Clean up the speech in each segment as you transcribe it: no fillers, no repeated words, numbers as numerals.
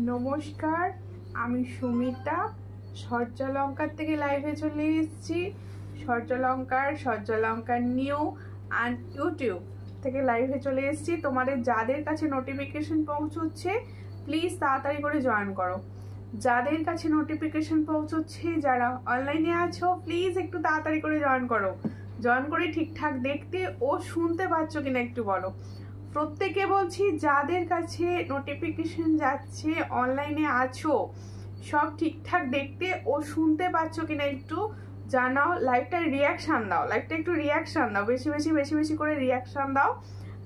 নমস্কার, আমি সুমিতা সূর্যালঙ্কার থেকে লাইভে চলে এসেছি। সূর্যালঙ্কার নিউ অ্যান্ড ইউটিউব থেকে লাইভে চলে এসেছি। তোমাদের যাদের কাছে নোটিফিকেশন পৌঁছচ্ছে প্লিজ তাড়াতাড়ি করে জয়েন করো। যাদের কাছে নোটিফিকেশন পৌঁছচ্ছে, যারা অনলাইনে আছো প্লিজ একটু তাড়াতাড়ি করে জয়েন করো। জয়েন করে ঠিকঠাক দেখতে ও শুনতে পাচ্ছ কিনা একটু বলো। প্রত্যেকে বলছি যাদের কাছে নোটিফিকেশন যাচ্ছে, অনলাইনে আছো, সব ঠিকঠাক দেখতে ও শুনতে পাচ্ছ কিনা একটু জানাও। লাইভটা রিয়াকশান দাও, লাইভটা একটু রিয়াকশান দাও, বেশি বেশি করে রিয়াকশান দাও।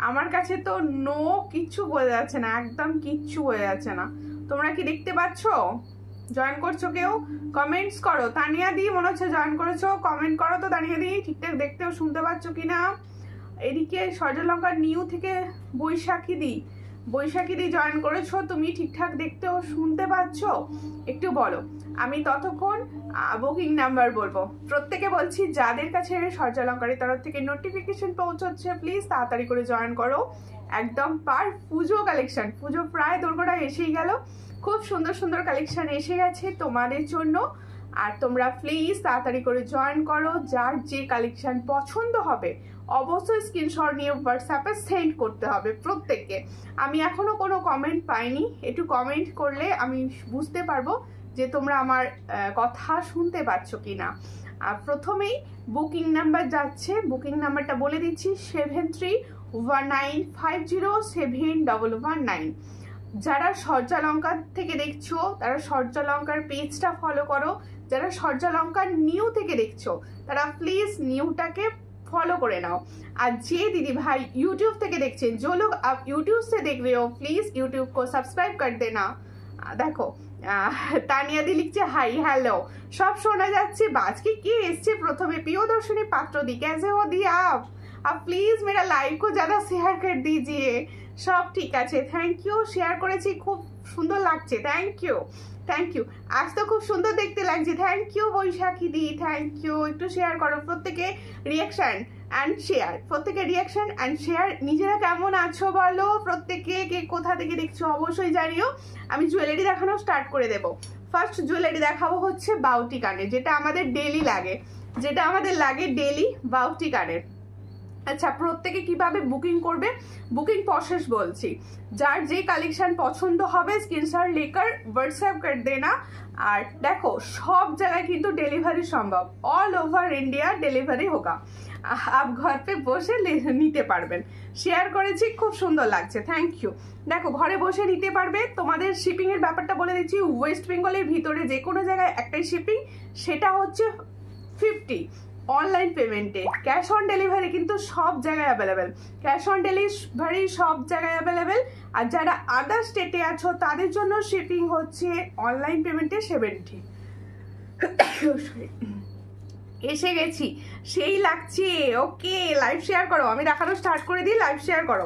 আমার কাছে তো নো কিচ্ছু বোঝা যাচ্ছে না, একদম কিচ্ছু বোঝা যাচ্ছে না। তোমরা কি দেখতে পাচ্ছ? জয়েন করছো কেউ? কমেন্টস করো। তানিয়া দি মনে হচ্ছে জয়েন করেছো, কমেন্ট করো তো তানিয়া দি, ঠিকঠাক দেখতে ও শুনতে পাচ্ছ কিনা। এদিকে সূর্যালঙ্কার নিউ থেকে বৈশাখী দি জয়েন করেছো, তুমি ঠিকঠাক দেখতে ও শুনতে পাচ্ছ একটু বলো। আমি ততক্ষণ বুকিং নাম্বার বলবো। প্রত্যেকে বলছি যাদের কাছে সূর্যালঙ্কারের তরফ থেকে নোটিফিকেশন পৌঁছচ্ছে প্লিজ তাড়াতাড়ি করে জয়েন করো। একদম পুজো কালেকশন, পুজো প্রায় দোরগোড়া এসেই গেল, খুব সুন্দর সুন্দর কালেকশন এসে গেছে তোমাদের জন্য। আর তোমরা প্লিজ তাড়াতাড়ি করে জয়েন করো। যার যে কালেকশন পছন্দ হবে অবশ্যই স্ক্রিনশট নিয়ে হোয়াটসঅ্যাপে সেন্ড করতে হবে প্রত্যেককে। আমি এখনো কোনো কমেন্ট পাইনি, একটু কমেন্ট করলে আমি বুঝতে পারবো যে তোমরা আমার কথা শুনতে পাচ্ছ কিনা। আর প্রথমেই বুকিং নাম্বার যাচ্ছে, বুকিং নাম্বারটা বলে দিচ্ছি 7319507119। যারা সূর্যালঙ্কার থেকে দেখছো তারা সূর্যালঙ্কার পেজটা ফলো করো। যারা সূর্যালঙ্কার নিউ থেকে দেখছো তারা প্লিজ নিউটাকে फॉलो করে নাও। আর যে দিদি ভাই यूट्यूब থেকে দেখছেন, जो लोग आप यूट्यूब से देख रहे हो प्लीज यूट्यूब को सब्सक्राइब कर देना। দেখো তানিয়া দি লিখছে হাই হ্যালো, সব শোনা যাচ্ছে। বাজকে কি এসছে প্রথমে? প্রিয়দর্শনী পাত্র দি, कैसे हो दी आप प्लीज मेरा लाइव को ज्यादा शेयर कर दीजिए। সব ঠিক আছে, থ্যাংক ইউ। শেয়ার করেছি, খুব সুন্দর লাগছে, থ্যাংক ইউ। আজ তো খুব সুন্দর দেখতে লাগছে, থ্যাংক ইউ বৈশাখী দি, থ্যাংক ইউ। একটু শেয়ার করো প্রত্যেকে, রিয়াকশন অ্যান্ড শেয়ার, প্রত্যেকে রিয়াকশন অ্যান্ড শেয়ার। নিজেরা কেমন আছো বলো, প্রত্যেকে কে কোথা থেকে দেখছো অবশ্যই জানিও। আমি জুয়েলারি দেখানো স্টার্ট করে দেবো। ফার্স্ট জুয়েলারি দেখাবো হচ্ছে বাউটি কানের, যেটা আমাদের ডেলি লাগে, ডেলি বাউটি কানের। আচ্ছা, প্রত্যেকে কিভাবে বুকিং করবে বুকিং প্রসেস বলছি। যার যে কালেকশন পছন্দ হবে স্ক্রিনশট लेकर व्हाट्सएप कर देना। আর দেখো সব জায়গায় কিন্তু ডেলিভারি সম্ভব, অল ওভার ইন্ডিয়া ডেলিভারি হোগা। আপ ঘর পে বসে নিতে পারবেন। শেয়ার করেছি, খুব সুন্দর লাগছে, থ্যাংক ইউ। দেখো ঘরে বসে নিতে পারবে। তোমাদের শিপিং এর ব্যাপারটা বলে দিচ্ছি। ওয়েস্ট বেঙ্গলের ভিতরে যে কোনো জায়গায় একটাই শিপিং, সেটা হচ্ছে 50। অনলাইন পেমেন্টে ক্যাশ অন ডেলিভারি কিন্তু সব জায়গায় অ্যাভেলেবেল, ক্যাশ অন ডেলিভারি সব জায়গায় অ্যাভেলেবেল। আর যারা আদার স্টেটে আছো তাদের জন্য শিপিং হচ্ছে অনলাইন পেমেন্টে 70। এসে গেছি, সেই লাগছে। ওকে, লাইভ শেয়ার করো, আমি দেখানো স্টার্ট করে দিই। লাইভ শেয়ার করো,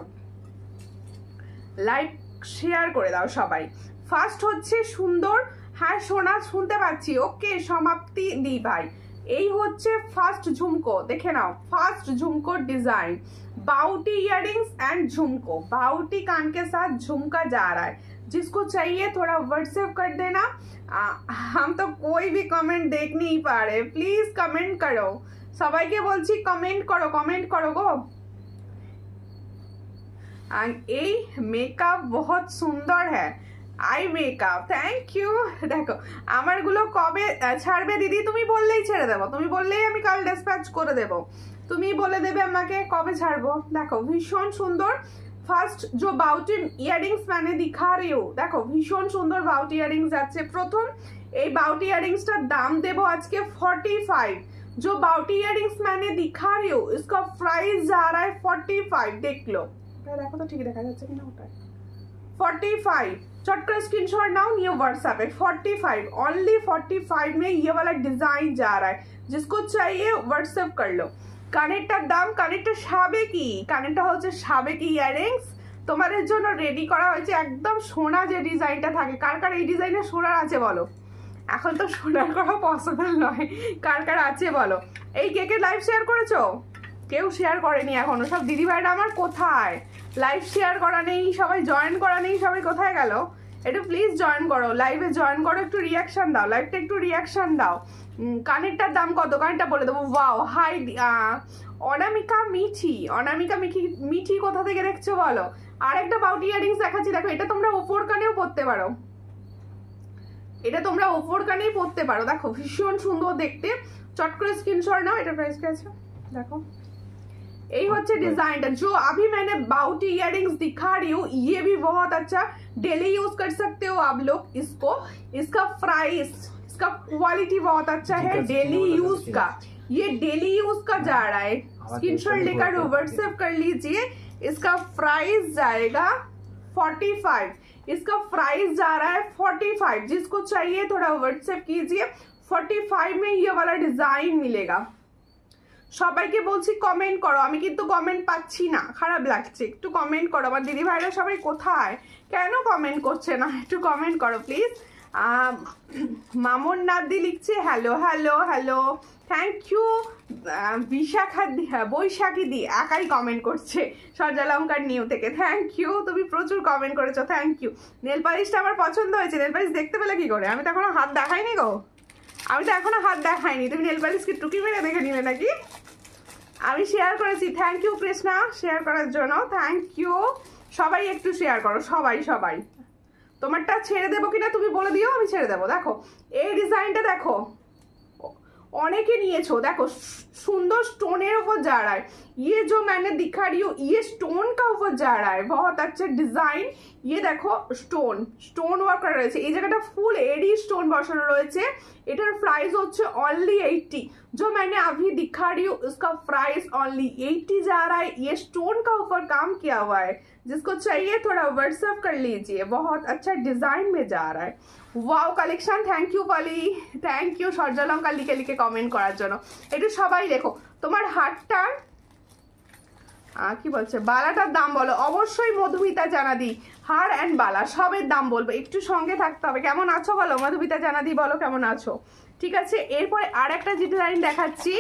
লাইভ শেয়ার করে দাও সবাই। ফার্স্ট হচ্ছে সুন্দর, হ্যাঁ সোনা শুনতে পাচ্ছি। ওকে, সমাপ্তি দি ভাই। এই হচ্ছে ফার্স্ট ঝুমকো, দেখে নাও। ফার্স্ট ঝুমको डिजाइन, बाउटी इयररिंग्स एंड झुमको, बाउटी कान के साथ झुमका जा रहा है। जिसको चाहिए थोड़ा व्हाट्सएप कर देना। हम तो कोई भी कमेंट देख नहीं पा रहे, प्लीज कमेंट करो। সবাইকে বলছি কমেন্ট করো গো। এই মেকআপ बहुत সুন্দর है, আই মেকআপ, থ্যাংক ইউ। দেখো আমারগুলো কবে ছাড়বে দিদি? তুমি বললেই ছেড়ে দেবো, তুমি বললেই আমি কাল ডিসপ্যাচ করে দেবো। তুমি বলে দেবে আমাকে কবে ছাড়বো। দেখো ভীষণ সুন্দর। ফার্স্ট जो बाउटी ইয়ারিংস মানে দিখা রে হো, দেখো ভীষণ সুন্দর বাউটি ইয়ারিংস যাচ্ছে। প্রথম এই বাউটি ইয়ারিংসটার দাম দেবো আজকে 45। जो बाउटी ইয়ারিংস মানে দিখা রে হো इसका प्राइस जा रहा है 45। देख लो, দেখো তো ঠিক দেখা যাচ্ছে কিনা। ওটা 45, चट कर स्क्रीनशॉट नाउ, न्यू व्हाट्सएप है। 45 ओनली 45 में ये वाला डिजाइन जा रहा है। जिसको चाहिए व्हाट्सएप कर लो। কানেরটার দাম, কানেরটা সাবেকি, কানেরটা হচ্ছে সাবেকি ইয়ারিংস তোমাদের জন্য রেডি করা হয়েছে। একদম সোনা যে ডিজাইনটা থাকে, কার কার এই ডিজাইনে সোনার আছে বলো? এখন তো সোনার করা পসিবল নয়, কার কার আছে বলো? এই কেকের লাইভ শেয়ার করেছো? কেউ শেয়ার করেনি এখনো। সব দিদি ভাইরা আমার কোথায়? লাইভ শেয়ার করা নেই, সবাই জয়েন করা নেই, সবাই কোথায় গেল? একটু প্লিজ জয়েন করো, লাইভে জয়েন করো, একটু রিয়াকশন দাও, লাইভটা একটু রিয়াকশন দাও। কানেরটার দাম কত, কানেরটা বলে দেবো। ওয়াও, হাই অনামিকা মিঠি, অনামিকা মিঠি কোথা থেকে দেখছো বলো। আর একটা বাউটি ইয়ারিংস দেখাচ্ছি, দেখো এটা তোমরা ওপর কানেও পরতে পারো, এটা তোমরা ওপর কানেই পরতে পারো, দেখো ভীষণ সুন্দর দেখতে। চট করে স্ক্রিনশট নাও। এটা প্রাইস কি আছে দেখো। এই হচ্ছে डिजाइन जो अभी मैंने बाउटी इयररिंग्स दिखा रही हूँ, ये भी बहुत अच्छा डेली यूज कर सकते हो आप लोग इसको। इसका प्राइस, इसका क्वालिटी बहुत अच्छा है डेली यूज का, ये डेली यूज का जा रहा है। स्क्रीनशॉट लेकर व्हाट्सएप कर लीजिए। इसका प्राइस जाएगा 45, इसका प्राइस जा रहा है 45। जिसको चाहिए थोड़ा व्हाट्सएप कीजिए। 45 में ये वाला डिजाइन मिलेगा। সবাইকে বলছি কমেন্ট করো, আমি কিন্তু কমেন্ট পাচ্ছি না, খারাপ লাগছে, একটু কমেন্ট করো। আমার দিদি ভাইরা সবাই কোথায়, কেন কমেন্ট করছে না, একটু কমেন্ট করো প্লিজ। মামুন নাদি লিখছে hello hello hello, thank you. Baishakhi দি একাই কমেন্ট করছে সরজালঙ্কার নিউ থেকে, থ্যাংক ইউ, তুমি প্রচুর কমেন্ট করেছো, থ্যাংক ইউ। নেল পালিশটা আমার পছন্দ হয়েছে। নেল পালিশ দেখতে পেলে কি করে, আমি তো এখনো হাত দেখাইনি গো, আমি তো এখনো হাত দেখাইনি। তুমি নেল পালিশকে টুকি মেরে দেখে নিলে নাকি? আমি শেয়ার করেছি, থ্যাংক ইউ কৃষ্ণা শেয়ার করার জন্য, থ্যাংক ইউ। সবাই একটু শেয়ার করো, সবাই সবাই। তোমারটা ছেড়ে দেবো কিনা তুমি বলে দিও, আমি ছেড়ে দেবো। দেখো এই ডিজাইনটা দেখো, অনেকে নিয়েছো, দেখো सुंदर स्टोनेर ऊपर जा रहा है। ये जो मैंने दिखा रही हूँ ये स्टोन का ऊपर जा रहा है, बहुत अच्छा डिजाइन। ये देखो स्टोन वर्क करा रही है, ये जगह फुल एडी स्टोन बसानो रही है। इधर प्राइस होच्छे ओनली 80, जो मैंने अभी दिखा रही हूँ उसका प्राइस ओनली 80 जा रहा है। ये स्टोन का ऊपर काम किया हुआ है, जिसको चाहिए थोड़ा व्हाट्सएप कर लीजिए, बहुत अच्छा डिजाइन में जा रहा है। Wow collection, thank you Poly, thank you সরজালঙ্কা লিখে লিখে কমেন্ট করার জন্য। একটু সবাই দেখো তোমার হারটা কি বলছে, বালাটার দাম বলো। অবশ্যই মধুমিতা জানাদি, হার অ্যান্ড বালা সবের দাম বলবো, একটু সঙ্গে থাকতে হবে। কেমন আছো বলো, মধুমিতা জানাদি বলো কেমন আছো। ঠিক আছে, এরপরে আর একটা ডিজাইন দেখাচ্ছি,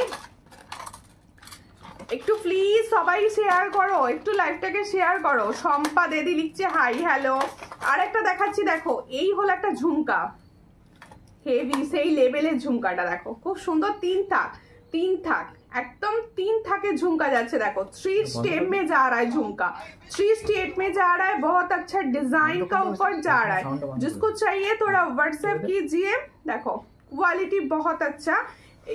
একটু প্লিজ সবাই শেয়ার করো, একটু লাইভটাকে শেয়ার করো। শম্পা দেদি লিখছে হাই হ্যালো। আর একটা দেখাচ্ছি, দেখো এই হলো একটা ঝুমকা, হেভি সেই লেভেলের ঝুমকাটা দেখো, খুব সুন্দর। तीन थाक एकदम 3 थाके झुमका जाच्छे, देखो 3 स्टेप में जा रहा है झुमका, 3 स्टेप में जा रहा है, बहुत अच्छा डिजाइन का ऊपर जा रहा है। जिसको चाहिए थोड़ा व्हाट्सएप कीजिए। देखो क्वालिटी बहुत अच्छा,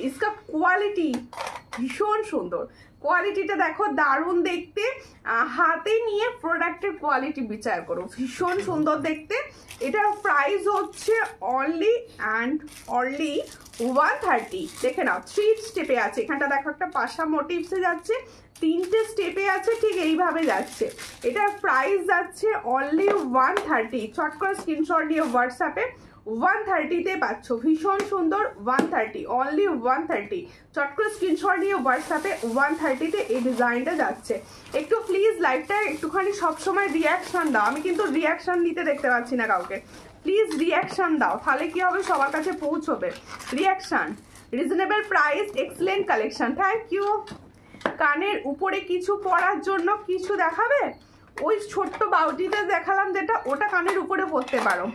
इसका क्वालिटी भीषण सुंदर, কোয়ালিটিটা দেখো দারুণ দেখতে, হাতে নিয়ে প্রোডাক্টের কোয়ালিটি বিচার করো, ভীষণ সুন্দর দেখতে। এটার প্রাইস হচ্ছে অনলি অ্যান্ড অনলি 130। দেখে নাও 3 স্টেপে আছে, এখানটা দেখো একটা পাশা মোটিভসে যাচ্ছে, 3টে স্টেপে আছে, ঠিক এইভাবে যাচ্ছে। এটার প্রাইস যাচ্ছে অনলি 130। চট করে স্ক্রিনশট নিয়ে হোয়াটসঅ্যাপে 130-তে পাচ্ছ, ভীষণ সুন্দর। 130 অনলি 130। চট করে স্ক্রিনশট নিয়ে হোয়াটসঅ্যাপে 130-তে এই ডিজাইনটা যাচ্ছে। একটু প্লিজ লাইভটা একটুখানি সবসময় রিয়াকশন দাও, আমি কিন্তু রিয়াকশন দিতে দেখতে পাচ্ছি না কাউকে। প্লিজ রিয়াকশন দাও, তাহলে কি হবে সবার কাছে পৌঁছবে। Reaction, reasonable price, excellent collection, thank you. কানের উপরে কিছু পরার জন্য কিছু দেখাবে, ওই ছোট্ট বাউটিতে দেখালাম যেটা, ওটা কানের উপরে পরতে পারো।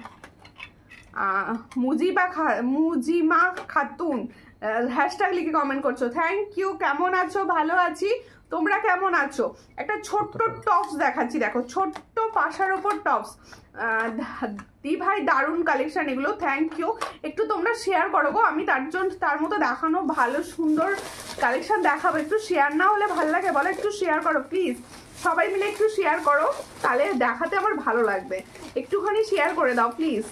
মুজিমা খাতুন হ্যাশট্যাগ লিখে কমেন্ট করছো, থ্যাংক ইউ। কেমন আছো, ভালো আছি, তোমরা কেমন আছো। একটা ছোট্ট টপস দেখাচ্ছি, দেখো ছোট্ট পাশার ওপর টপস, দি ভাই দারুণ কালেকশন এগুলো, থ্যাংক ইউ। একটু তোমরা শেয়ার করো গো, আমি তার মতো দেখানো ভালো সুন্দর কালেকশন দেখাবো, একটু শেয়ার না হলে ভালো লাগে বলো, একটু শেয়ার করো প্লিজ, সবাই মিলে একটু শেয়ার করো, তাহলে দেখাতে আমার ভালো লাগবে। একটুখানি শেয়ার করে দাও প্লিজ,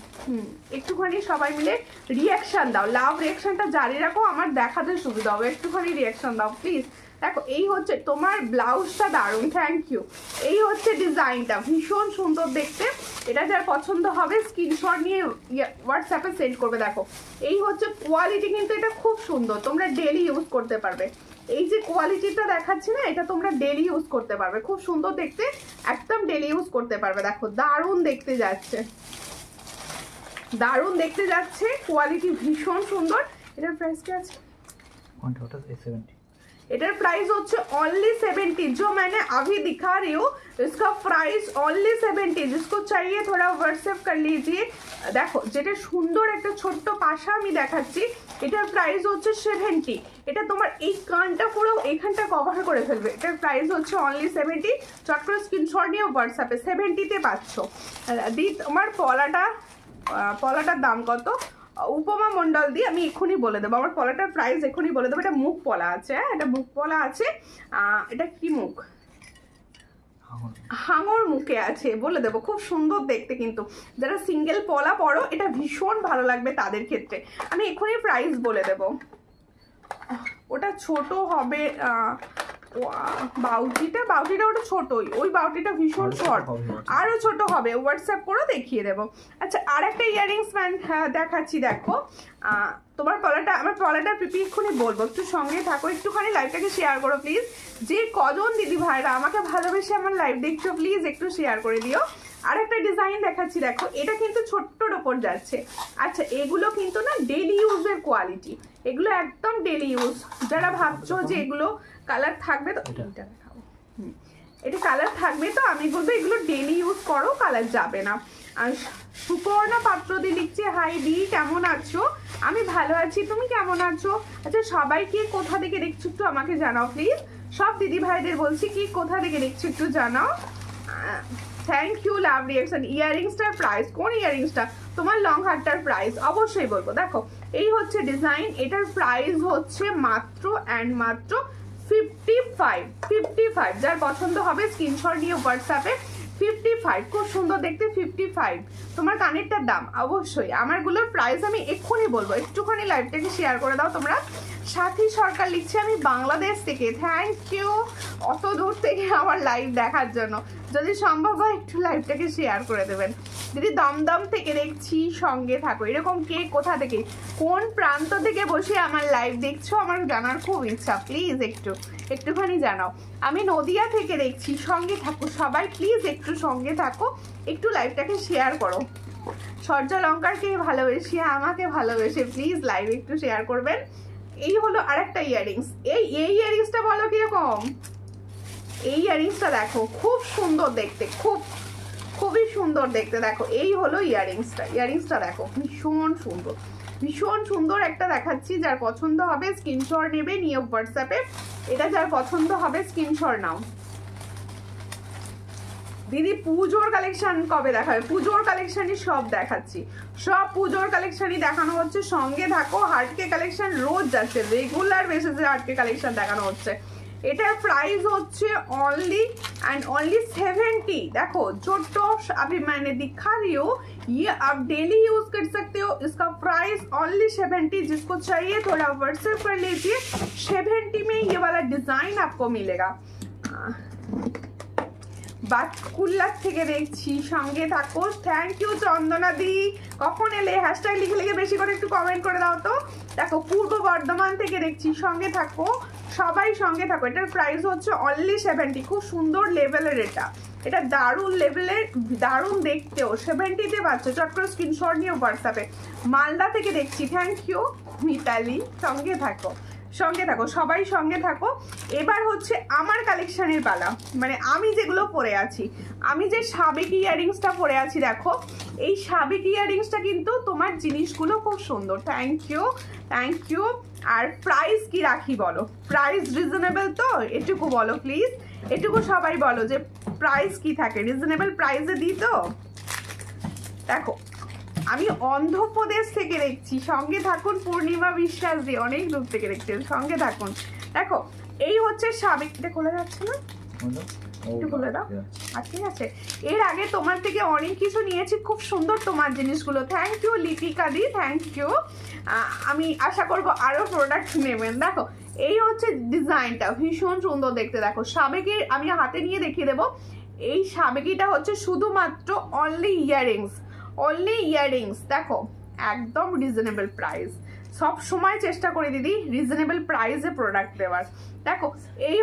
একটুখানি সবাই মিলে রিয়াকশান দাও, লাভ রিয়াকশানটা জারি রাখো, আমার দেখাতে সুবিধা হবে, একটুখানি রিয়াকশান দাও প্লিজ। দেখো এই হচ্ছে তোমার ব্লাউজটা দারুণ, থ্যাংক ইউ। এই হচ্ছে ডিজাইনটা, ভীষণ সুন্দর দেখতে। এটা যার পছন্দ হবে স্ক্রিনশট নিয়ে হোয়াটসঅ্যাপে সেন্ড করবে। দেখো এই হচ্ছে কোয়ালিটি, কিন্তু এটা খুব সুন্দর, তোমরা ডেলি ইউজ করতে পারবে। এই যে কোয়ালিটিটা দেখাচ্ছি না, এটা তোমরা ডেলি ইউজ করতে পারবে, খুব সুন্দর দেখতে, একদম ডেলি ইউজ করতে পারবে। দেখো দারুণ দেখতে যাচ্ছে, দারুণ দেখতে যাচ্ছে, কোয়ালিটি ভীষণ সুন্দর। এটার প্রাইস কি আছে? এটার প্রাইস হচ্ছে অনলি 70। जो मैंने अभी दिखा रही हूँ इसका प्राइस অনলি 70। जिसको चाहिए थोड़ा व्हाट्सएप कर लीजिए। দেখো যেটা সুন্দর একটা ছোট্ট পাশা আমি দেখাচ্ছি, এটার প্রাইস হচ্ছে 70। এটা তোমার এই কানটা পুরো এইখানটা কভার করে ফেলবে। এটার প্রাইস হচ্ছে অনলি 70। চট করে স্ক্রিনশট নিয়ে হোয়াটসঅ্যাপে 70-তে পাচ্ছ। দি তোমার পলাটার দাম কত? উপমা মন্ডল দিয়ে আমি এক্ষুনি বলে দেবো, আমার পলাটার প্রাইস এক্ষুনি বলে দেবো। এটা মুখ পলা আছে, হ্যাঁ এটা মুখ পলা আছে। এটা কি মুখ? হাঙর মুখে আছে, বলে দেবো। খুব সুন্দর দেখতে, কিন্তু যারা সিঙ্গেল পলা পরো এটা ভীষণ ভালো লাগবে তাদের ক্ষেত্রে। আমি এক্ষুনি প্রাইস বলে দেবো। ওটা ছোট হবে, বাউটিটা ওটা ছোটই, ওই বাউটিটা ভীষণ শর্ট, আরো ছোট হবে। হোয়াটসঅ্যাপ করে দেখিয়ে দেবো। আচ্ছা আর একটা ইয়াররিংস দেখাচ্ছি। দেখো তোমার পলাটা, আমার পলাটার পিপি এক্ষুনি বলবো, একটু সঙ্গে থাকো, একটুখানি লাইভটাকে শেয়ার করো প্লিজ। যে কজন দিদি ভাইরা আমাকে ভালোবেসে আমার লাইভ দেখছো প্লিজ একটু শেয়ার করে দিও। আর একটা ডিজাইন দেখাচ্ছি, দেখো এটা কিন্তু ছোট্টর ওপর যাচ্ছে। আচ্ছা এগুলো কিন্তু না ডেইলি ইউজের কোয়ালিটি, এগুলো একদম ডেইলি ইউজ। যারা ভাবছো যে এগুলো কালার থাকবে, তো এটা কালার থাকবে, তো আমি বলবো এগুলো ডেইলি ইউজ করো, কালার যাবে না। আর সুপর্ণা পাত্রদি লিখছে, হাই দি কেমন আছো? আমি ভালো আছি, তুমি কেমন আছো? আচ্ছা সবাইকে কোথা থেকে দেখছো একটু আমাকে জানাও প্লিজ। সব দিদি ভাইদের বলছি কি কোথা থেকে দেখছো একটু জানাও। Thank you love reaction. ইয়াররিংসটার প্রাইস, কোন ইয়াররিংসটা? তোমার লং হারটার প্রাইস অবশ্যই বলবো। দেখো এই হচ্ছে ডিজাইন, এটার প্রাইস হচ্ছে মাত্র অ্যান্ড মাত্র 55। যার পছন্দ হবে স্ক্রিনশট নিয়ে হোয়াটসঅ্যাপে 55। খুব সুন্দর দেখতে 55। তোমার কানেরটার দাম অবশ্যই, আমারগুলোর প্রাইস আমি এক্ষুনি বলবো, একটুখানি লাইভটাকে শেয়ার করে দাও তোমরা। সাথী সরকার লিখছে, আমি বাংলাদেশ থেকে। থ্যাংক ইউ অত দূর থেকে আমার লাইভ দেখার জন্য। যদি সম্ভব হয় একটু লাইভটাকে শেয়ার করে দেবেন। দিদি দমদম থেকে দেখছি, সঙ্গে থাকো। এরকম কে কোথা থেকে কোন প্রান্ত থেকে বসে আমার লাইভ দেখছো আমার জানার খুব ইচ্ছা, প্লিজ একটুখানি জানাও। আমি নদিয়া থেকে দেখছি, সঙ্গে থাকো সবাই প্লিজ, একটু সঙ্গে থাকো, একটু লাইভটাকে শেয়ার করো। সূর্যালঙ্কারকে ভালোবেসে আমাকে ভালোবেসে প্লিজ লাইভ একটু শেয়ার করবেন। এই হলো আরেকটা ইয়াররিংস। এই ইয়াররিংসটা বলো কিরকম? এই ইয়াররিংসটা দেখো খুব সুন্দর দেখতে, খুবই সুন্দর দেখতে। দেখো এই হলো ইয়াররিংসটা দেখো ভীষণ সুন্দর একটা দেখাচ্ছি। যার পছন্দ হবে স্ক্রিনশট নেবে নিয়ে হোয়াটসঅ্যাপে। এটা যার পছন্দ হবে স্ক্রিনশট নাও। দিদি পুজোর কালেকশন কবে দেখাবে? পুজোর কালেকশনই সব দেখাচ্ছি, সব পুজোর কালেকশনই দেখানো হচ্ছে। সঙ্গে থাকো। হার্টকে কালেকশন রোজ যাচ্ছে, রেগুলার বেসিসে হার্টকে কালেকশন দেখানো হচ্ছে। এটার প্রাইস হচ্ছে অনলি एंड ओनली 70। देखो जो टॉप्स अभी मैंने दिखा रही हूँ ये आप डेली यूज कर सकते हो। इसका प्राइस ओनली 70। जिसको चाहिए थोड़ा व्हाट्सएप कर लीजिए। 70 में ये वाला डिजाइन आपको मिलेगा। বাতকুল্লার থেকে দেখছি, সঙ্গে থাকো। থ্যাংক ইউ চন্দনা দি। কখন এলে? হ্যাশট্যাগ লিখে বেশি করে একটু কমেন্ট করে দাও তো। দেখো পূর্ব বর্ধমান থেকে দেখছি, সঙ্গে থাকো সবাই, সঙ্গে থাকো। এটার প্রাইস হচ্ছে অনলি 70। খুব সুন্দর লেভেলের এটা দারুণ লেভেলের, দারুণ দেখতেও। 70-তে পাচ্ছ। চট করে স্ক্রিনশট নিয়ে হোয়াটসঅ্যাপে। মালদা থেকে দেখছি, থ্যাংক ইউ মিতালি। সঙ্গে থাকো সবাই, সঙ্গে থাকো। এবার হচ্ছে আমার কালেকশনের পালা, মানে আমি যেগুলো পরে আছি। আমি যে সাবেকি ইয়াররিংসটা পরে আছি, দেখো এই সাবেকি ইয়াররিংসটা কিন্তু তোমার জিনিসগুলো খুব সুন্দর। Thank you. আর প্রাইস কি রাখি বলো? প্রাইস রিজনেবল তো? এটুকু বলো প্লিজ, এটুকু সবাই বলো যে প্রাইস কি থাকে, রিজনেবল প্রাইসে দিই তো। দেখো আমি অন্ধ্রপ্রদেশ থেকে দেখছি, সঙ্গে থাকুন। পূর্ণিমা বিশ্বাস দিয়ে অনেক দূর থেকে দেখছেন, সঙ্গে থাকুন। দেখো এই হচ্ছে সাবেক, এটা খোলা যাচ্ছে না, একটু খুলে দাও। ঠিক আছে, এর আগে তোমার থেকে অনেক কিছু নিয়েছি, খুব সুন্দর তোমার জিনিসগুলো। থ্যাংক ইউ লিপিকা দি, থ্যাংক ইউ। আমি আশা করবো আরো প্রোডাক্ট নেবেন। দেখো এই হচ্ছে ডিজাইনটা, ভীষণ সুন্দর দেখতে। দেখো সাবেকি আমি হাতে নিয়ে দেখিয়ে দেবো। এই সাবেকিটা হচ্ছে শুধুমাত্র অনলি ইয়াররিংস। দেখো একদম রিজনেবল প্রাইস। সব সময় চেষ্টা করি দিদি রিজনেবল প্রাইসে প্রোডাক্ট দেওয়ার। দেখো এই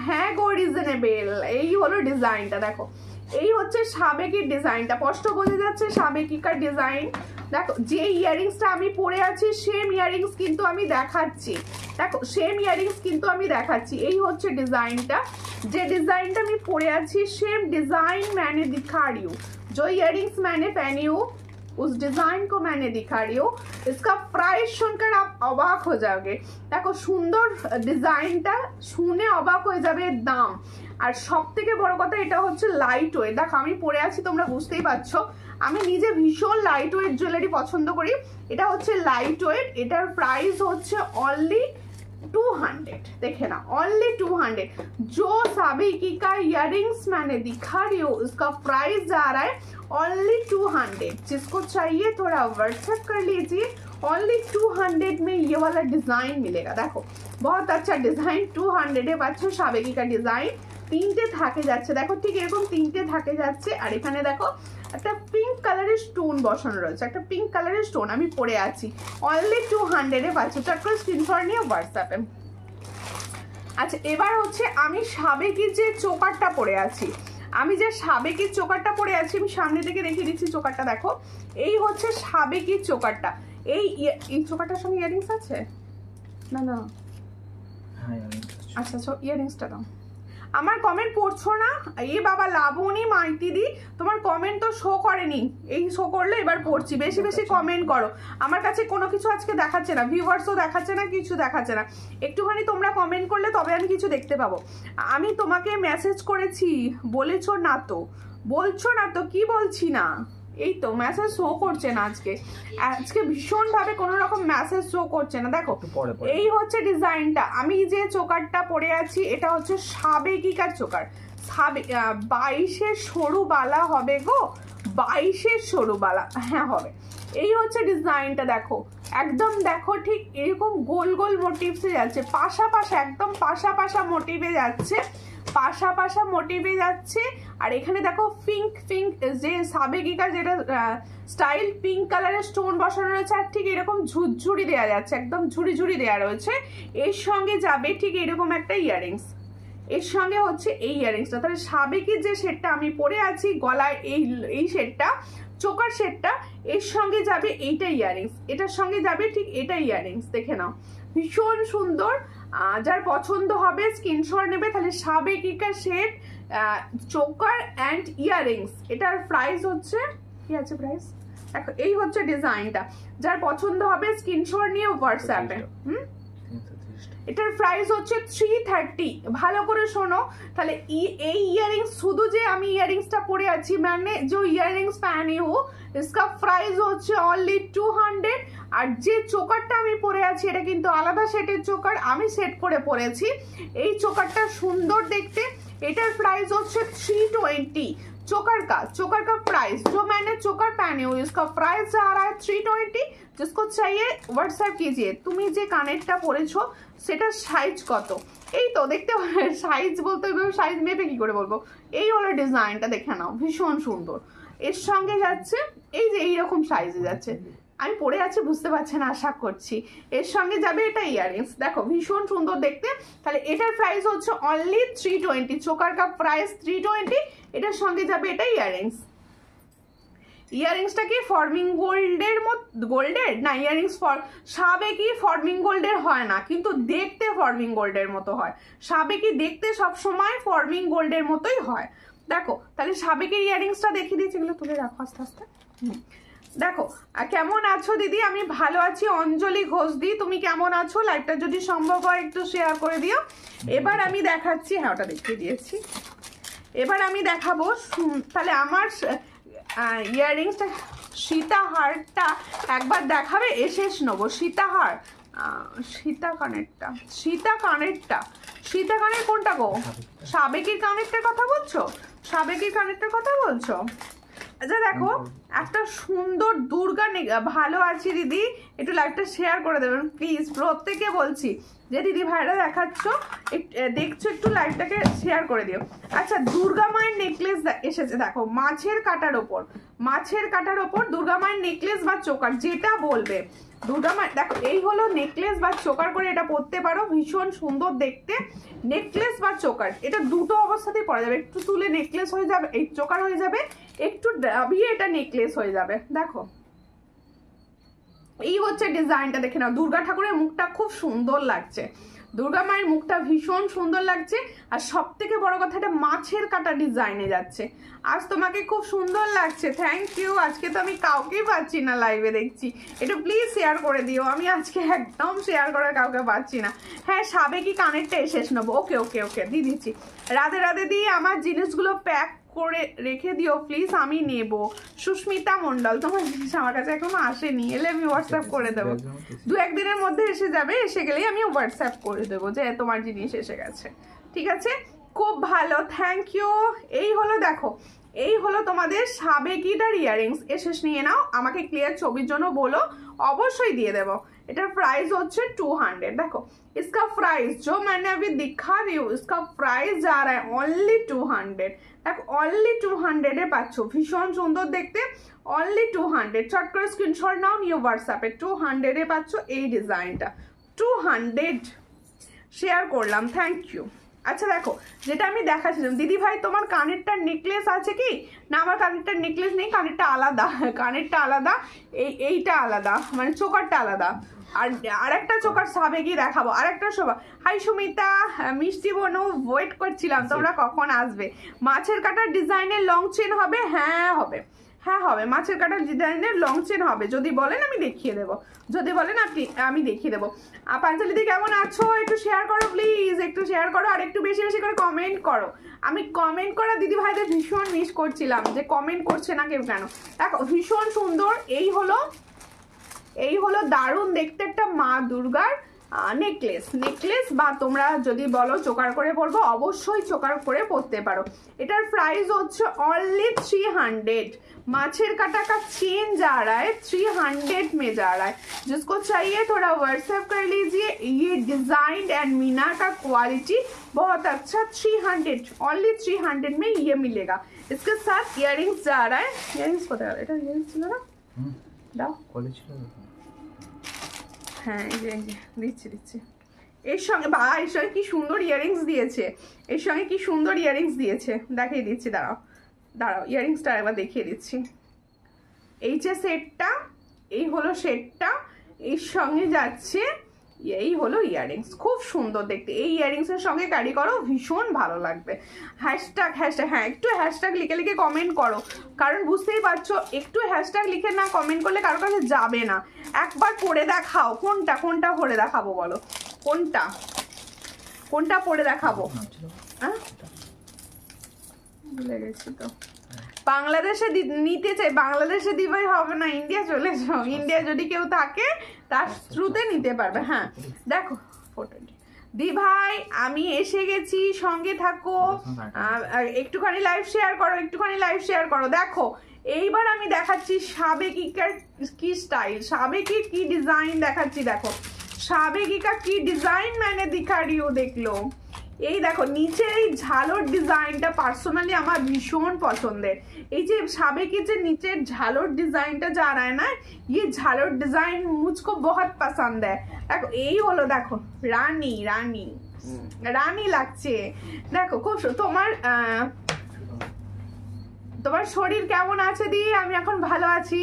হ্যাঁ গো রিজনেবল। এই হলো ডিজাইনটা, দেখো এই হচ্ছে সাবেকির ডিজাইনটা, স্পষ্ট বোঝা যাচ্ছে সাবেকিকার ডিজাইন। দেখো যে ইয়াররিংসটা আমি পরে আছি সেম ইয়াররিংস কিন্তু আমি দেখাচ্ছি, দেখো সেম ইয়াররিংস কিন্তু আমি দেখাচ্ছি। এই হচ্ছে ডিজাইনটা, যে ডিजाइनটা আমি পরে আছি सेम डिजाइन मैंने दिखा रही हूँ, जो इयररिंग्स मैंने पहनी हूँ उस डिजाइन को मैंने दिखा रही हूँ। इसका प्राइस सुनकर आप अबाक हो जाओगे। देखो सुंदर डिजाइनটা শুনে অবাক হয়ে যাবে দাম। আর সবথেকে বড় কথা এটা হচ্ছে লাইট ওয়েট। দেখো আমি পরে আছি তোমরা বুঝতেই পারছো, আমি নিজে ভীষণ লাইট ওয়েট জুয়েলারি পছন্দ করি। এটা হচ্ছে লাইট ওয়েট, এটার প্রাইস হচ্ছে অনলি 200। देखे ना ओनली 200। जो साबिकी का इयररिंग्स मैंने दिखा रही हूँ उसका प्राइस जा रहा है ओनली 200। जिसको चाहिए थोड़ा व्हाट्सएप कर लीजिए। ओनली 200 में ये वाला डिजाइन मिलेगा। देखो बहुत अच्छा डिजाइन 200 পাচ্ছ সাবেকি का डिजाइन। তিনটে থাকে যাচ্ছে, দেখো ঠিক এরকম তিনটে থাকে যাচ্ছে। আর এখানে দেখো একটা পিঙ্ক কালারের স্টোন বসানো রয়েছে, একটা পিঙ্ক কালারের স্টোন আমি পরে আছি। অনলি 200 পাচ্ছ, চট করে স্ক্রিনশট নিয়ে হোয়াটসঅ্যাপে। আচ্ছা এবার হচ্ছে আমি সাবেকি যে চোকারটা পরে আছি, আমি যে সাবেকি চোকারটা পরে আছি আমি সামনে থেকে দেখিয়ে দিচ্ছি চোকারটা। দেখো এই হচ্ছে সাবেকি চোকারটা। এই চোকারটার সঙ্গে ইয়াররিংস আছে না? না আচ্ছা আচ্ছা ইয়াররিংসটা দাও। আমার কমেন্ট পড়ছো না এ বাবা লাবণী মাইতিদি, তোমার কমেন্ট তো শো করেনি, এই শো করলে এবার পড়ছি। বেশি বেশি কমেন্ট করো, আমার কাছে কোনো কিছু আজকে দেখাচ্ছে না, ভিউয়ার্সও দেখাচ্ছে না, কিছু দেখাচ্ছে না। একটুখানি তোমরা কমেন্ট করলে তবে আমি কিছু দেখতে পাবো। আমি তোমাকে মেসেজ করেছি, বলেছো না তো, বলছো না তো, কি বলছি না? এই তো মেসেজ শো করছে না আজকে, আজকে ভীষণ ভাবে কোনো রকম মেসেজ শো করছে না। দেখো এই হচ্ছে ডিজাইনটা, আমি যে চোকারটা পরে আছি এটা হচ্ছে সাবেকিকার চোকার। 22-এর সরু বালা হবে গো, 22-এর সরু বালা, হ্যাঁ হবে। এই হচ্ছে ডিজাইনটা, দেখো একদম দেখো ঠিক এরকম গোল গোল মোটিভসে যাচ্ছে, পাশা পাশা একদম পাশা পাশা মোটিভে যাচ্ছে, পাশা পাশা মোটিভে যাচ্ছে। আর এখানে দেখো পিঙ্ক পিঙ্ক যে সাবেকিকা যেটা স্টাইল পিঙ্ক কালারের স্টোন বসানো রয়েছে, আর ঠিক এরকম ঝুরঝুরি দেওয়া যাচ্ছে, একদম ঝুরি ঝুরি দেওয়া রয়েছে। এর সঙ্গে যাবে ঠিক এরকম একটা ইয়াররিংস, এর সঙ্গে হচ্ছে এই ইয়াররিংসটা। তাহলে সাবেকির যে সেটটা আমি পরে আছি গলায় এই সেটটা, চোকার সেটটা, এর সঙ্গে যাবে এইটা ইয়াররিংস, এটার সঙ্গে যাবে ঠিক এটা ইয়াররিংস। দেখে নাও ভীষণ সুন্দর, যার পছন্দ হবে স্ক্রিনশট নেবে। তাহলে সাবেকিকা সেট চোকার অ্যান্ড ইয়াররিংস, এটার প্রাইস হচ্ছে কি আছে প্রাইস দেখো, এই হচ্ছে ডিজাইনটা, যার পছন্দ হবে স্ক্রিনশট নিয়ে হোয়াটসঅ্যাপে। এটার প্রাইস হচ্ছে 330। ভালো করে শোনো, তাহলে এই ইয়াররিংস শুধু যে আমি ইয়াররিংসটা পরে আছি মানে যে ইয়াররিংস पहनी हूँ इसका प्राइस হচ্ছে অনলি 200। আর যে চোকারটা আমি পরে আছি এটা কিন্তু আলাদা সেটের চোকার, আমি সেট করে পরেছি। এই চোকারটা সুন্দর দেখতে, এটার প্রাইস হচ্ছে 320। चोकर का प्राइस जो मैंने चोकर पहने हुए इसका प्राइस जा रहा है 320। जिसको चाहिए व्हाट्सएप कीजिए। তুমি যে কানেরটা পরেছো সেটা সাইজ কত? এই তো দেখতে সাইজ বলতে সাইজ মেপে কি করে বলবো, এই হলো ডিজাইনটা, দেখে নাও ভীষণ সুন্দর। এর সঙ্গে যাচ্ছে এই যে এইরকম সাইজে যাচ্ছে, আমি পরে আছি বুঝতে পারছি না আশা করছি। এর সঙ্গে যাবে এটা ইয়াররিংস, দেখো ভীষণ সুন্দর দেখতে। তাহলে এটার প্রাইস হচ্ছে অনলি 320। চোকার কা প্রাইস 320, এটার সঙ্গে যাবে এটা ইয়াররিংস। ইয়াররিংসটা কি ফর্মিং গোল্ডের গোল্ডের না, ইয়াররিংস সাবেকি ফর্মিং গোল্ডের হয় না, কিন্তু দেখতে ফর্মিং গোল্ডের মতো হয়। সাবেকি দেখতে সবসময় ফর্মিং গোল্ডের মতোই হয়। দেখো তাহলে সাবেকের ইয়াররিংসটা দেখিয়ে দিয়েছি, এগুলো তুলে রাখো আস্তে আস্তে। দেখো কেমন আছো দিদি? আমি ভালো আছি। অঞ্জলি ঘোষ দি, তুমি কেমন আছো? লাইভটা যদি সম্ভব হয় একটু শেয়ার করে দিও। এবার আমি দেখাচ্ছি, হ্যাঁ ওটা দেখিয়ে দিয়েছি। এবার আমি দেখাবো তাহলে আমার ইয়াররিংসটা, সীতাহারটা একবার দেখাবে, শেষ নেবো। সীতাহার, সীতা কানের কোনটা গো? সাবেকির কানেরটার কথা বলছো? সাবেকির কানেরটার কথা বলছো? আচ্ছা দেখো একটা সুন্দর দুর্গা, ভালো আছি দিদি, একটু লাইভটা শেয়ার করে দেবেন প্লিজ, প্রত্যেকে বলছি যে দিদি ভাইরা দেখছো একটু লাইভটাকে শেয়ার করে দিও। আচ্ছা, দুর্গা মায়ের নেকলেস এসেছে দেখো, মাছের কাটার ওপর দুর্গা মায়ের নেকলেস বা চোকার, যেটা বলবে। দুর্গা মায়ের দেখো, এই হলো নেকলেস বা চোকার করে এটা পরতে পারো, ভীষণ সুন্দর দেখতে। নেকলেস বা চোকার, এটা দুটো অবস্থাতেই পরা যাবে, একটু তুলে নেকলেস হয়ে যাবে, এই চোকার হয়ে যাবে, একটু দাবিয়ে এটা নেকলেস হয়ে যাবে। দেখো এই হচ্ছে ডিজাইনটা, দেখে নাও। দুর্গা ঠাকুরের মুখটা খুব সুন্দর লাগছে, দুর্গা মায়ের মুখটা ভীষণ সুন্দর লাগছে। আর সব থেকে বড় কথা, এটা মাছের কাটা ডিজাইনে যাচ্ছে। আজ তোমাকে খুব সুন্দর লাগছে, থ্যাংক ইউ। আজকে তো আমি কাউকেই পাচ্ছি না লাইভে, দেখছি, একটু প্লিজ শেয়ার করে দিও। আমি আজকে একদম শেয়ার করার কাউকে পাচ্ছি না। হ্যাঁ, সাবেকি কানেরটা শেষ নেবো, ওকে ওকে ওকে দিয়ে দিচ্ছি। রাধে রাধে দিয়ে আমার জিনিসগুলো প্যাক করে রেখে দিও প্লিজ, আমি নেব। সুস্মিতা মন্ডল, তোমার জিনিস আমার কাছে এখনো আসেনি, এলে আমি হোয়াটসঅ্যাপ করে দেবো, 2-1 দিনের মধ্যে এসে যাবে, এসে গেলেই আমি হোয়াটসঅ্যাপ করে দেবো যে তোমার জিনিস এসে গেছে। ঠিক আছে, খুব ভালো, থ্যাংক ইউ। এই হলো দেখো, এই হলো তোমাদের সাবেকিটার ইয়াররিংস। এসে নিয়ে নাও, আমাকে ক্লিয়ার ছবির জন্য বলো, অবশ্যই দিয়ে দেবো। এটার প্রাইস হচ্ছে 200। देखो इसका प्राइस जो मैंने अभी दिखा रही हूँ, इसका प्राइस जा रहा है ओनली 200। দেখো অনলি 200 এ পাচ্ছ, ভীষণ সুন্দর দেখতে, অনলি 200। চট করে স্ক্রিনশট নাও, নিয়ে হোয়াটসঅ্যাপে 200 এ পাচ্ছ এই ডিজাইনটা, 200 শেয়ার করলাম, থ্যাংক ইউ। আচ্ছা দেখো, যেটা আমি দেখাচ্ছিলাম, দিদি ভাই তোমার কানেরটার নেকলেস আছে কি না? আমার কানেরটার নেকলেস নেই, কানেরটা আলাদা, কানেরটা আলাদা, এইটা আলাদা, মানে চোকারটা আলাদা। আর একটা চোকার সাবেকি দেখাবো, আরেকটা শোভা। হাই সুমিতা, মিষ্টি বনু, ওয়েট করছিলাম তোমরা কখন আসবে। মাছের কাটার ডিজাইনের লং চেন হবে? হ্যাঁ হবে, হ্যাঁ হবে, মাছের কাটার ডিজাইনের লং চেন হবে। যদি বলেন আমি দেখিয়ে দেবো, যদি বলেন আপনি আমি দেখিয়ে দেবো। পাঞ্চালি দি কেমন আছো? একটু শেয়ার করো প্লিজ, একটু শেয়ার করো, আর একটু বেশি বেশি করে কমেন্ট করো। আমি কমেন্ট করা দিদি ভাইদের ভীষণ মিস করছিলাম, যে কমেন্ট করছে না কেউ কেন। দেখো ভীষণ সুন্দর, এই হলো দারুণ দেখতে একটা মা দুর্গার নেকলেস, বা তোমরা যদি বলো চোকার করে পরবো, অবশ্যই চোকার করে পরতে পারো। এটার প্রাইস হচ্ছে অনলি 300। माछेर काटा का चेन जा रहा है 300 में जा रहा है। जिसको चाहिए थोड़ा व्हाट्सएप कर लीजिए। ये डिजाइन एंड मीना का क्वालिटी बहुत अच्छा, 300 ओनली 300 में ये मिलेगा। इसके साथ इयररिंग्स जा रहा है। इयररिंग्स को इयररिंग्स ছিল না দাও কলেজ ছিল হ্যাঁ দিচ্ছি এর সঙ্গে এর সঙ্গে কি সুন্দর ইয়ারিংস দিয়েছে, এর সঙ্গে কি সুন্দর ইয়ারিংস দিয়েছে, দেখিয়ে দিচ্ছি, দাঁড়াও ইয়ারিংসটা একবার দেখিয়ে দিচ্ছি। এই যে সেটটা, এই হলো সেটটা, এর সঙ্গে যাচ্ছে এই হলো ইয়ারিংস, খুব সুন্দর দেখতে। এই ইয়ারিংসের সঙ্গে ক্যারি করো, ভীষণ ভালো লাগবে। হ্যাশট্যাগ হ্যাঁ একটু হ্যাশট্যাগ লিখে কমেন্ট করো, কারণ বুঝতেই পারছো একটু হ্যাশট্যাগ লিখে না কমেন্ট করলে কারোর কাছে যাবে না। একবার পড়ে দেখাও, কোনটা পড়ে দেখাবো বলো, কোনটা পড়ে দেখাবো? হ্যাঁ ভুলে গেছি তো। বাংলাদেশে নিতে চাই, বাংলাদেশে দিবাই হবে না, ইন্ডিয়া চলে যাও। ইন্ডিয়া যদি কেউ থাকে তার থ্রুতে নিতে পারবে। হ্যাঁ দেখো ফটোটি দি ভাই আমি এসে গেছি, সঙ্গে থাকো, একটুখানি লাইভ শেয়ার করো। দেখো এইবার আমি দেখাচ্ছি সাবেকিকার কি স্টাইল, সাবেকির কি ডিজাইন দেখাচ্ছি। দেখো সাবেকিকা কি ডিজাইন मैंने दिखा रही हूँ, देख लो। এই দেখো নিচের এই ঝালর ডিজাইনটা পার্সোনালি আমার ভীষণ পছন্দের। এই যে সাবেকি যে নিচের ঝালর ডিজাইনটা যা রায় না, ये ঝালর ডিজাইন মুঝকো বহুত পছন্দ है। দেখো এই হলো, দেখো রানী লাগছে। দেখো খুব তোমার শরীর কেমন আছে দি? আমি এখন ভালো আছি।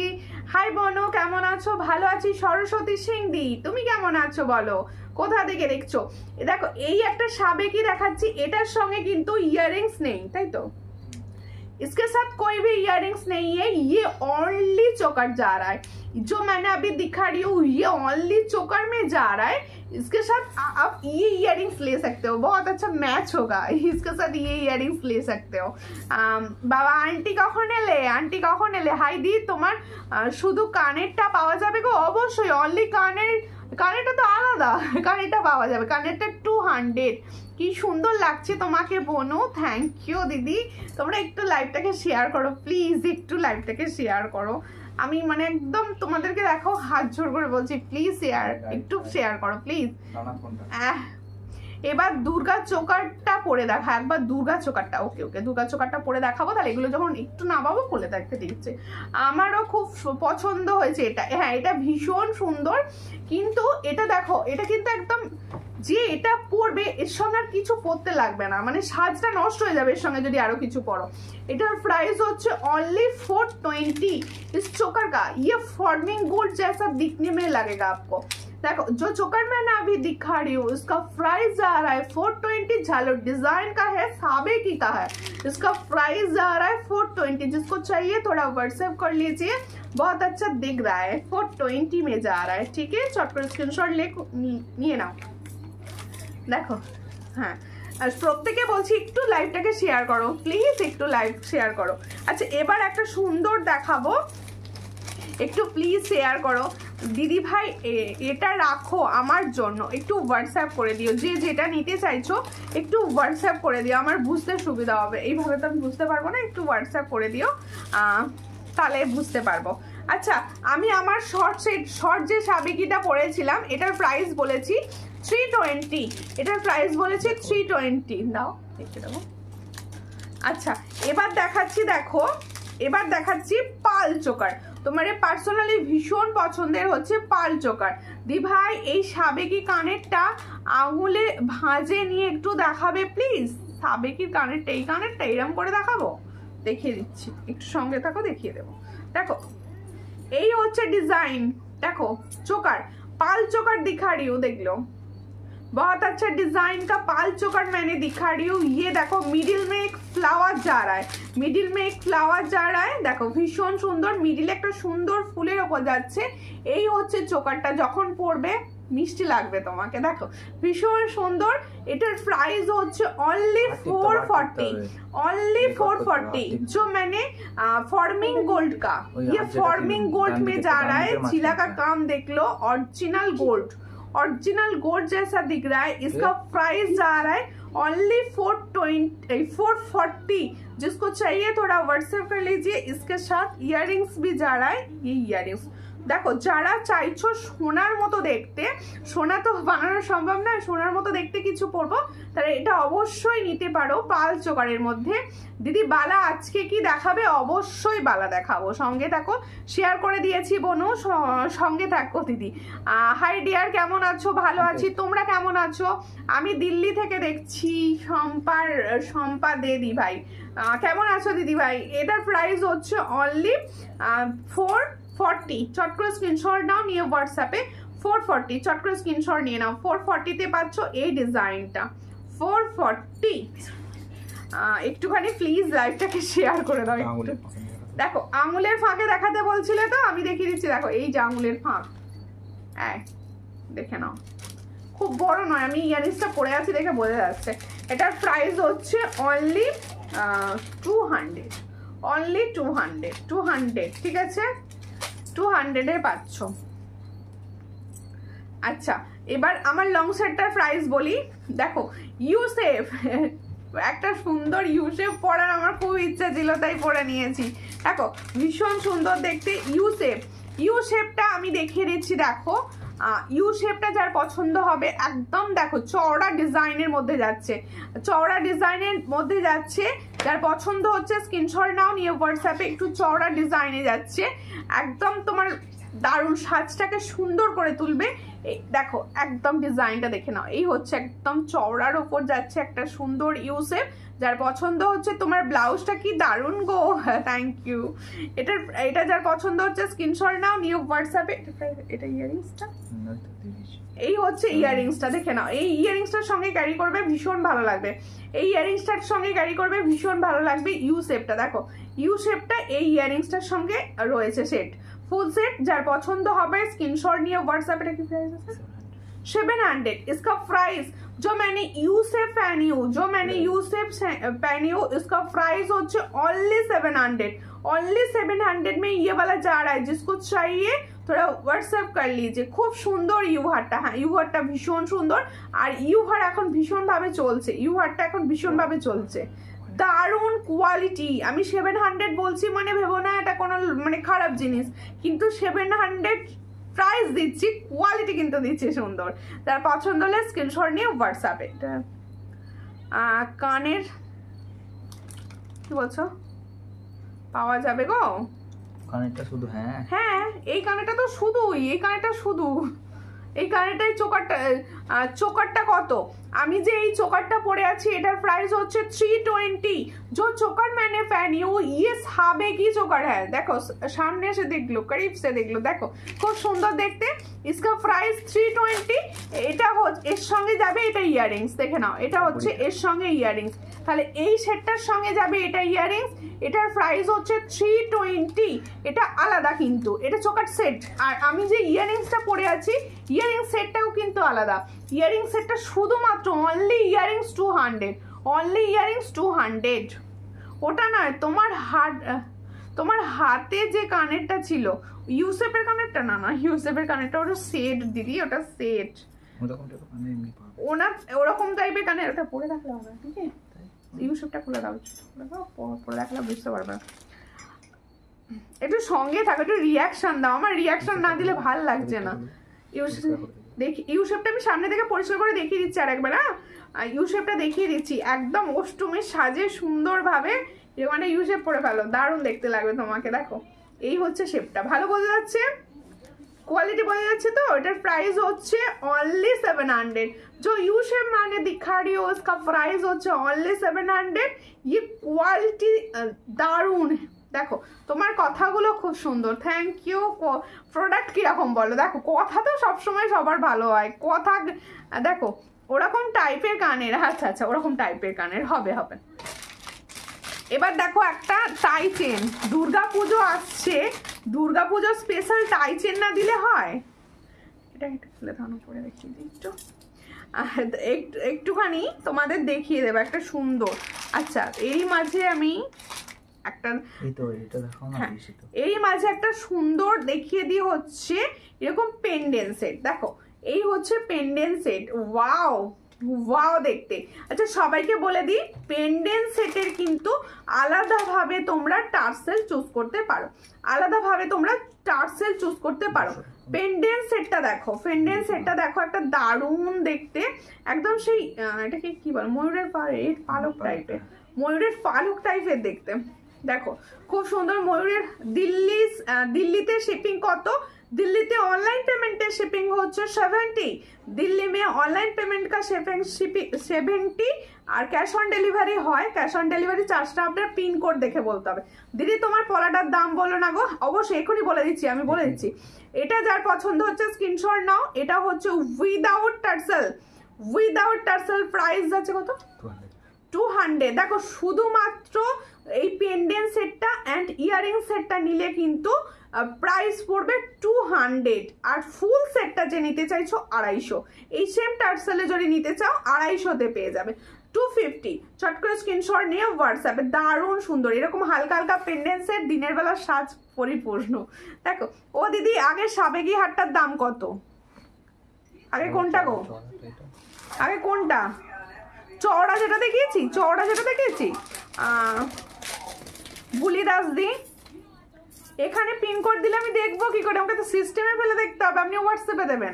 হাই বনো, কেমন আছো? ভালো আছি। সরস্বতী সিং দি, তুমি কেমন আছো বলো, কোথা থেকে দেখছো? দেখো এই একটা সাবেকি দেখাচ্ছি, এটার সঙ্গে কিন্তু ইয়াররিংস নেই, তাই তো? इसके साथ कोई भी इयररिंग्स नहीं है, ये ओनली चोकर जा रहा है। जो मैंने अभी दिखा रही हूँ ये ओनली चोकर में जा रहा है। इसके साथ आप ये इयररिंग्स ले सकते हो, बहुत अच्छा मैच होगा। इसके साथ ये इयररिंग्स ले सकते हो। बाबा आंटी कखन एले? हाई दी, তোমার শুধু কানেরটা পাওয়া যাবে গো? অবশ্যই অনলি কানেরটা তো আলাদা, কানেরটা পাওয়া যাবে। কানেরটা 200। কি সুন্দর লাগছে তোমাকে বোনো, থ্যাংক ইউ দিদি। তোমরা একটু লাইভটাকে শেয়ার করো প্লিজ, একটু লাইভটাকে শেয়ার করো। আমি মানে একদম তোমাদেরকে দেখো হাত জোর করে বলছি, প্লিজ শেয়ার, একটু শেয়ার করো প্লিজ। এবার দুর্গা চোকারটা পরে দেখা, একবার দুর্গা চোকারটা, ওকে ওকে দুর্গা চোকারটা পরে দেখাবো, তাহলে এগুলো যখন একটু নামাবো পরে দেখতে দিচ্ছে। আমারও খুব পছন্দ হয়েছে এটা, হ্যাঁ এটা ভীষণ সুন্দর। কিন্তু এটা দেখো, এটা কিন্তু একদম যে এটা পরবে এর সঙ্গে আর কিছু পরতে লাগবে না, মানে সাজটা নষ্ট হয়ে যাবে এর সঙ্গে যদি আরো কিছু পরো। এটার প্রাইস হচ্ছে অনলি 420। इस चोकर का ये फॉर्मिंग गोल्ड जैसा दिखने में लगेगा आपको। देखो जो चोकर मैं ना अभी दिखा रही हूँ इसका प्राइस जा रहा है 420। झालर डिजाइन का है, साबेकी का है। इसका प्राइस जा रहा है 420। जिसको चाहिए थोड़ा व्हाट्सएप कर लीजिए, बहुत अच्छा दिख रहा है, 420 में जा रहा है। ठीक है, चट कर स्क्रीनशॉट নিয়ে নাও। দেখো হ্যাঁ, আর প্রত্যেকে বলছি একটু লাইভটাকে শেয়ার করো প্লিজ, একটু লাইভ শেয়ার করো। আচ্ছা এবার একটা সুন্দর দেখাবো, একটু প্লিজ শেয়ার করো দিদি ভাই। এটা রাখো আমার জন্য, একটু হোয়াটসঅ্যাপ করে দিও, যে যেটা নিতে চাইছো একটু হোয়াটসঅ্যাপ করে দিও, আমার বুঝতে সুবিধা হবে, এইভাবে তো আমি বুঝতে পারবো না, একটু হোয়াটসঅ্যাপ করে দিও তাহলে বুঝতে পারবো। আচ্ছা আমি আমার শর্ট যে সাবেকিটা পরেছিলাম এটার প্রাইস বলেছি 320, এটার প্রাইস বলেছি 320, দাও দেখে দেবো। আচ্ছা এবার দেখাচ্ছি, দেখো এবার দেখাচ্ছি পাল চোকার। তোমার পার্সোনালি ভীষণ পছন্দের হচ্ছে পাল চোকার। দি ভাই এই সাবেকি কানেরটা আঙুলে ভাঁজে নিয়ে একটু দেখাবে প্লিজ, সাবেকির কানেরটা, এই কানেরটা এরম করে দেখাবো, দেখিয়ে দিচ্ছি, একটু সঙ্গে থাকো দেখিয়ে দেবো। দেখো এই হচ্ছে ডিজাइन, देखो चोकर पाल चोकर दिखा रही हूँ, देख लो बहुत अच्छा डिजाइन का पाल चोकर मैंने दिखा रही हूँ। ये देखो मिडिल में एक फ्लावर जा रहा है, मिडिल में एक फ्लावर जा रहा है, देखो भीषण सुंदर, मिडिल एक सुंदर फुलेर ओपर जाच्छे। এই হচ্ছে চোকারটা, যখন পরবে মিষ্টি লাগবে তোমাকে, দেখো ভীষণ সুন্দর। এটার প্রাইস হচ্ছে অনলি 440, ओनली 440। जो मैंने फॉर्मिंग गोल्ड का, ये फॉर्मिंग गोल्ड में जा रहा है, चिला का काम देख लो, ओरिजिनल गोल्ड, ओरिजिनल गोल्ड जैसा दिख रहा है। इसका प्राइस जा रहा है ओनली 440। जिसको चाहिए थोड़ा व्हाट्सएप कर लीजिए। इसके साथ इयररिंग्स भी जा रहा है, ये इयररिंग्स দেখো যারা চাইছো সোনার মতো দেখতে, সোনা তো বানানো সম্ভব না, সোনার মতো দেখতে কিছু পরবো, তাহলে এটা অবশ্যই নিতে পারো পাল চোকারের মধ্যে। দিদি বালা আজকে কি দেখাবে? অবশ্যই বালা দেখাবো, সঙ্গে থাকো, শেয়ার করে দিয়েছি বনু, সঙ্গে থাকো দিদি। হাই ডিয়ার, কেমন আছো? ভালো আছি, তোমরা কেমন আছো? আমি দিল্লি থেকে দেখছি, শম্পা দিদি ভাই কেমন আছো দিদি ভাই? এটার প্রাইস হচ্ছে অনলি 440। চট করে স্ক্রিনশট নাও, নিয়ে হোয়াটসঅ্যাপে 440 চট করে স্ক্রিনশট নিয়ে নাও। 440 তে পাচ্ছ এই ডিজাইনটা, 440। একটুখানি প্লিজ লাইভটাকে শেয়ার করে দাও একটু। দেখো আঙুলের ফাঁকে দেখাতে বলছিলে তো, আমি দেখিয়ে দিচ্ছি, দেখো এই যে আঙুলের ফাঁক, দেখে নাও, খুব বড় নয়, আমি ইয়ারিংসটা পরে আছি দেখে বোঝা যাচ্ছে। এটার প্রাইস হচ্ছে অনলি 200, অনলি 200, ঠিক আছে, 200 এ পাচ্ছ। আচ্ছা এবার আমার লং সেটটার প্রাইস বলি। দেখো ইউসেফ, একটা সুন্দর ইউসেফ পরার আমার খুব ইচ্ছা ছিল, তাই পরে নিয়েছি। দেখো ভীষণ সুন্দর দেখতে ইউসেফটা আমি দেখিয়ে দিচ্ছি। দেখো ইউসেফটা যার পছন্দ হবে, একদম দেখো চওড়া ডিজাইনের মধ্যে যাচ্ছে, চওড়া ডিজাইনের মধ্যে যাচ্ছে, যার পছন্দ হচ্ছে স্ক্রিনশট নাও, নিয়ে হোয়াটসঅ্যাপে, একটু চওড়া ডিজাইনে যাচ্ছে, একদম তোমার দারুণ সাজটাকে সুন্দর করে তুলবে। দেখো একদম ডিজাইনটা দেখে নাও, এই হচ্ছে একদম চওড়ার ওপর যাচ্ছে একটা সুন্দর ইউসেফ, যার পছন্দ হচ্ছে। তোমার ব্লাউজটা কি দারুণ গো, থ্যাংক ইউ। এটা যার পছন্দ হচ্ছে স্ক্রিনশট নাও, নিয়ে হোয়াটসঅ্যাপে। এটা ইয়ারিংসটা, এই হচ্ছে ইয়ারিংসটা, দেখে নাও, এই ইয়ারিংসটার সঙ্গে ক্যারি করবে, ভীষণ ভালো লাগবে। এই ইয়ারিংসটার সঙ্গে ক্যারি করবে, ভীষণ ভালো লাগবে। ইউসেপটা দেখো, ইউসেপটা এই ইয়ারিংসটার সঙ্গে রয়েছে সেট, ফুল सेट। যার পছন্দ হবে স্ক্রিনশট নিয়ে হোয়াটসঅ্যাপে। কি প্রাইস আছে? 700। इसका प्राइस जो मैंने यूसेफ पहनी हूँ, इसका प्राइस होচ্ছে ओनली 700, ओनली 700 में ये वाला जा रहा है। जिसको चाहिए थोड़ा व्हाट्सएप कर लीजिए। খুব সুন্দর ইউহারটা, হ্যাঁ ইউহারটা ভীষণ সুন্দর, আর ইউহার এখন ভীষণ ভাবে চলছে, ইউহারটা এখন ভীষণ ভাবে চলছে। দারুণ কোয়ালিটি। আমি 700 বলছি মানে ভেবো না এটা কোনো মানে খারাপ জিনিস, কিন্তু 700 প্রাইস দিচ্ছি, কোয়ালিটি কিন্তু দিচ্ছি সুন্দর। তার পছন্দ হলে স্ক্রিনশট নিয়ে হোয়াটসঅ্যাপে। এটা কানের কি বলছো পাওয়া যাবে গো? কানেরটা শুধু? হ্যাঁ হ্যাঁ, এই কানেরটা তো শুধুই, এই কানেরটা শুধু, এই কানেরটাই চোকারটা কত? আমি যে এই চোকারটা পরে আছি এটার প্রাইস হচ্ছে 320। जो चोकर मैंने पहनी वो ये साबे की चोकर है। देखो सामने से देख लो, करीब से देख लो, देखो খুব সুন্দর দেখতে। इसका प्राइस 320। এটা হচ্ছে এর সঙ্গে যাবে এটা ইয়াররিংস, দেখে নাও এটা হচ্ছে এর সঙ্গে ইয়াররিংস, তাহলে এই সেটটার সঙ্গে যাবে এটা ইয়াররিংস। এটার প্রাইস হচ্ছে 320। এটা আলাদা কিন্তু, এটা চোকার সেট। আর আমি যে ইয়াররিংসটা পরে আছি ইয়াররিং সেটটাও কিন্তু আলাদা। ইয়াররিং সেটটা শুধুমাত্র অনলি ইয়াররিংস 200, অনলি ইয়াররিংস 200। ওটা নয়, তোমার হাতে যে কানেরটা ছিল ইউসেফের কানেরটা, না ইউসেফের কানেরটা ওটা সেট দিদি, ওটা সেট। ওরকম টাইপের কানের, ওটা পরে রাখলে হবে, ঠিক আছে? ইউসেফটা খুলে দাও, পরে রাখলে বুঝতে পারবে। একটু সঙ্গে থাকো, একটু রিয়াকশন দাও, আমার রিয়াকশন না দিলে ভাল লাগছে না। দেখি ইউসেফটা আমি সামনে থেকে পরিষ্কার করে দেখিয়ে দিচ্ছি আর একবার। হ্যাঁ, ইউসেফটা দেখিয়ে দিচ্ছি একদম অষ্টমীর সাজে সুন্দরভাবে এরকম একটা ইউসেফ পরে ফেলো, দারুণ দেখতে লাগবে তোমাকে। দেখো এই হচ্ছে শেপটা, ভালো বোঝা যাচ্ছে, क्वालिटी বোঝা যাচ্ছে তো। এটার প্রাইস হচ্ছে অনলি 700। जो यू शेप मैंने दिखा रही हो उसका प्राइस হচ্ছে অনলি 700। ये क्वालिटी দারুণ। দেখো তোমার কথাগুলো খুব সুন্দর, থ্যাংক ইউ। প্রোডাক্ট কিরকম বলো? দেখো কথা তো সবসময় সবার ভালো হয়, কথা দেখো ওরকম টাইপের কানের। আচ্ছা আচ্ছা, ওরকম টাইপের কানের হবে হবে। এবার দেখো একটা টাই চেন, দুর্গা পুজো আসছে, দুর্গা পুজো স্পেশাল টাই চেন না দিলে হয়? এটা একটু খুলে ধানো করে দেখিয়ে দিই একটুখানি তোমাদের দেখিয়ে দেবো একটা সুন্দর। আচ্ছা এই মাঝে আমি একটা এই মাঝে একটা সুন্দর দেখিয়ে দিই, হচ্ছে এরকম পেন্ডেন্ট সেট। দেখো এই হচ্ছে পেন্ডেন্ট সেট, ওয়াও ওয়াও দেখতে। আচ্ছা সবাইকে বলে দিই, পেন্ডেন্ট সেটের কিন্তু আলাদাভাবে তোমরা টার্সেল চুজ করতে পারো, আলাদাভাবে তোমরা টার্সেল চুজ করতে পারো। পেন্ডেন্ট সেটটা দেখো, পেন্ডেন্ট সেটটা দেখো একটা দারুণ দেখতে, একদম সেই এটাকে কি বল, ময়ূরের পালক টাইপের, ময়ূরের পালক টাইপের দেখতে। देखो खूब सुंदर मयूरेर दिल्लीते शिपिंग कत दिल्लीते ऑनलाइन पेमेंट शिपिंग होच्छे 70 दिल्ली में ऑनलाइन पेमेंट का शिपिंग 70 और कैश ऑन डेलिवरी है कैश ऑन डेलिवरी चार्जटा आपनार पिन कोड देखे बोलते होबे दीदी तुम्हार पलाटार दाम बोलो ना गो अवश्य एखुनी बोले दिচ্ছি আমি বলে দিচ্ছি এটা যার পছন্দ হচ্ছে স্ক্রিনশট নাও এটা হচ্ছে উইদাউট টার্সেল প্রাইস আছে কত 200 देखो শুধুমাত্র এই পেন্ডেন্ট সেটটা এন্ড ইয়ারিং সেটটা নিলে কিন্তু প্রাইস পড়বে 200 আর ফুল সেটটা যে নিতে চাইছো 250 এই সেম টার্সেলে যদি নিতে চাও 250 তে পেয়ে যাবে 250 চট করে স্ক্রিনশট নিয়ে হোয়াটসঅ্যাপে দারুণ সুন্দর এরকম হালকা হালকা পেন্ডেন্ট সেট দিনের বেলা সাজ পরিপূর্ণ দেখো ও দিদি আগে সাবেকি হাটটার দাম কত আগে কোনটা গো আগে কোনটা চওড়া যেটা দেখিয়েছি বুলি দাস দি এখানে পিন কোড দিলে আমি দেখবো কি করে আমাকে তো সিস্টেমে ফেলে দেখতে হবে আপনি হোয়াটসঅ্যাপে দেবেন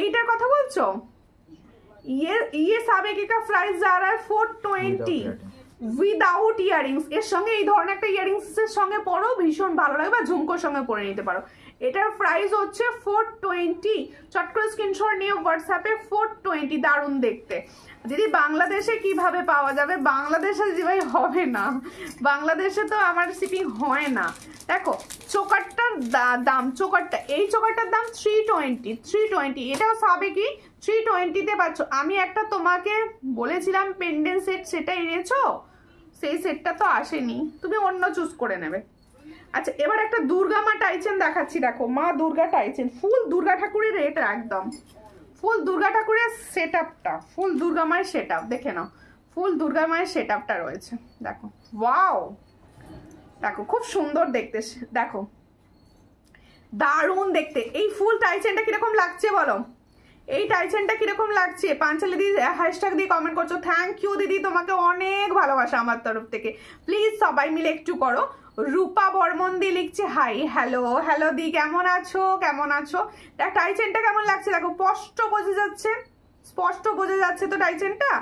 এইটার কথা বলছো ये साबेकी का प्राइस जा रहा है 420 উইদাউট ইয়ারিংস এর সঙ্গে এই ধরনের একটা ইয়ারিংস এর সঙ্গে পরো ভীষণ ভালো লাগবে বা ঝুমকোর সঙ্গে পরে নিতে পারো এটার প্রাইস হচ্ছে 420 চট করে স্ক্রিনশট নিয়ে হোয়াটসঅ্যাপে 420 দারুণ দেখতে দিদি বাংলাদেশে কিভাবে পাওয়া যাবে বাংলাদেশে যে ভাই হবে না বাংলাদেশে তো আমার শিপিং হয় না দেখো চোকারটার দাম চোকারটা এই চোকারটার দাম 320 এটাও সাবেকি 320 তে পাচ্ছ আমি একটা তোমাকে বলেছিলাম পেন্ডেন্ট সেট সেটা এনেছো সেই সেটটা তো আসেনি তুমি অন্য চুজ করে নেবে আচ্ছা এবার একটা দুর্গা মা টাইচেন দেখাচ্ছি দেখো মা দুর্গা টাইচেন ফুল দুর্গা ঠাকুরের এটা একদম ফুল দুর্গা ঠাকুরের সেটআপটা ফুল দুর্গা মায়ের সেটআপ দেখে নাও ফুল দুর্গা মায়ের সেটআপটা রয়েছে দেখো ওয়াও দেখো খুব সুন্দর দেখতে দেখো দারুণ দেখতে এই ফুল টাইচেনটা কিরকম লাগছে বলো এই টাইচেনটা কিরকম লাগছে? পাঞ্চালি দিদি হ্যাশট্যাগ দিয়ে কমেন্ট করছো, থ্যাংক ইউ দিদি, তোমাকে অনেক ভালোবাসা আমার তরফ থেকে। প্লিজ সবাই মিলে একটু করো। রূপা বর্মন দি লিখছে হাই, হ্যালো হ্যালো দি, কেমন আছো কেমন আছো? টাইচেনটা কেমন লাগছে দেখো, স্পষ্ট বোঝা যাচ্ছে, স্পষ্ট বোঝা যাচ্ছে তো টাইচেনটা।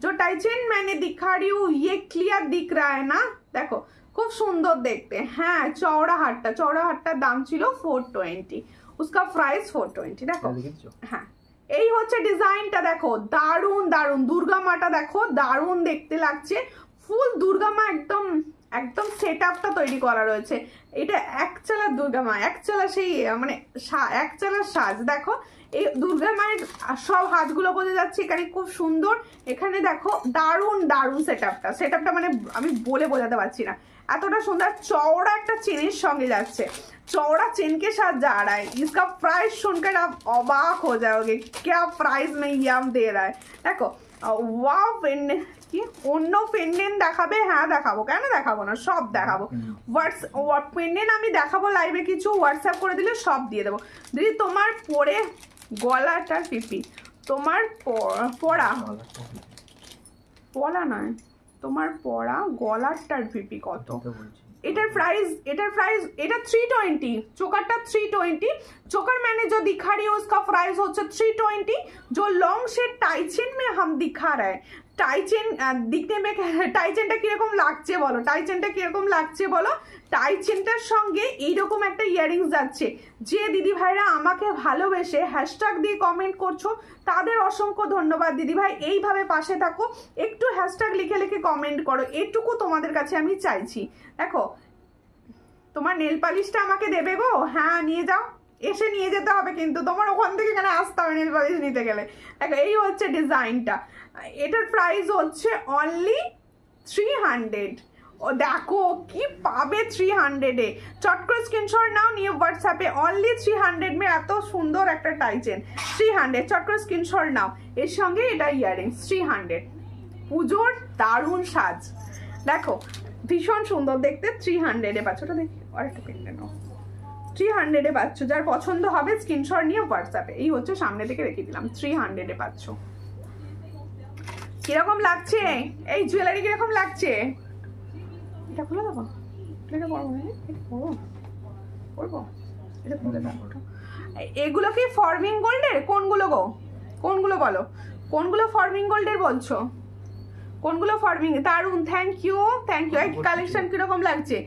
जो टाइचेन मैंने दिखा रही हूँ ये क्लियर दिख रहा है ना, देखो খুব সুন্দর দেখতে। হ্যাঁ চওড়া হাটটার দাম ছিল 420, उसका प्राइस 420। দেখো হ্যাঁ এই হচ্ছে ডিজাইনটা, দেখো দারুন দারুন। দুর্গা মাটা দেখো দারুন দেখতে লাগছে, ফুল দুর্গা মা একদম একদম সেট আপটা তৈরি করা রয়েছে। এটা একচালার দুর্গা মা, একচালা সেই মানে একচালার সাজ। দেখো এই দুর্গা মায়ের সব হাতগুলো বোঝা যাচ্ছে, এখানে খুব সুন্দর। এখানে দেখো দারুন দারুন সেট আপটা মানে আমি বলে বোঝাতে পারছি না, এতটা সুন্দর। চওড়া একটা চেনের সঙ্গে যাচ্ছে, चौड़ा चेन के साथ जा रहा है। इसका प्राइस सुनकर आप अबाक हो जाओगे, क्या प्राइस में ये हम दे रहा है। देखो वाव पेंडेंट কি অন্য পেন্ডেন্ট দেখাবে? হ্যাঁ দেখাবো, কেন দেখাবো না, সব দেখাবো। পেন্ডেন্ট আমি দেখাবো লাইভে, কিছু হোয়াটসঅ্যাপ করে দিলে সব দিয়ে দেবো। দিদি তোমার পরে গলাটার পিপি, তোমার পড়া নয়, তোমার পড়া গলাটার পিপি কত? এটার प्राइस এটা 320, चोकर 320। चोकर मैंने जो दिखा रही हूँ उसका प्राइस होता 320। जो लॉन्ग शेड टाइचेन में हम दिखा रहे हैं, টাইচেন দিকতে টাইচেনটা কিরকম লাগছে বলো, টাইচেনটা কিরকম লাগছে বলো। টাইচেনটার সঙ্গে এইরকম একটা ইয়ারিংস যাচ্ছে। যে দিদি ভাইরা আমাকে ভালোবেসে হ্যাশট্যাগ দিয়ে কমেন্ট করছো তাদের অসংখ্য ধন্যবাদ দিদি ভাই, এইভাবে পাশে থাকো, একটু হ্যাশট্যাগ লিখে লিখে কমেন্ট করো, এটুকু তোমাদের কাছে আমি চাইছি। দেখো তোমার নেল পালিশটা আমাকে দেবে গো? হ্যাঁ নিয়ে যাও, এসে নিয়ে যেতে হবে, কিন্তু তোমার ওখান থেকে এখানে আসতে হবে নেল পালিশ নিতে গেলে। দেখো এই হচ্ছে ডিজাইনটা, এটার প্রাইস হচ্ছে অনলি 300। ও দেখো কি পাবে 300-এ, চট করে স্ক্রিনশট নাও, নিয়ে হোয়াটসঅ্যাপে অনলি 300 মে এত সুন্দর একটা টাইচেন 300, চট করে স্ক্রিনশট নাও। এর সঙ্গে এটা ইয়ারিংস 300, পুজোর দারুণ সাজ। দেখো ভীষণ সুন্দর দেখতে, 300-এ পাচ্ছ। ওটা দেখি আরেকটা পেন্ডেন্ট নাও, 300-এ পাচ্ছ। যার পছন্দ হবে স্ক্রিনশট নিয়ে হোয়াটসঅ্যাপে, এই হচ্ছে সামনে থেকে রেখে দিলাম, 300-এ পাচ্ছ। কিরকম লাগছে এই জুয়েলারি, কিরকম লাগছে? এটা খুলে দেবো, এটা পরবো না, এটা পরবো, এটা খুলে দেবো। এগুলো কি ফর্মিং গোল্ডের? কোনগুলো গো, কোনগুলো বলো, কোনগুলো ফর্মিং গোল্ডের বলছো? কোনগুলো ফর্মিং? দারুন, থ্যাংক ইউ থ্যাংক ইউ। এই কালেকশন কিরকম লাগছে?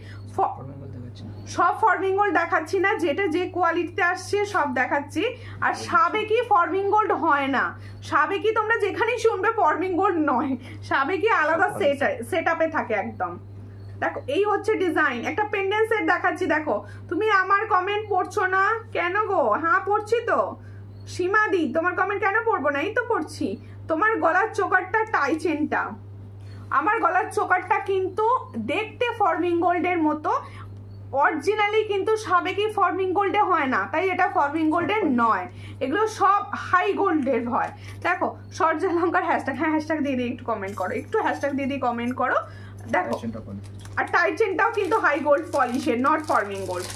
সব ফর্মিং গোল্ড দেখাচ্ছি না, যেটা যে কোয়ালিটিতে আসছে সব দেখাচ্ছি। আর সাবেকি ফর্মিং গোল্ড হয় না, সাবেকি তোমরা যেখানেই শুনবে ফর্মিং গোল্ড নয়, সাবেকি আলাদা সেট আপে থাকে একদম। দেখো এই হচ্ছে ডিজাইন, একটা পেন্ডেন্ট সেট দেখাচ্ছি। দেখো তুমি আমার কমেন্ট পড়ছো না কেন গো? হ্যাঁ পড়ছি তো সীমা দি, তোমার কমেন্ট কেন পড়বো না? এই তো পড়ছি। তোমার গলার চোকারটা টাইচেনটা, আমার গলার চোকারটা কিন্তু দেখতে ফর্মিং গোল্ডের মতো, অরিজিনালি কিন্তু সাবেকি ফর্মিং গোল্ডে হয় না, তাই এটা ফর্মিং গোল্ডের নয়, এগুলো সব হাই গোল্ডের হয়। দেখো সূর্যালঙ্কার হ্যাশট্যাগ, হ্যাঁ হ্যাশট্যাগ দিয়ে দিয়ে একটু কমেন্ট করো, একটু হ্যাশট্যাগ দিয়ে দিয়ে কমেন্ট করো। দেখো আর টাইচেনটাও কিন্তু হাই গোল্ড পলিশের, নট ফর্মিং গোল্ড।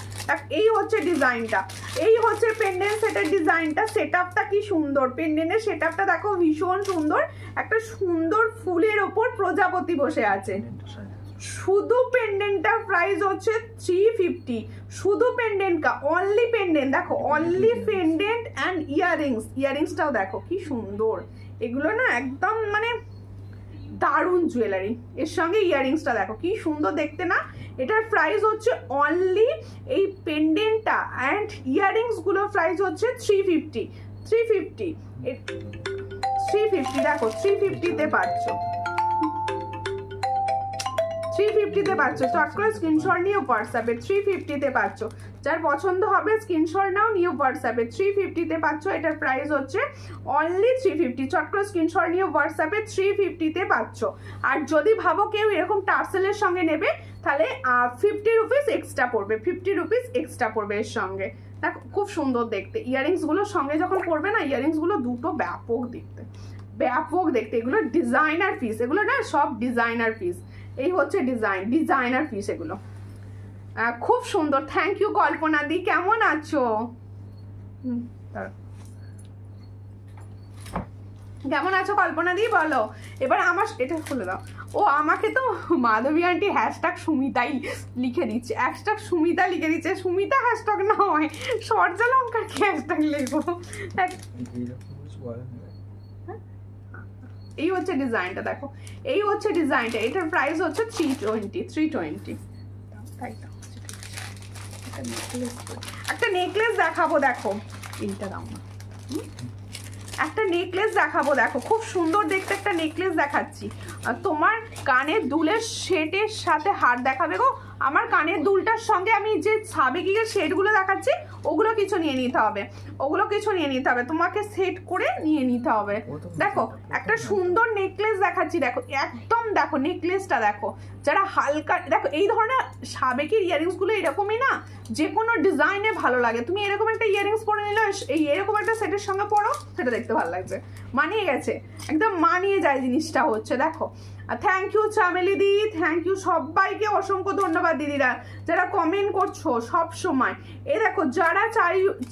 এই হচ্ছে ডিজাইনটা, এই হচ্ছে পেন্ডেন্ট সেটের ডিজাইনটা। সেটআপটা কি সুন্দর, পেন্ডেন্টের সেটআপটা দেখো ভীষণ সুন্দর, একটা সুন্দর ফুলের ওপর প্রজাপতি বসে আছে। শুধু পেন্ডেন্টটার প্রাইস হচ্ছে 350, শুধু পেন্ডেন্ট কা অনলি পেন্ডেন্ট। দেখো অনলি পেন্ডেন্ট অ্যান্ড ইয়ারিংসটাও দেখো কি সুন্দর, এগুলো না একদম মানে দারুণ জুয়েলারি। এর সঙ্গে ইয়ারিংসটা দেখো কি সুন্দর দেখতে না। এটার প্রাইস হচ্ছে অনলি এই পেন্ডেন্টটা অ্যান্ড ইয়ারিংস গুলোর প্রাইস হচ্ছে 350। দেখো 350-তে পাচ্ছ, 350-তে পাচ্ছ। চট করে স্ক্রিনশট নিয়ে হোয়াটসঅ্যাপে 350-তে পাচ্ছ। যার পছন্দ হবে স্ক্রিনশট নাও, নিয়ে হোয়াটসঅ্যাপে 350-তে পাচ্ছ। এটার প্রাইস হচ্ছে অনলি 350। চট করে স্ক্রিনশট নিয়ে হোয়াটসঅ্যাপে 350-তে পাচ্ছ। আর যদি ভাবো কেউ এরকম টার্সেলের সঙ্গে নেবে তাহলে 50 রুপিস এক্সট্রা পড়বে, 50 রুপিস এক্সট্রা পড়বে এর সঙ্গে। দেখো খুব সুন্দর দেখতে, ইয়ারিংসগুলোর সঙ্গে যখন পড়বে না, ইয়ারিংসগুলো দুটো ব্যাপক দেখতে, এগুলো ডিজাইনার পিস, এগুলো না সব ডিজাইনার পিস। এই হচ্ছে ডিজাইনার পিস, এগুলো খুব সুন্দর। থ্যাংক ইউ কল্পনা দি, কেমন আছো? কেমন আছো কল্পনা দি বলো। এবার আমার এটা খুলে দাও। ও আমাকে তো মাধবী আন্টি হ্যাশট্যাগ সুমিতাই লিখে দিচ্ছে, হ্যাশট্যাগ সুমিতা লিখে দিচ্ছে। সুমিতা হ্যাশট্যাগ না হয় সূর্যালঙ্কার কি হ্যাশট্যাগ লিখবো। এই হচ্ছে ডিজাইনটা, দেখো এই হচ্ছে ডিজাইনটা। এটার প্রাইস হচ্ছে 320। তাই তো একটা নেকলেস দেখাবো, দেখো এইটা দাও না। একটা নেকলেস দেখাবো, দেখো খুব সুন্দর দেখতে একটা নেকলেস দেখাচ্ছি। তোমার কানের দুলের সেটের সাথে হার দেখাবে গো। আমার কানের দুলটার সঙ্গে আমি যে সাবেকিকের সেটগুলো দেখাচ্ছি ওগুলো কিছু নিয়ে নিতে হবে, ওগুলো কিছু নিয়ে নিতে হবে, তোমাকে সেট করে নিয়ে নিতে হবে। দেখো একটা সুন্দর নেকলেস দেখাচ্ছি, দেখো একদম দেখো নেকলেসটা দেখো, যারা হালকা দেখো এই ধরনের সাবেকির ইয়ারিংসগুলো এরকমই না, যে কোনো ডিজাইনে ভালো লাগে। তুমি এরকম একটা ইয়ারিংস পরে নিলে এই এরকম একটা সেটের সঙ্গে পরো, সেটা দেখতে ভালো লাগবে। মানিয়ে গেছে, একদম মানিয়ে যায় জিনিসটা হচ্ছে। দেখো থ্যাংক ইউ চামেলি দি, থ্যাংক ইউ সবাইকে, অসংখ্য ধন্যবাদ দিদিরা যারা কমেন্ট করছো সব সময়। এই দেখো যারা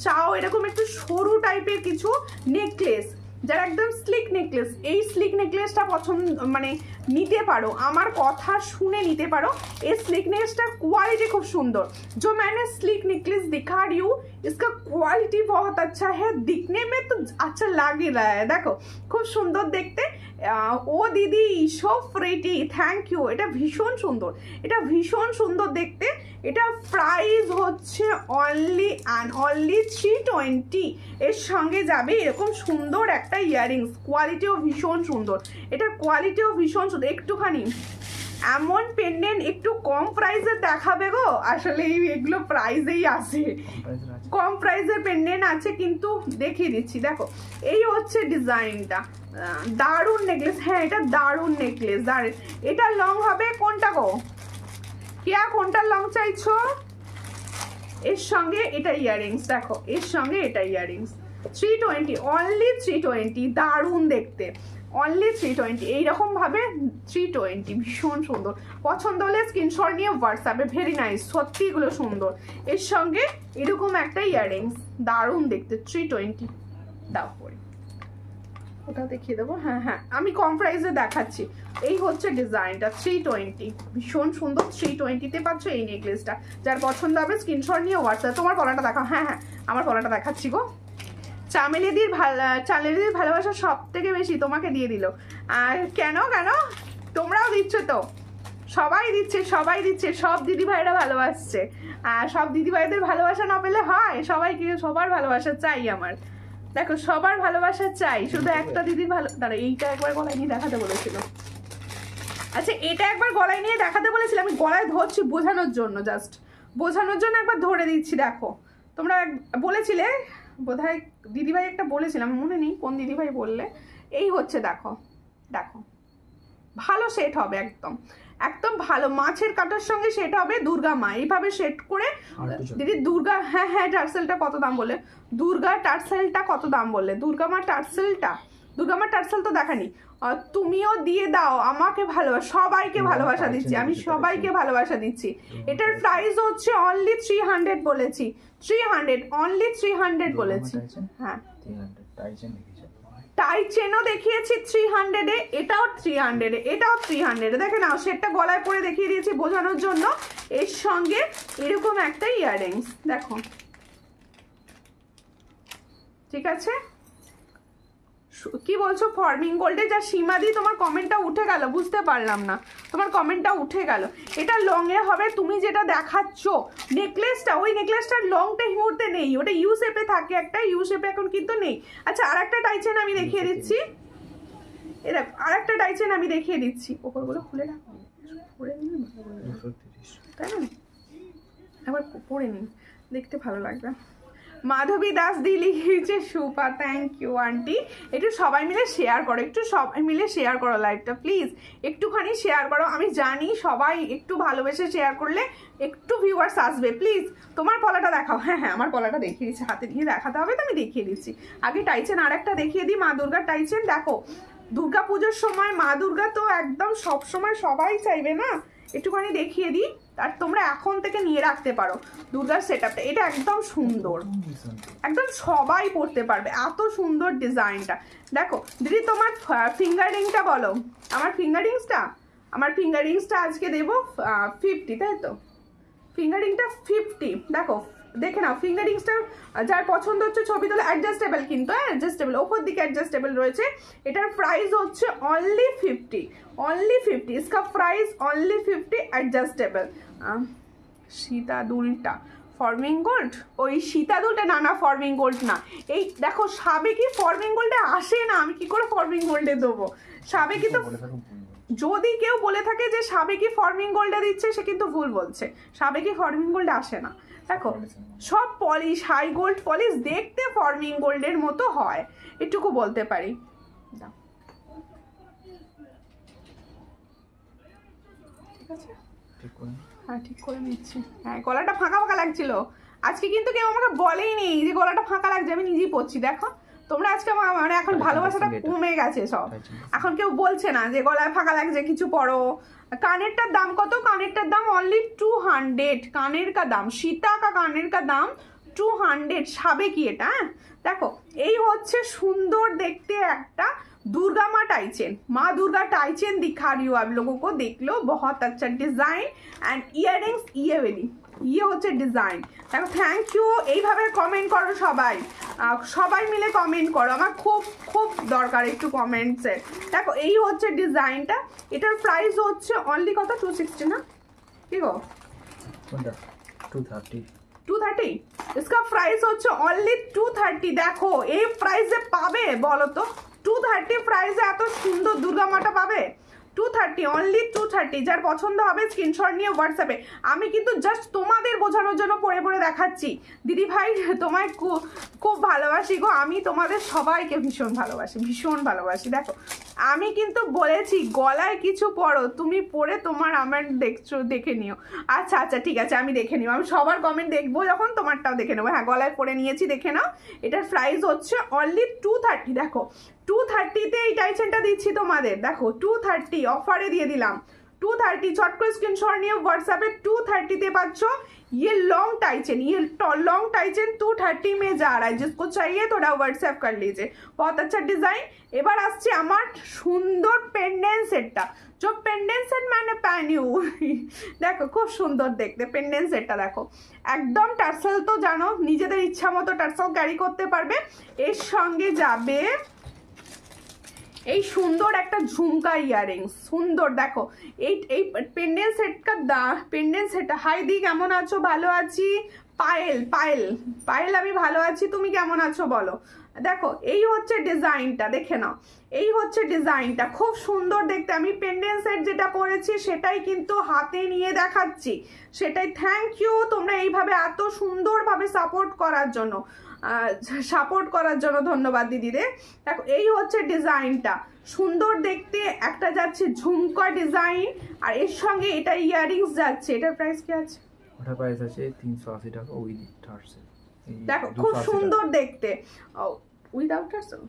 চাও এরকম একটু সরু টাইপের কিছু নেকলেস, যারা একদম স্লিক নেকলেস, এই স্লিক নেকলেসটা পছন্দ মানে নিতে পারো, আমার কথা শুনে নিতে পারো। এই स्लिक नेक्लेस का क्वालिटी खूब सुंदर, जो मैंने स्लिक नेकलेस दिखा रही हूँ इसका क्वालिटी बहुत अच्छा है, दिखने में तो अच्छा लग ही रहा है। देखो खूब सुंदर देखते। ও দিদি সো প্রিটি, থ্যাংক ইউ। এটা ভীষণ সুন্দর, এটা ভীষণ সুন্দর দেখতে। এটা প্রাইস হচ্ছে অনলি 320। এর সঙ্গে যাবে এরকম সুন্দর একটা ইয়ারিংস, কোয়ালিটিও ভীষণ সুন্দর, এটার কোয়ালিটিও ভীষণ সুন্দর। একটুখানি এমন পেন্ডেন্ট একটু কম প্রাইসে দেখাবে গো, আসলে এগুলো প্রাইসেই আসে, কম প্রাইসের পেন্ডেন্ট আছে কিন্তু দেখিয়ে দিচ্ছি। দেখো এই হচ্ছে ডিজাইনটা, দারুণ নেকলেস। হ্যাঁ এটা দারুণ নেকলেস, দারুণ। এটা লং হবে কোনটা গো, কেয়া কোনটা লং চাইছো? এর সঙ্গে এটা ইয়ারিংস, দেখো এর সঙ্গে এটা ইয়ারিংস 320, অনলি 320, দারুণ দেখতে, অনলি 320। এইরকম ভাবে 320, ভীষণ সুন্দর। পছন্দ হলে স্ক্রিনশট নিয়ে হোয়াটসঅ্যাপে, ভেরি নাইস, সত্যি এগুলো সুন্দর। এর সঙ্গে এরকম একটা ইয়ারিংস, দারুণ দেখতে, 320। দাও পরে ওটা দেখিয়ে দেবো। হ্যাঁ হ্যাঁ আমি কম প্রাইসে দেখাচ্ছি। এই হচ্ছে ডিজাইনটা 320, ভীষণ সুন্দর। 320-তে পাচ্ছ এই নেকলেসটা। যার পছন্দ হবে স্ক্রিনশট নিয়ে হোয়াটসঅ্যাপ। তোমার পলাটা দেখাও। হ্যাঁ হ্যাঁ আমার পলাটা দেখাচ্ছি গো। চামেলিদির ভালোবাসা সব থেকে বেশি তোমাকে দিয়ে দিল। আর কেন কেন তোমরাও দিচ্ছ তো, সবাই দিচ্ছে, সবাই দিচ্ছে, সব দিদিভাইরা ভালোবাসছে। আর সব দিদিভাইদের ভালোবাসা না পেলে হয়, সবাইকে সবার ভালোবাসা চাই আমার। দেখো সবার ভালোবাসা চাই, শুধু একটা দিদির ভালো। দাঁড়া এইটা একবার গলায় নিয়ে দেখাতে বলেছিল। আচ্ছা এটা একবার গলায় নিয়ে দেখাতে বলেছিল, আমি গলায় ধরছি বোঝানোর জন্য, জাস্ট বোঝানোর জন্য একবার ধরে দিচ্ছি। দেখো তোমরা বলেছিলে বোধহয় দিদিভাই একটা বলেছিলাম, মনে নেই কোন দিদিভাই বললে। এই হচ্ছে দেখো, দেখো ভালো সেট হবে, একদম একদম ভালো মাছের কাটার সঙ্গে সেট হবে। দুর্গা মা এইভাবে সেট করে দিদি। দুর্গা হ্যাঁ হ্যাঁ টার্সেলটা কত দাম বলে, দুর্গা টার্সেলটা কত দাম বললে, দুর্গা মা টার্সেলটা, দুর্গা মা টার্সেল তো দেখানি। তুমিও দিয়ে দাও আমাকে ভালোবাসা, সবাইকে ভালোবাসা দিচ্ছি আমি, সবাইকে ভালোবাসা দিচ্ছি। এটার প্রাইস হচ্ছে অনলি 300 বলেছি, 300, অনলি 300 বলেছি। হ্যাঁ টাই চেনও দেখিয়েছি 300-এ, এটাও 300-এ, এটাও 300-এ। দেখে নাও সেটটা গলায় পরে দেখিয়ে দিয়েছি বোঝানোর জন্য। এর সঙ্গে এরকম একটা ইয়াররিংস, দেখো ঠিক আছে। কি বলছো ফর্মিং গোল্ডে? যা সীমাদি তোমার কমেন্টটা উঠে গেল, বুঝতে পারলাম না, তোমার কমেন্টটা উঠে গেল। এটা লং এ হবে, তুমি যেটা দেখাচ্ছ নেকলেসটা, ওই নেকলেসটার লংটা এই মুহূর্তে নেই, ওটা ইউ শেপে থাকে, একটা ইউ শেপে এখন কিন্তু নেই। আচ্ছা আর একটা টাইচেন আমি দেখিয়ে দিচ্ছি, এরকম আর একটা টাইচেন আমি দেখিয়ে দিচ্ছি। ওপরগুলো খুলে রাখো, তাই না, একবার পরে নিন, দেখতে ভালো লাগবে। মাধবী দাস দি লিখেছে সুপা, থ্যাংক ইউ আন্টি। একটু সবাই মিলে শেয়ার করো, একটু সবাই মিলে শেয়ার করো লাইভটা, প্লিজ একটুখানি শেয়ার করো। আমি জানি সবাই একটু ভালোবেসে শেয়ার করলে একটু ভিউয়ার্স আসবে, প্লিজ। তোমার পলাটা দেখাও। হ্যাঁ হ্যাঁ আমার পলাটা দেখিয়ে দিচ্ছি, হাতে নিয়ে দেখাতে হবে তো আমি দেখিয়ে দিচ্ছি। আগে টাইচেন আর একটা দেখিয়ে দিই, মা দুর্গার টাইচেন। দেখো দুর্গা পুজোর সময় মা দুর্গা তো একদম সব সময় সবাই চাইবে না একটুখানি দেখিয়ে দিই, আর তোমরা এখন থেকে নিয়ে রাখতে পারো দুর্গার সেটআপটা। এটা একদম সুন্দর, একদম সবাই পরতে পারবে, এত সুন্দর ডিজাইনটা। দেখো দিদি তোমার ফিঙ্গারিংটা বলো। আমার ফিঙ্গারিংসটা আজকে দেবো 50, তাই তো? ফিঙ্গারিংটা 50। দেখো দেখে নাও ফিঙ্গারিংসটা, যার পছন্দ হচ্ছে ছবি তোলা। অ্যাডজাস্টেবল কিন্তু, অ্যাডজাস্টেবল, ওপর দিকে অ্যাডজাস্টেবল রয়েছে। এটার প্রাইস হচ্ছে অনলি 50, অনলি 50। इसका प्राइस অনলি 50, অ্যাডজাস্টেবল। সীতাদুলটা ফর্মিং গোল্ড, ওই সীতাদুলটা না, ফর্মিং গোল্ড না। এই দেখো সাবেকি ফর্মিং গোল্ডে আসে না, আমি কি করে ফর্মিং গোল্ডে দেবো? সাবেকি তো, যদি কেউ বলে থাকে যে সাবেকি ফর্মিং গোল্ডে দিচ্ছে, সে কিন্তু ভুল বলছে। সাবেকি ফর্মিং গোল্ডে আসে না। দেখো সব পলিশ, হাই গোল্ড পলিশ দেখতে ফর্মিং গোল্ডের মতো হয়, এটুকু বলতে পারি। ঠিক আছে, হ্যাঁ ঠিক করে নিচ্ছি। হ্যাঁ গলাটা ফাঁকা ফাঁকা লাগছিল আজকে, কিন্তু কেউ আমাকে বলেইনি যে গলাটা ফাঁকা লাগছে, আমি নিজেই পড়ছি। দেখো তোমরা আজকে মানে এখন ভালোবাসাটা কমে গেছে সব, এখন কেউ বলছে না যে গলায় ফাঁকা লাগছে, কিছু পড়ো। কানেরটার দাম কত? কানেরটার দাম অনলি 200। কানের কা দাম, সীতা কা কানের কা দাম 200। সাবেকি এটা। হ্যাঁ দেখো এই হচ্ছে সুন্দর দেখতে একটা दुर्गा माँ टाइचेन, माँ दुर्गा टाइचेन दिखा रही हूँ आप लोगों को, देख लो बहुत अच्छा डिजाइन। एंड इयररिंग्स ये वाली, ये হচ্ছে ডিজাইন। দেখো থ্যাংক ইউ, এইভাবে কমেন্ট করো সবাই, সবাই মিলে কমেন্ট করো, আমার খুব খুব দরকার একটু কমেন্টসের। দেখো এই হচ্ছে ডিজাইনটা, এটার প্রাইস হচ্ছে অনলি কত? 260 না কি গো? 230। इसका प्राइस হচ্ছে অনলি 230। দেখো এই প্রাইসে পাবে বলো তো? 230 প্রাইসে এত সুন্দর দুর্গা মাটা পাবে? 230, অনলি 230। যার পছন্দ হবে স্ক্রিনশট নিয়ে হোয়াটসঅ্যাপে। আমি কিন্তু জাস্ট তোমাদের বোঝানোর জন্য পরে পরে দেখাচ্ছি। দিদি ভাই তোমায় খুব ভালোবাসি গো, আমি তোমাদের সবাইকে ভীষণ ভালোবাসি, ভীষণ ভালোবাসি। দেখো আমি কিন্তু বলেছি গলায় কিছু পরো, তুমি পরে তোমার আমার দেখে নিও। আচ্ছা আচ্ছা ঠিক আছে, আমি দেখে নিও, আমি সবার কমেন্ট দেখবো যখন, তোমারটাও দেখে নেবো। হ্যাঁ গলায় পরে নিয়েছি, দেখে নাও। এটার প্রাইস হচ্ছে অনলি 230। দেখো 230-তে এই টাইচেনটা দিচ্ছি তোমাদের। দেখো 230 অফারে দিয়ে দিলাম, 230। চট করে স্ক্রিনশট নিয়ে হোয়াটসঅ্যাপে 230-তে পাচ্ছ। ये लॉन्ग टाइचेन, ये लॉन्ग टाइचेन 230 में जा रहा है, जिसको चाहिए थोड़ा व्हाट्सएप कर लीजिए। बहुत अच्छा डिजाइन। এবার আসছে আমার সুন্দর পেন্ডেন্ট সেটটা, जो पेंडेंट सेट मैंने पहनी हूँ। देखो खूब सुंदर देखते पेंडेंट सेटটা। দেখো একদম টার্সেল তো জানো, নিজেদের ইচ্ছা মতো টার্সেল ক্যারি করতে পারবে। এর সঙ্গে যাবে এই সুন্দর একটা ঝুমকা ইয়ারিংস, সুন্দর। দেখো এই পেন্ডেন্ট সেটটা পেন্ডেন্ট সেটটা। হাই দি কেমন আছো? ভালো আছি। পায়েল পায়েল পায়েল আমি ভালো আছি, তুমি কেমন আছো বলো? দেখো এই হচ্ছে ডিজাইনটা, দেখে নাও। এই হচ্ছে ডিজাইনটা, খুব সুন্দর দেখতে। আমি পেন্ডেন্ট সেট যেটা পরেছি সেটাই কিন্তু হাতে নিয়ে দেখাচ্ছি, সেটাই। থ্যাংক ইউ তোমরা এইভাবে এত সুন্দরভাবে সাপোর্ট করার জন্য ধন্যবাদ দিদিদের। দেখো এই হচ্ছে ডিজাইনটা, সুন্দর দেখতে। একটা যাচ্ছে ঝুমকা ডিজাইন, আর এর সঙ্গে এটা ইয়ারিংস যাচ্ছে। এটার প্রাইস কি আছে? ওটার প্রাইস আছে 380 টাকা উইথ টার্সেল। দেখো খুব সুন্দর দেখতে উইদাউট টার্সেল।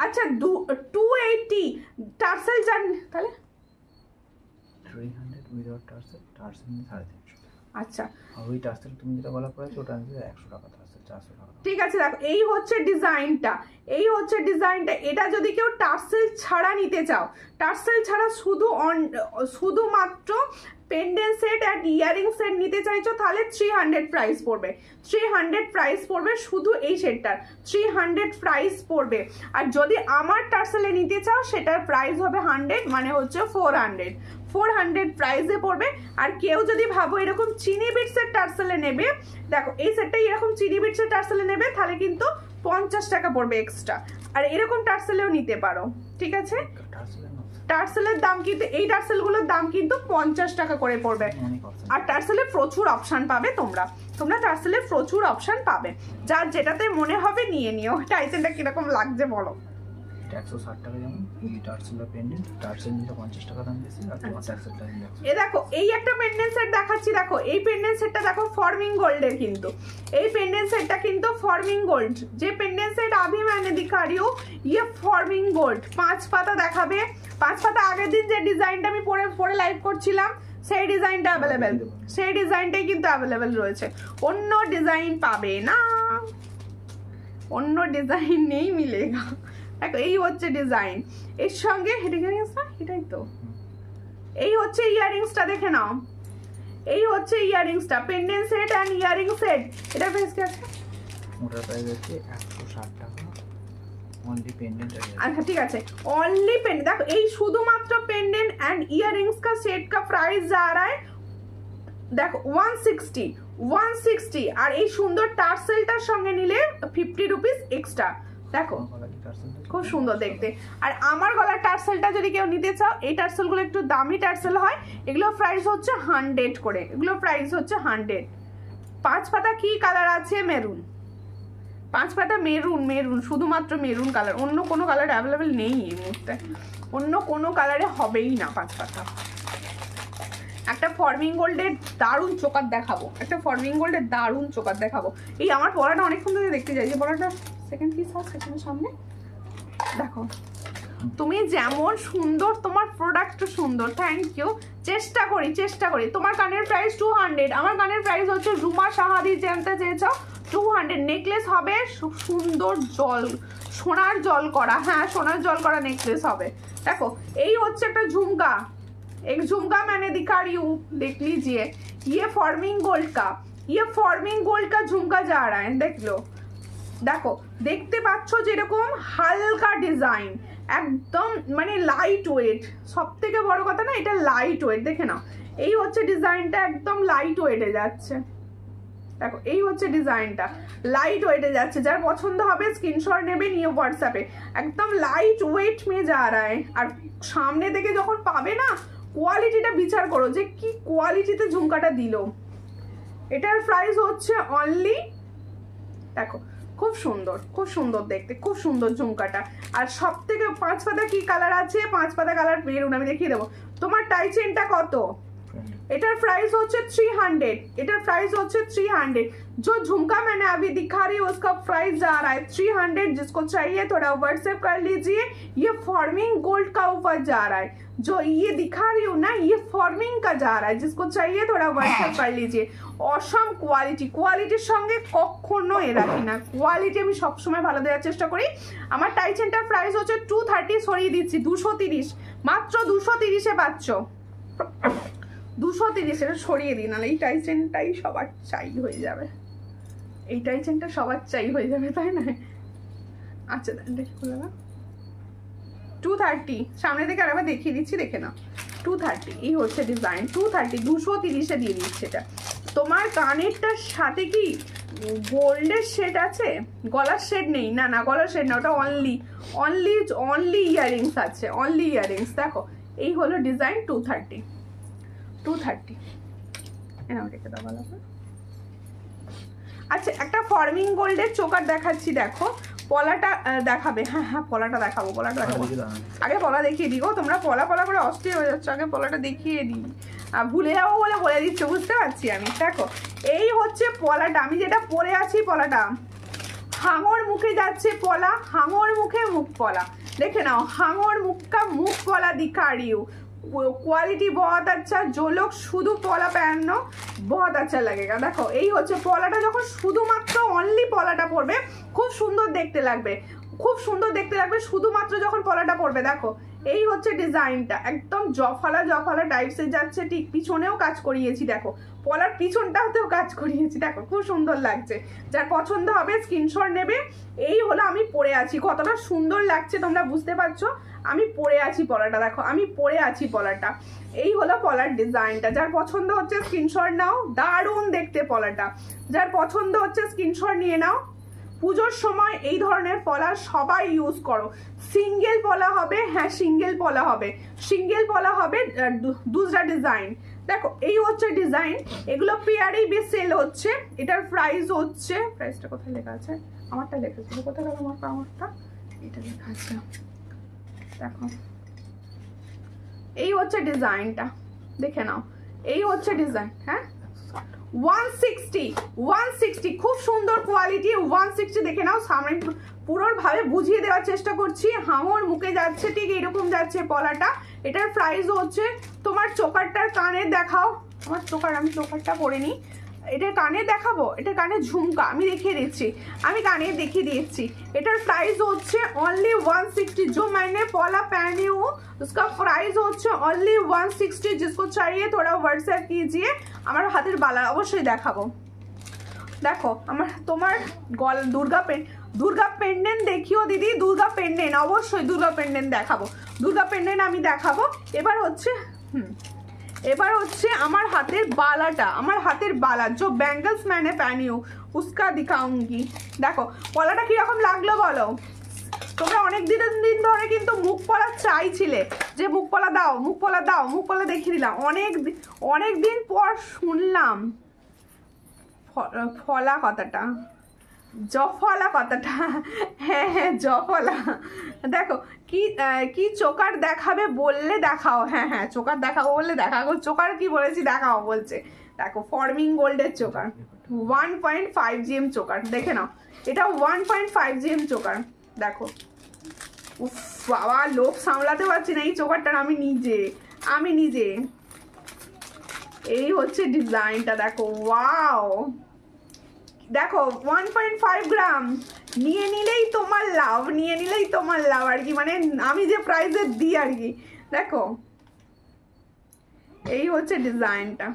আচ্ছা 280 টার্সেল জান, তাহলে 300 উইদাউট টার্সেল, টার্সেল 350। আচ্ছা আর ওই টার্সেল তুমি যেটা বলা পড়েছে ওটা আছে 100 টাকা, টার্সেল 400 টাকা। ঠিক আছে দেখো এই হচ্ছে ডিজাইনটা, এই হচ্ছে ডিজাইনটা। এটা যদি কেউ টার্সেল ছাড়া নিতে চাও, টার্সেল ছাড়া শুধুমাত্র পেন্ডেন্ট সেট আর ইয়ারিং সেট নিতে চাইছো, তাহলে 300 প্রাইস পড়বে। 300 প্রাইস পড়বে শুধু এই সেটটার, 300 প্রাইস পড়বে। আর যদি আমার টার্সেলে নিতে চাও সেটার প্রাইস হবে 100, মানে হচ্ছে 400 প্রাইসে পড়বে। আর কেউ যদি ভাবো এরকম চিনি বিটসের টার্সেলে নেবে, দেখো এই সেটটাই এরকম চিনি বিটসের টার্সেলে নেবে, তাহলে কিন্তু 50 টাকা পড়বে এক্সট্রা। আর এরকম টার্সেলেও নিতে পারো, ঠিক আছে? টার্সেলের দাম কিন্তু, এই টার্সেলগুলোর দাম কিন্তু 50 টাকা করে পড়বে। আর টার্সেলে প্রচুর অপশন পাবে, তোমরা টার্সেলে প্রচুর অপশন পাবে। যার যেটাতে মনে হবে নিয়ে নিও। টাইসেনটা কিরকম লাগছে বলো? এটা 160 টাকা, যেমন এই টার্সেলটা পেন্ডেন্ট, টার্সেল নিলে 50 টাকা দাম বেশি, আর তোমার টার্সেলটা নিলে দেখো এই একটা পেন্ডেন্ট সেট দেখাচ্ছি, দেখো এই পেন্ডেন্ট সেটটা দেখো ফর্মিং গোল্ডের, কিন্তু এই পেন্ডেন্ট সেটটা কিন্তু ফর্মিং গোল্ড। যে पेंडेंट सेट अभी मैंने दिखा रही हूँ ये फॉर्मिंग गोल्ड। 5 পাতা দেখাবে, 5 পাতা আগের দিন যে ডিজাইনটা আমি পরে লাইভ করছিলাম সেই ডিজাইনটা अवेलेबल, সেই ডিজাইনটাই কিন্তু अवेलेबल রয়েছে, অন্য ডিজাইন পাবে না, অন্য ডিজাইন নেই মিলেগা। দেখো এই হচ্ছে ডিজাইন, এর সঙ্গে ইয়ারিংসটা, এটাই তো, এই হচ্ছে ইয়ারিংসটা দেখে নাও, এই হচ্ছে ইয়ারিংসটা, pendant set and earring set. এটা প্রাইস কি আছে? ওটার প্রাইস হচ্ছে 160 টাকা অনলি পেন্ডেন্ট। अच्छा ठीक है, ओनली पेंडेंट। देखो ये शुधुमात्र पेंडेंट एंड इयरिंग्स का सेट का प्राइस जा रहा है देखो 160 और ये सुंदर टार्सेलटार संगे निले 50 रुपीस एक्सट्रा। देखो খুব সুন্দর দেখতে। আর আমার গলার টার্সেলটা যদি কেউ নিতে চাও, এই টার্সেলগুলো একটু দামি টার্সেল হয়, এগুলো প্রাইস হচ্ছে 100 করে, এগুলো প্রাইস হচ্ছে 100। 5 পাতা কি কালার আছে? মেরুন, 5 পাতা মেরুন, মেরুন শুধুমাত্র মেরুন কালার, অন্য কোনো কালার অ্যাভেলেবেল নেই এই মুহূর্তে, অন্য কোনো কালারে হবেই না 5 পাতা। একটা ফর্মিং গোল্ডের দারুণ চোকার দেখাবো, একটা ফর্মিং গোল্ডের দারুণ চোকার দেখাবো। এই আমার পলাটা অনেকক্ষণ ধরে দেখতে যাই, যে পলাটা সেকেন্ড পিস আছে সেখানে সামনে দেখো, তুমি যেমন সুন্দর তোমার প্রোডাক্ট সুন্দর, থ্যাংক ইউ। চেষ্টা করি। তোমার কানের প্রাইস 200, আমার কানের প্রাইস হচ্ছে রুমা সাহাদি জানতে চেয়েছো 200। নেকলেস হবে সুন্দর জল, সোনার জল করা, হ্যাঁ সোনার জল করা নেকলেস হবে। দেখো এই হচ্ছে একটা ঝুমকা, एक झुमका मैंने दिखा रही हूँ, देख लीजिए, ये फॉर्मिंग गोल्ड का झुमका जा रहा है, देख लो। देखो देखते पाচ্ছো যেরকম হালকা ডিজাইন, একদম মানে লাইট ওয়েট, সবথেকে বড় কথা না এটা লাইট ওয়েট, দেখে নাও এই হচ্ছে ডিজাইনটা, একদম লাইট ওয়েটে যাচ্ছে। দেখো এই হচ্ছে ডিজাইনটা, লাইট ওয়েটে যাচ্ছে, যার পছন্দ হবে স্ক্রিনশট নেবে, নিয়ে হোয়াটসঅ্যাপে, একদম লাইট ওয়েট মে যা रहा है। আর সামনে থেকে যখন পাবে না, কোয়ালিটিটা বিচার করো যে কি কোয়ালিটিতে ঝুমকাটা দিল। এটার প্রাইস হচ্ছে অনলি, দেখো খুব সুন্দর দেখতে, খুব সুন্দর ঝুমকাটা। আর সব থেকে 5 পাতা কি কালার আছে? 5 পাতা কালার মেরুন, আমি দেখিয়ে দেবো। তোমার টাই চেনটা কত? এটার প্রাইস হচ্ছে 300, এটার প্রাইস হচ্ছে 300। जो झुमका मैंने अभी दिखा रही हूँ उसका प्राइस जा रहा है 300, जिसको चाहिए थोड़ा व्हाट्सएप कर लीजिए। ये फॉर्मिंग गोल्ड का ऊपर जा रहा है, जो ये दिखा रही हूँ ना ये फॉर्मिंग का जा रहा है, जिसको चाहिए थोड़ा व्हाट्सएप कर लीजिए। অসম কোয়ালিটির সঙ্গে কখনো এ রাখি না, কোয়ালিটি আমি সবসময় ভালো দেওয়ার চেষ্টা করি। আমার টাই চেনটার প্রাইস হচ্ছে 230, সরিয়ে দিচ্ছি 230, মাত্র 230-এ পাচ্ছ, 230 এটা সরিয়ে দিই, নাহলে এই টাই চেনটাই সবার চাই হয়ে যাবে, এই টাই চেনটা সবার চাই হয়ে যাবে, তাই না? আচ্ছা দেখি খুলে না, 230 সামনে থেকে আরেকবার দেখিয়ে দিচ্ছি, দেখে নাও 230, এই হচ্ছে ডিজাইন 230, 230-এ দিয়ে দিচ্ছি। এটা তোমার কানেরটার সাথে কি গোল্ডের সেট আছে? গলার সেট নেই, না গলার সেট না, ওটা অনলি ইয়ারিংস আছে, অনলি ইয়ারিংস। দেখো এই হলো ডিজাইন 230 এনাও রেখে দাও ভালো করে। আচ্ছা একটা ফর্মিং গোল্ডের চোকার দেখাচ্ছি, দেখো পলাটা দেখাবে, হ্যাঁ পলাটা দেখাবো, পলাটা দেখাবো, আগে পলা দেখিয়ে দিই। তোমরা পলা করে অস্থির হয়ে যাচ্ছ, আগে পলাটা দেখিয়ে দিই, ভুলে যাবো বলে বলে দিচ্ছ, বুঝতে পারছি আমি। দেখো এই হচ্ছে পলাটা, আমি যেটা পরে আছি পলাটা, হাঙর মুখে যাচ্ছে পলা, হাঙর মুখে মুখ পলা, देखे ना हांगोर मुख का मुख वाला दिखा रही हूँ, क्वालिटी बहुत अच्छा, जो लोग शुद्ध पला पहनो बहुत अच्छा लगेगा। देखो এই হচ্ছে পলাটা, যখন শুধুমাত্র অনলি পলাটা পরবে খুব সুন্দর দেখতে লাগবে, খুব সুন্দর দেখতে লাগবে শুধুমাত্র যখন পলাটা পরবে। দেখো এই হচ্ছে ডিজাইনটা, একদম জফালা জফালা টাইপসের যাচ্ছে, ঠিক পিছনেও কাজ করিয়েছি, দেখো পলার পিছনটাতেও কাজ করিয়েছি, দেখো খুব সুন্দর লাগছে। যার পছন্দ হবে স্ক্রিনশট নেবে। এই হলো আমি পরে আছি, কতটা সুন্দর লাগছে তোমরা বুঝতে পারছো, আমি পরে আছি পলাটা, দেখো আমি পরে আছি পলাটা। এই হলো পলার ডিজাইনটা, যার পছন্দ হচ্ছে স্ক্রিনশট নাও, দারুণ দেখতে পলাটা, যার পছন্দ হচ্ছে স্ক্রিনশট নিয়ে নাও। পুজোর সময় এই ধরনের পলা সবাই ইউজ করো, সিঙ্গেল পলা হবে, হ্যাঁ সিঙ্গেল পলা হবে, সিঙ্গেল পলা হবে দুসরা ডিজাইন। দেখো এই হচ্ছে ডিজাইন, এগুলো পেয়ারেই বেশ সেল হচ্ছে। এটার প্রাইস হচ্ছে, প্রাইসটা কোথায় লেখা আছে, আমারটা লেখা ছিল, কোথায় গেল আমারটা, এটা লেখা আছে দেখো এই হচ্ছে ডিজাইনটা, দেখে নাও এই হচ্ছে ডিজাইন। হ্যাঁ 160 খুব সুন্দর কোয়ালিটি। 160 দেখে নাও, সামনে পুরোর ভাবে বুঝিয়ে দেওয়ার চেষ্টা করছি। হাঙর মুখে যাচ্ছে, ঠিক এরকম যাচ্ছে পলাটা। এটার প্রাইস হচ্ছে তোমার চোকারটার কানের দেখাও, আমার চোকার, আমি চোকারটা পরে নিই। এটার কানে দেখাবো, এটার কানে ঝুমকা আমি দেখিয়ে দিচ্ছি, আমি কানে দেখিয়ে দিচ্ছি। এটার প্রাইস হচ্ছে অনলি 160। जो मैंने पॉला पहनी हूँ उसका प्राइस होচ্ছে অনলি 160। जिसको चाहिए थोड़ा व्हाट्सएप कीजिए। আমার হাতের বালা অবশ্যই দেখাবো। দেখো আমার তোমার দুর্গা পেন্ডেন্ট দেখিও দিদি, দুর্গা পেন্ডেন্ট অবশ্যই দুর্গা পেন্ডেন্ট দেখাবো, দুর্গা পেন্ডেন্ট আমি দেখাবো। এবার হচ্ছে আমার হাতের বালাটা, আমার হাতের বালা जो बैंगल्स मैंने पहनी हूँ उसका दिखाऊंगी। দেখো পলাটা কিরকম লাগলো বলো। তোমরা অনেক দিন ধরে কিন্তু মুখ পলা চাইছিলে যে মুখ পলা দাও, মুখ পলা দাও, মুখ পলা দেখিয়ে দিলাম। অনেক দিন পর শুনলাম ফলা কথাটা, জফলা কথাটা। হ্যাঁ হ্যাঁ জফলা। দেখো কি চোকার দেখাবে বললে দেখাও। হ্যাঁ হ্যাঁ চোকার দেখাবো বললে দেখাবো। চোকার কি বলেছি দেখাও বলছে। দেখো ফর্মিং গোল্ডের চোকার 1.5 GM চোকার, দেখে নাও এটা 1.5 GM চোকার। দেখো উফ বাবা লোক সামলাতে পারছি না এই চোকারটার, আমি নিজে। এই হচ্ছে ডিজাইনটা, দেখো ওয়াও। দেখো 1.5 গ্রাম, নিয়ে নিলেই তোমার লাভ, নিয়ে নিলেই তোমার লাভ আর কি, মানে আমি যে প্রাইসে দিই আর কি। দেখো এই হচ্ছে ডিজাইনটা,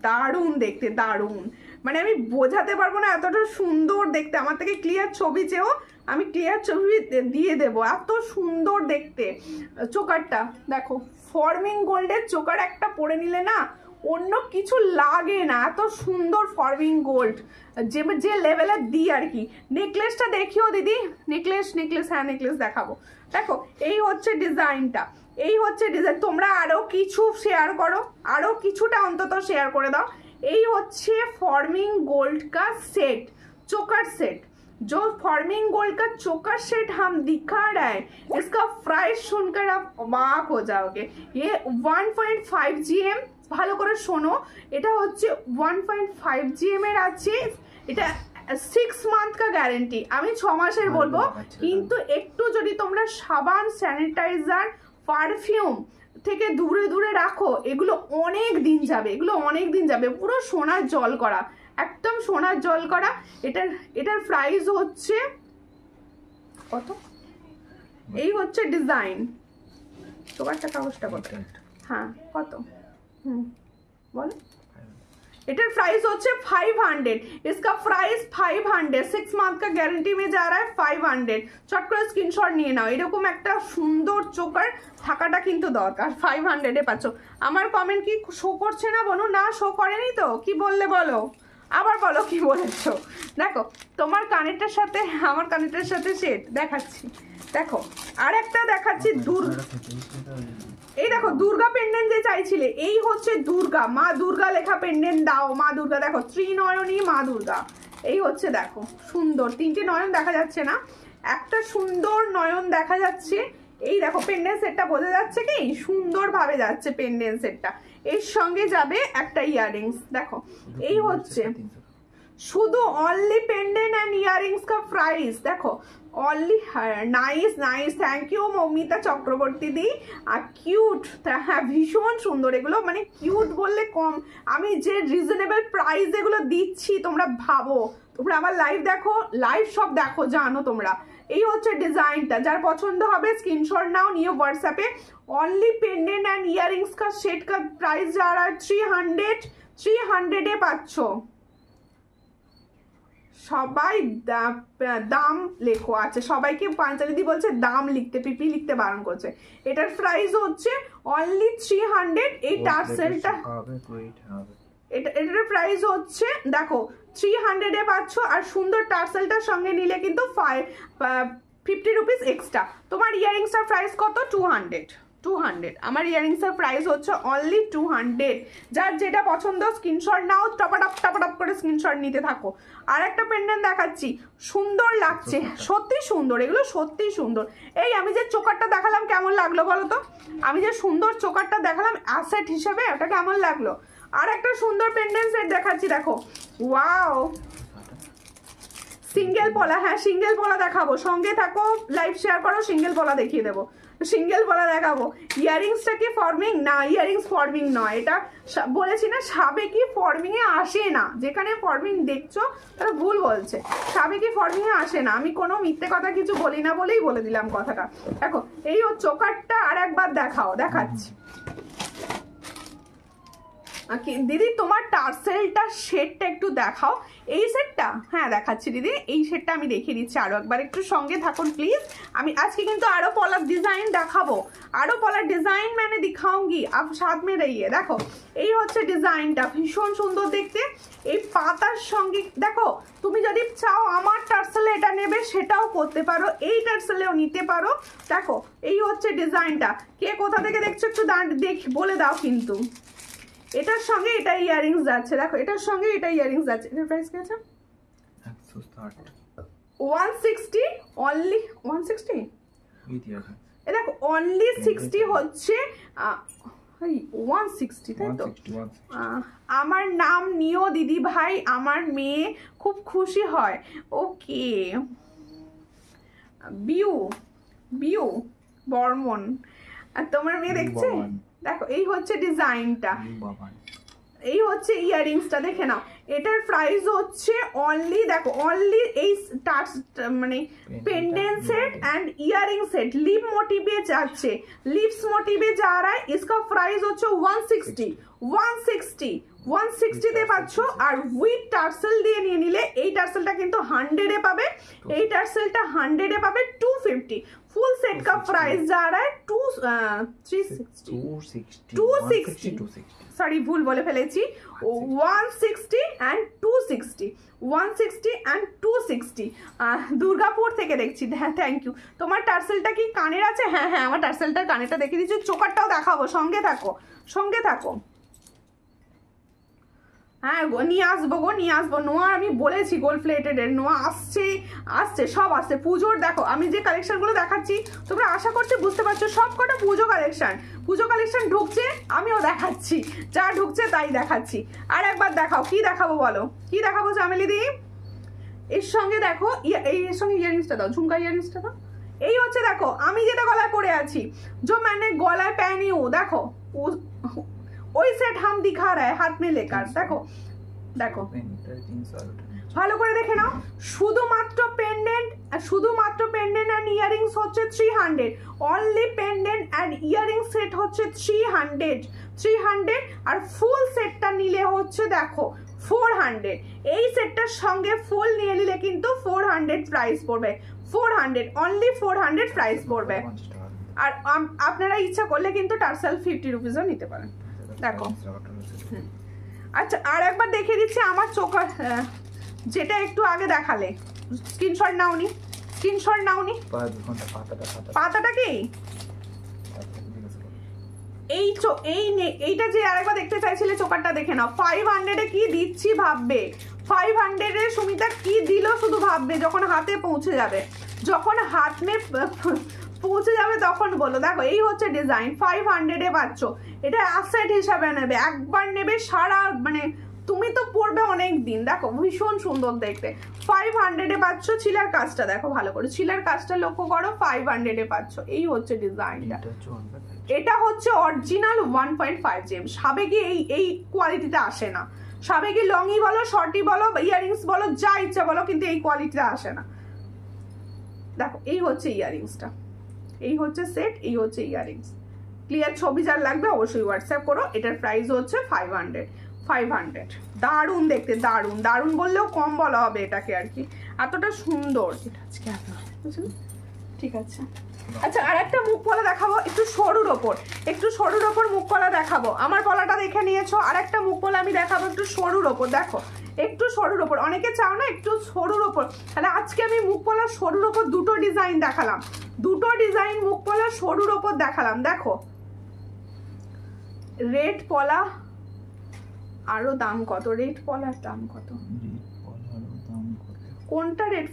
দারুণ দেখতে, দারুণ, মানে আমি বোঝাতে পারবো না এতটা সুন্দর দেখতে। আমার থেকে ক্লিয়ার ছবি চেয়েও আমি ক্লিয়ার ছবি দিয়ে দেবো, এত সুন্দর দেখতে চোকারটা। দেখো ফর্মিং গোল্ডের চোকার একটা পরে নিলে না অন্য কিছু লাগে না, এত সুন্দর ফর্মিং গোল্ড যে লেভেলের দিই আর কি। নেকলেসটা দেখিও দিদি, নেকলেস হ্যাঁ নেকলেস দেখাবো। দেখো এই হচ্ছে ডিজাইনটা, এই হচ্ছে ডিজাইন। তোমরা আরো কিছু শেয়ার করো, আরো কিছুটা অন্তত শেয়ার করে দাও। এই হচ্ছে ফর্মিং গোल्ड का सेट, चोकर सेट। जो फॉर्मिंग गोल्ड का चोकर सेट हम दिखा रहे हैं, इसका प्राइस सुनकर आप अबाक हो जाओगे। ये 1.5 GM, ভালো করে শোনো, এটা হচ্ছে 1.5 GM এর আছে। এটা 6 মান্থ কা গ্যারেন্টি, আমি 6 মাসের বলবো, কিন্তু একটু যদি তোমরা সাবান, স্যানিটাইজার, পারফিউম থেকে দূরে দূরে রাখো, এগুলো অনেক দিন যাবে, এগুলো অনেক দিন যাবে। পুরো সোনার জল করা, একদম সোনার জল করা। এটার প্রাইস হচ্ছে কত? এই হচ্ছে ডিজাইন, তোমার কাগজটা কত? হ্যাঁ কত? বলো। इटर प्राइस होच्छे 500, इसका प्राइस 500, 6 मंथ का गारंटी में जा रहा है 500। चट करे स्क्रीनशॉट নিয়ে নাও। এরকম একটা সুন্দর চোকার থাকাটা কিন্তু দরকার। 500 এ পাচ্ছো। আমার কমেন্ট কি শো করছে না বলো? না শো করেনি তো, কি বললে বলো, আবার বলো কি বলেছো। দেখো তোমার কানেরটার সাথে আমার কানেরটার সাথে সেট দেখাচ্ছি। দেখো আর একটা দেখাচ্ছি, এই দেখো দুর্গা পেন্ডেন্ট যে চাইছিলে, এই হচ্ছে দুর্গা, মা দুর্গা লেখা পেন্ডেন্ট দাও, মা দুর্গা। দেখো ত্রিনয়নী মা দুর্গা, এই হচ্ছে দেখো সুন্দর, তিনটে নয়ন দেখা যাচ্ছে না, একটা সুন্দর নয়ন দেখা যাচ্ছে। এই দেখো পেন্ডেন্ট সেটটা বোঝা যাচ্ছে কি সুন্দর ভাবে যাচ্ছে পেন্ডেন্ট সেটটা। এর সঙ্গে যাবে একটা ইয়াররিংস। দেখো এই হচ্ছে শুধু অনলি পেন্ডেন্ট এন্ড ইয়াররিংস কা প্রাইস। দেখো only nice nice, thank you Moumita Chakraborty দি। আর কিউট, হ্যাঁ ভীষণ সুন্দর এগুলো, মানে কিউট বললে কম। আমি যে রিজনেবল প্রাইস এগুলো দিচ্ছি তোমরা ভাবো, তোমরা আমার লাইভ দেখো, লাইভ সব দেখো, জানো তোমরা। এই হচ্ছে ডিজাইনটা, যার পছন্দ হবে স্ক্রিনশট নাও, নিয়ে হোয়াটসঅ্যাপে। অনলি পেন্ডেন্ট অ্যান্ড ইয়াররিংস কা সেট কা প্রাইস যা রা 300 এ পাচ্ছ। সবাই দাম লেখো, আছে সবাইকে পাঞ্চালি দি বলছে দাম লিখতে, পিপি লিখতে বারণ করছে। এটার প্রাইস হচ্ছে অনলি 300। এই টার্সেলটা এটার প্রাইস হচ্ছে দেখো 300 এ পাচ্ছ। আর সুন্দর টার্সেলটার সঙ্গে নিলে কিন্তু 50 রুপিস এক্সট্রা। তোমার ইয়াররিংসটার প্রাইস কত? 200। 200 আমার ইয়ারিংসের প্রাইস হচ্ছে অনলি 200। যার যেটা পছন্দ স্ক্রিনশট নাও, টপাটপ করে স্ক্রিনশট নিতে থাকো। আর একটা পেন্ডেন্ট দেখাচ্ছি, সুন্দর লাগছে, সত্যি সুন্দর, এগুলো সত্যি সুন্দর। এই আমি যে চোকারটা দেখালাম কেমন লাগলো বলো তো? আমি যে সুন্দর চোকারটা দেখালাম অ্যাসেট হিসেবে, ওটা কেমন লাগলো? আর একটা সুন্দর পেন্ডেন্ট সেট দেখাচ্ছি, দেখো ওয়াও, সিঙ্গেল পলা। হ্যাঁ সিঙ্গেল পলা দেখাবো, সঙ্গে থাকো, লাইভ শেয়ার করো, সিঙ্গেল পলা দেখিয়ে দেবো, সিঙ্গেল পলা দেখাবো। ইয়ারিংসটা কি ফর্মিং? না, ইয়ারিংস ফর্মিং নয়, এটা বলেছি না সাবেকি ফর্মিং এ আসে না। যেখানে ফর্মিং দেখছো তারা ভুল বলছে, সাবেকি ফর্মিং এ আসে না। আমি কোনো মিথ্যে কথা কিছু বলি না বলেই বলে দিলাম কথাটা। দেখো এই ও চোকারটা আর একবার দেখাও, দেখাচ্ছি। দিদি তোমার টার্সেলটা শেডটা একটু দেখাও, এই সেটটা। হ্যাঁ দেখাচ্ছি দিদি, এই সেটটা আমি দেখিয়ে দিচ্ছি আরো একবার, একটু সঙ্গে থাকুন প্লিজ। আমি আজকে কিন্তু আরো পলার ডিজাইন দেখাবো, আরো পলার ডিজাইন মানে দিখাউঙ্গি আপ সাথ মে রহিয়ে। দেখো এই হচ্ছে ডিজাইনটা, ভীষণ সুন্দর দেখতে। এই পাতার সঙ্গে দেখো, তুমি যদি চাও আমার টার্সেলে এটা নেবে সেটাও করতে পারো, এই টার্সেলেও নিতে পারো। দেখো এই হচ্ছে ডিজাইনটা, কে কোথা থেকে দেখছো একটু বলে দাও কিন্তু। এটার সঙ্গে এটা ইয়ারিংস যাচ্ছে, দেখো এটার সঙ্গে এটা ইয়ারিংস যাচ্ছে। এটার প্রাইস কি আছে? 160 অনলি, 160 এ দেখো অনলি 60 হচ্ছে 160, তাই তো? আমার নাম নিও দিদি ভাই, আমার মেয়ে খুব খুশি হয়। ওকে বিউ বর্মন, আর তোমার মেয়ে দেখছে? দেখো এই হচ্ছে ডিজাইনটা, এই হচ্ছে ইয়ারিংসটা, দেখে নাও। এটার প্রাইস হচ্ছে অনলি, দেখো অনলি এই মানে pendant set and earring set lip मोटिवे যাচ্ছে, লিপস মোটিভে যা রা इसका प्राइस হচ্ছে 160 তে পাচ্ছ। আর উইথ টার্সেল দিয়ে নিয়ে নিলে এই টার্সেলটা কিন্তু 100 এ পাবে, এই টার্সেলটা 100 এ পাবে 250। फुल सेट का प्राइस जा रहा है 260 सॉरी भूल बोले फेलेছি, 160 एंड 260 160 एंड 260। দুর্গাপুর থেকে দেখছি, হ্যাঁ থ্যাংক ইউ। তোমার টার্সেলটা কি কানের আছে? হ্যাঁ হ্যাঁ আমার টার্সেলটার কানেরটা দেখে দিচ্ছি, চোকারটাও দেখাবো, সঙ্গে থাকো সঙ্গে থাকো। হ্যাঁ নিয়ে আসবো গো, নিয়ে আসবো। নোয়া আমি বলেছি গোল্ড প্লেটেড এর নোয়া আসছে সব আসছে পুজোর। দেখো আমি যে কালেকশনগুলো দেখাচ্ছি তোমরা আশা করছি বুঝতে পারছো, সব কটা পুজো কালেকশন ঢুকছে, আমিও দেখাচ্ছি, যা ঢুকছে তাই দেখাচ্ছি। আর একবার দেখাও, কি দেখাবো বলো, কি দেখাবো চামেলি দি? এর সঙ্গে দেখো এর সঙ্গে ইয়ারিংসটা দাও, ঝুমকা ইয়ারিংসটা দাও। এই হচ্ছে দেখো আমি যেটা গলায় পরে আছি, जो मैंने গলায় पहनी हूं, দেখো ওই সেট হাম দিখা রা হ্যায় হাত মে লেকার। দেখো দেখো ভালো করে দেখে নাও, শুধুমাত্র পেন্ডেন্ট এন্ড ইয়ারিংস হচ্ছে 300, only pendant and earring set হচ্ছে 300 আর ফুল সেটটা নিলে হচ্ছে দেখো 400। এই সেটটার সঙ্গে ফুল নিয়ে নিলে কিন্তু 400 প্রাইস পড়বে, 400 অনলি 400 প্রাইস পড়বে। আর আপনারা ইচ্ছা করলে কিন্তু টার্সেল 50 রুপিসও নিতে পারেন। দেখো আচ্ছা আর একবার দেখিয়ে দিচ্ছি আমার চোখের, যেটা একটু আগে দেখালে, স্ক্রিনশট নাওনি পাতাটা কি এইটা যে আরেকবার দেখতে চাইছিলে চোকারটা দেখে নাও। 500 এ কি দিচ্ছি ভাববে, 500 এ সুমিতা কি দিল শুধু ভাববে, যখন হাতে পৌঁছে যাবে, যখন হাত মে পৌঁছে যাবে তখন বলো। দেখো এই হচ্ছে ডিজাইন, 500 এ পাচ্ছ। এটা অ্যাসেট হিসাবে নেবে, একবার নেবে সারা মানে তুমি তো পড়বে অনেক দিন। দেখো ভীষণ সুন্দর দেখতে, 500 এ পাচ্ছ। ছিলার কাজটা দেখো ভালো করে, ছিলার কাজটা লক্ষ্য করো, 500 এ পাচ্ছ। এই হচ্ছে ডিজাইনটা, এটা হচ্ছে অরিজিনাল 1.5 জেম। সাবেকি এই কোয়ালিটিতে আসে না, সাবেকি লংই বলো শর্টই বলো ইয়ারিংস বলো যা ইচ্ছা বলো, কিন্তু এই কোয়ালিটিতে আসে না। দেখো এই হচ্ছে ইয়ারিংসটা, এই হচ্ছে সেট, এই হচ্ছে ইয়ারিংস। ক্লিয়ার ছবি যার লাগবে অবশ্যই হোয়াটসঅ্যাপ করো। এটার প্রাইস হচ্ছে 500। দারুণ দেখতে, দারুণ বললেও কম বলা হবে এটাকে আর কি, এতটা সুন্দর এটা আজকে বুঝলেন। ঠিক আছে আচ্ছা আর একটা মুখ পলা দেখাবো, একটু সরুর ওপর মুখ পলা দেখাবো। আমার পলাটা দেখে নিয়েছো, আর একটা মুখ পলা আমি দেখাবো একটু সরুর ওপর। দেখো একটু সরুর ওপর, অনেকে চাও না একটু সরুর ওপর, তাহলে আজকে আমি মুখ পলা সরুর ওপর দুটো ডিজাইন দেখালাম, দুটো ডিজাইন মুখ পলা সরুর ওপর দেখালাম। দেখো রেড পলা আরো দাম কত? রেড পলার দাম কত? কোনটা রেড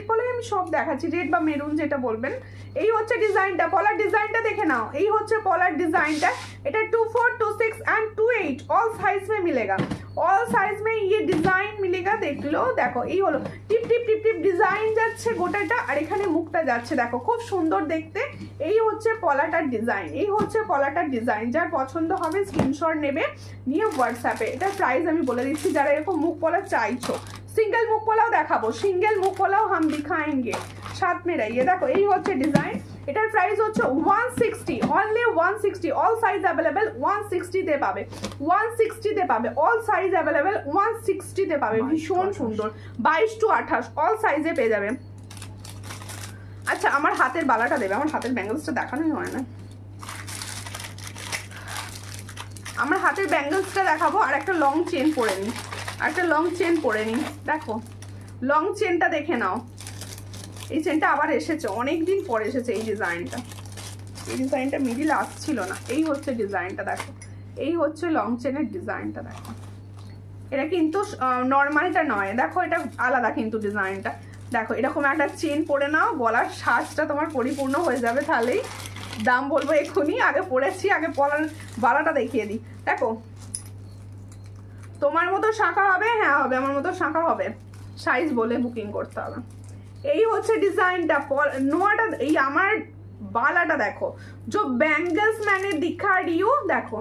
পলা? আমি সব দেখাচ্ছি, রেড বা মেরুন যেটা বলবেন। এই হচ্ছে ডিজাইনটা, পলার ডিজাইনটা দেখে নাও। এই হচ্ছে পলার ডিजाइनটা। এটা 24, 26 एंड 28 ऑल साइज में मिलेगा। ऑल साइज में ये डिजाइन मिलेगा। देख लो, देखो এই হলো টিপ টিপ টিপ টিপ ডিজাইন যাচ্ছে গোটাটা, আর এখানে মুখটা যাচ্ছে, দেখো খুব সুন্দর দেখতে। এই হচ্ছে পলাটার ডিজাইন, এই হচ্ছে পলাটার ডিজাইন। যার পছন্দ হবে স্ক্রিনশট নেবে, নিয়ে হোয়াটসঅ্যাপে। এটার প্রাইস আমি বলে দিচ্ছি, যারা এরকম মুখ পলা চাইছো। सिंगल मुख पोलाओ দেখাবো, সিঙ্গেল মুখ পোলাও हम दिखाएंगे साथ में रहिए। देखो এই হচ্ছে ডিজাইন, এটার প্রাইস হচ্ছে 160, অনলি 160। অল সাইজ अवेलेबल 160 তে পাবে, 160 তে পাবে। অল সাইজ अवेलेबल 160 তে পাবে। ভীষণ সুন্দর, 22 টু 28 অল সাইজে পেয়ে যাবে। আচ্ছা, আমার হাতের বালাটা দেবে, আমার হাতের ব্যাঙ্গলসটা দেখানোই হয় না। আমার হাতের ব্যাঙ্গলসটা দেখাবো, আর একটা লং চেন পরে নিই, একটা লং চেন পরে নিই। দেখো লং চেনটা দেখে নাও, এই চেনটা আবার এসেছে, অনেক দিন পরে এসেছে এই ডিজাইনটা। এই ডিজাইনটা মিডিল আসছিল না। এই হচ্ছে ডিজাইনটা, দেখো এই হচ্ছে লং চেনের ডিজাইনটা। দেখো এটা কিন্তু নর্মালটা নয়, দেখো এটা আলাদা কিন্তু ডিজাইনটা। দেখো এরকম একটা চেন পরে নাও, গলার সাজটা তোমার পরিপূর্ণ হয়ে যাবে। তাহলেই দাম বলবো এক্ষুনি, আগে পরেছি, আগে পলার বালাটা দেখিয়ে দিই। দেখো তোমার মতো শাঁখা হবে, হ্যাঁ হবে, আমার মতো শাঁখা হবে, সাইজ বলে বুকিং করতে হবে। এই হচ্ছে ডিজাইনটা, নোয়াটা। এই আমার বালাটা দেখো, जो बैंगल्स मैंने दिखा रही हूँ, দেখো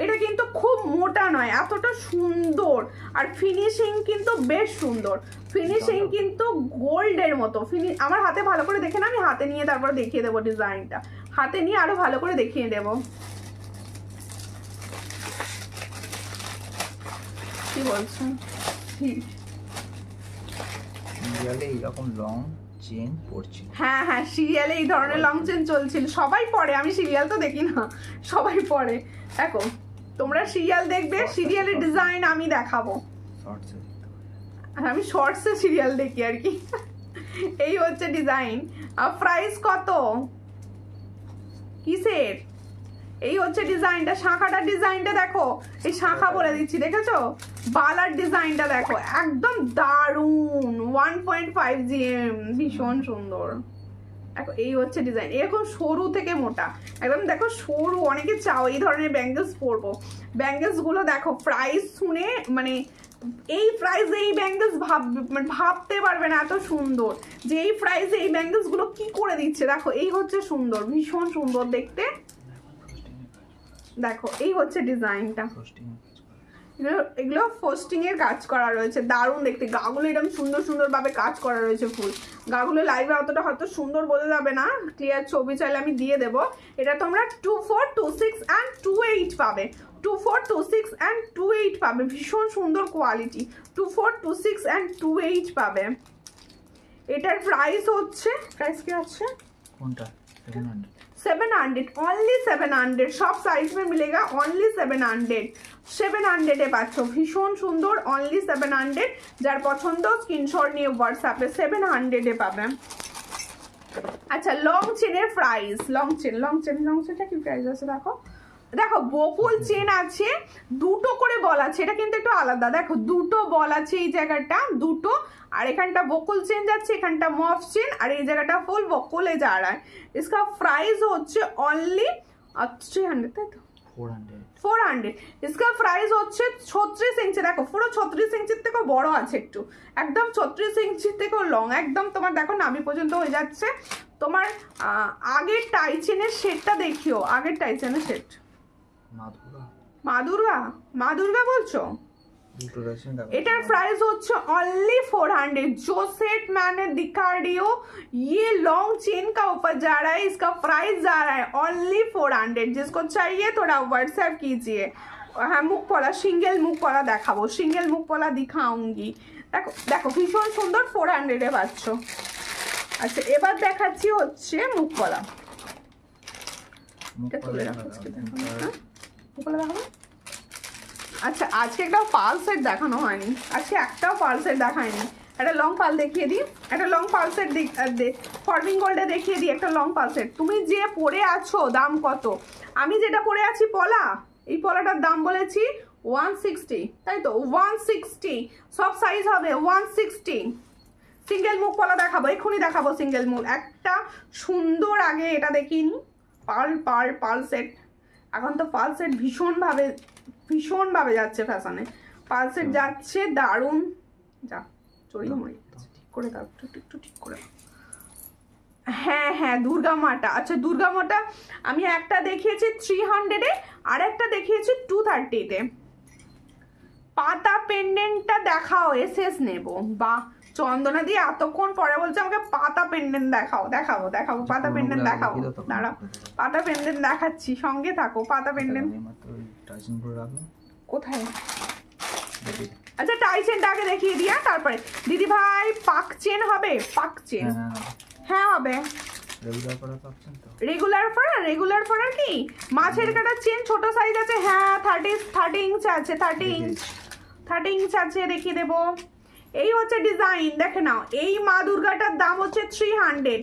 এটা কিন্তু খুব মোটা নয়, এতটা সুন্দর, আর ফিনিশিং কিন্তু বেশ সুন্দর। ফিনিশিং কিন্তু গোল্ডের মতো। আমার হাতে ভালো করে দেখে না, আমি হাতে নিয়ে তারপর দেখিয়ে দেবো ডিজাইনটা, হাতে নিয়ে আরো ভালো করে দেখিয়ে দেবো। কি বলছো? সিরিয়ালে এইরকম লং চেন পড়ছে। হ্যাঁ হ্যাঁ, সিরিয়ালে এই ধরনের লং চেন চলছিল, সবাই পরে। আমি সিরিয়াল তো দেখি না, সবাই পরে। দেখো তোমরা সিরিয়াল দেখবে, সিরিয়ালের ডিজাইন আমি দেখাবো। আমি শর্টসে সিরিয়াল দেখি আর কি। এই হচ্ছে ডিজাইন। প্রাইস কত কিসের? এই হচ্ছে ডিজাইনটা, শাঁখাটার ডিজাইনটা দেখো, এই শাঁখা বলে দিচ্ছি, দেখেছো? বালার ডিজাইনটা দেখো, একদম দারুন, 1.5 GM, ভীষণ সুন্দর। দেখো এই হচ্ছে ডিজাইন, এরকম সরু থেকে মোটা, একদম দেখো সরু। অনেকে চাও এই ধরনের ব্যাঙ্গেলস পরবো, ব্যাঙ্গেলস গুলো দেখো প্রাইস শুনে মানে এই প্রাইসে এই ব্যাঙ্গেলস ভাবতে পারবে না এত সুন্দর, যে এই প্রাইসে এই ব্যাঙ্গেলস গুলো কি করে দিচ্ছে। দেখো এই হচ্ছে সুন্দর, ভীষণ সুন্দর দেখতে। দেখো এই হচ্ছে ডিজাইনটা, এগুলো ফোস্টিং এর কাজ করা রয়েছে, দারুণ দেখতে। গাগুলো এরকম সুন্দর সুন্দর ভাবে কাজ করা রয়েছে ফুল। গাগুলো লাইভে অতটা হয়তো সুন্দর বোঝা যাবে না, ক্লিয়ার ছবি চাইলে আমি দিয়ে দেবো। এটা তোমরা 24, 26 and 28 পাবে, 24, 26 and 28 পাবে। ভীষণ সুন্দর কোয়ালিটি, 24, 26 and 28 পাবে। এটার প্রাইস হচ্ছে, প্রাইস কি আছে কোনটা? 700, ओनली 700। सब साइज में मिलेगा, ओनली 700। 700 এ পাচ্ছ, ভীষণ সুন্দর, ओनली 700। যার পছন্দ স্ক্রিনশট নিয়ে হোয়াটসঅ্যাপে 700 এ পাবে। আচ্ছা লং চেনের প্রাইস, লং চেনটা কি প্রাইস আছে দেখো। দেখো বকুল চেন আছে, দুটো করে বল আছে, এটা কিন্তু একটু আলাদা। দেখো দুটো বল আছে এই জায়গাটা, দুটো, আর এখানটা বকুল চেন যাচ্ছে, এখানটা মফ চেন, আর এই জায়গাটা ফুল বকুলে যা रहा है। इसका प्राइस হচ্ছে অনলি 300, তাই তো? 400। इसका प्राइस হচ্ছে 36 ইঞ্চি। দেখো পুরো 36 ইঞ্চির থেকেও বড় আছে একটু, একদম 36 ইঞ্চির থেকেও লং, একদম তোমার দেখো নাভি পর্যন্ত হয়ে যাচ্ছে। তোমার আগের টাই চেনের সেটটা দেখিও, আগের টাই চেনের সেট। মা দুর্গা বলছো? এটার প্রাইস হচ্ছে অনলি 400। जो सेट मैंने दिखा रही हूँ ये लॉन्ग चेन का ऊपर जा रहा है, इसका प्राइस जा रहा है ओनली 400। जिसको चाहिए थोड़ा व्हाट्सएप कीजिए। हाँ मुख पला, सिंगल मुख पला देखाबो, सिंगल मुख पला दिखाऊंगी। देखो देखो भीषण सुंदर, 400 এ পাচ্ছ। আচ্ছা এবার দেখাচ্ছি হচ্ছে মুখ পলা। তুলে রাখো, মুখ পলা দেখাবো। আচ্ছা আজকে একটা পাল সেট দেখানো হয়নি, আজকে একটাও পাল সেট দেখায়নি। একটা লং পাল দেখিয়ে দিই, একটা লং পাল সেট ফরমিং গোল্ডে দেখিয়ে দিই একটা লং পাল সেট। তুমি যে পরে আছো দাম কত? আমি যেটা পরে আছি পলা, এই পলাটার দাম বলেছি 160, তাই তো 160, সব সাইজ হবে 160। সিঙ্গেল মুখ পলা দেখাবো, এক্ষুনি দেখাবো সিঙ্গেল মুখ। একটা সুন্দর আগে এটা দেখিনি, পার্ল সেট। এখন তো পার্ল সেট ভীষণভাবে যাচ্ছে ফ্যাশনে, পার্ল সেট যাচ্ছে দারুণ। যা চড়িয়ে মরে যাচ্ছে, ঠিক করে দাও একটু ঠিক করে। হ্যাঁ দুর্গা মাটা, আচ্ছা দুর্গা মাটা আমি একটা দেখিয়েছি 300-এ আর একটা দেখিয়েছি 230-তে। পাতা পেন্ডেন্টটা দেখাও, এসএস নেব। বা চন্দনা দিয়ে এতক্ষণ পরে বলছে আমাকে পাতা পেন্ডেন্ট দেখাও। দেখাবো পাতা পেন্ডেন্ট দেখাবো, দাঁড়া পাতা পেন্ডেন্ট দেখাচ্ছি, সঙ্গে থাকো। পাতা পেন্ডেন্ট কোথায়? আচ্ছা টাই চেনটা আগে দেখিয়ে দিয়া, তারপরে দিদি ভাই পাক চেন হবে, পাক চেন হ্যাঁ হবে। রেগুলার ফর কি মাছের কাটার চেন ছোট সাইজ আছে, হ্যাঁ 30 ইঞ্চ আছে, 30 ইঞ্চ আছে, দেখিয়ে দেবো। এই হচ্ছে ডিজাইন, দেখে নাও। এই মা দুর্গাটার দাম হচ্ছে 300।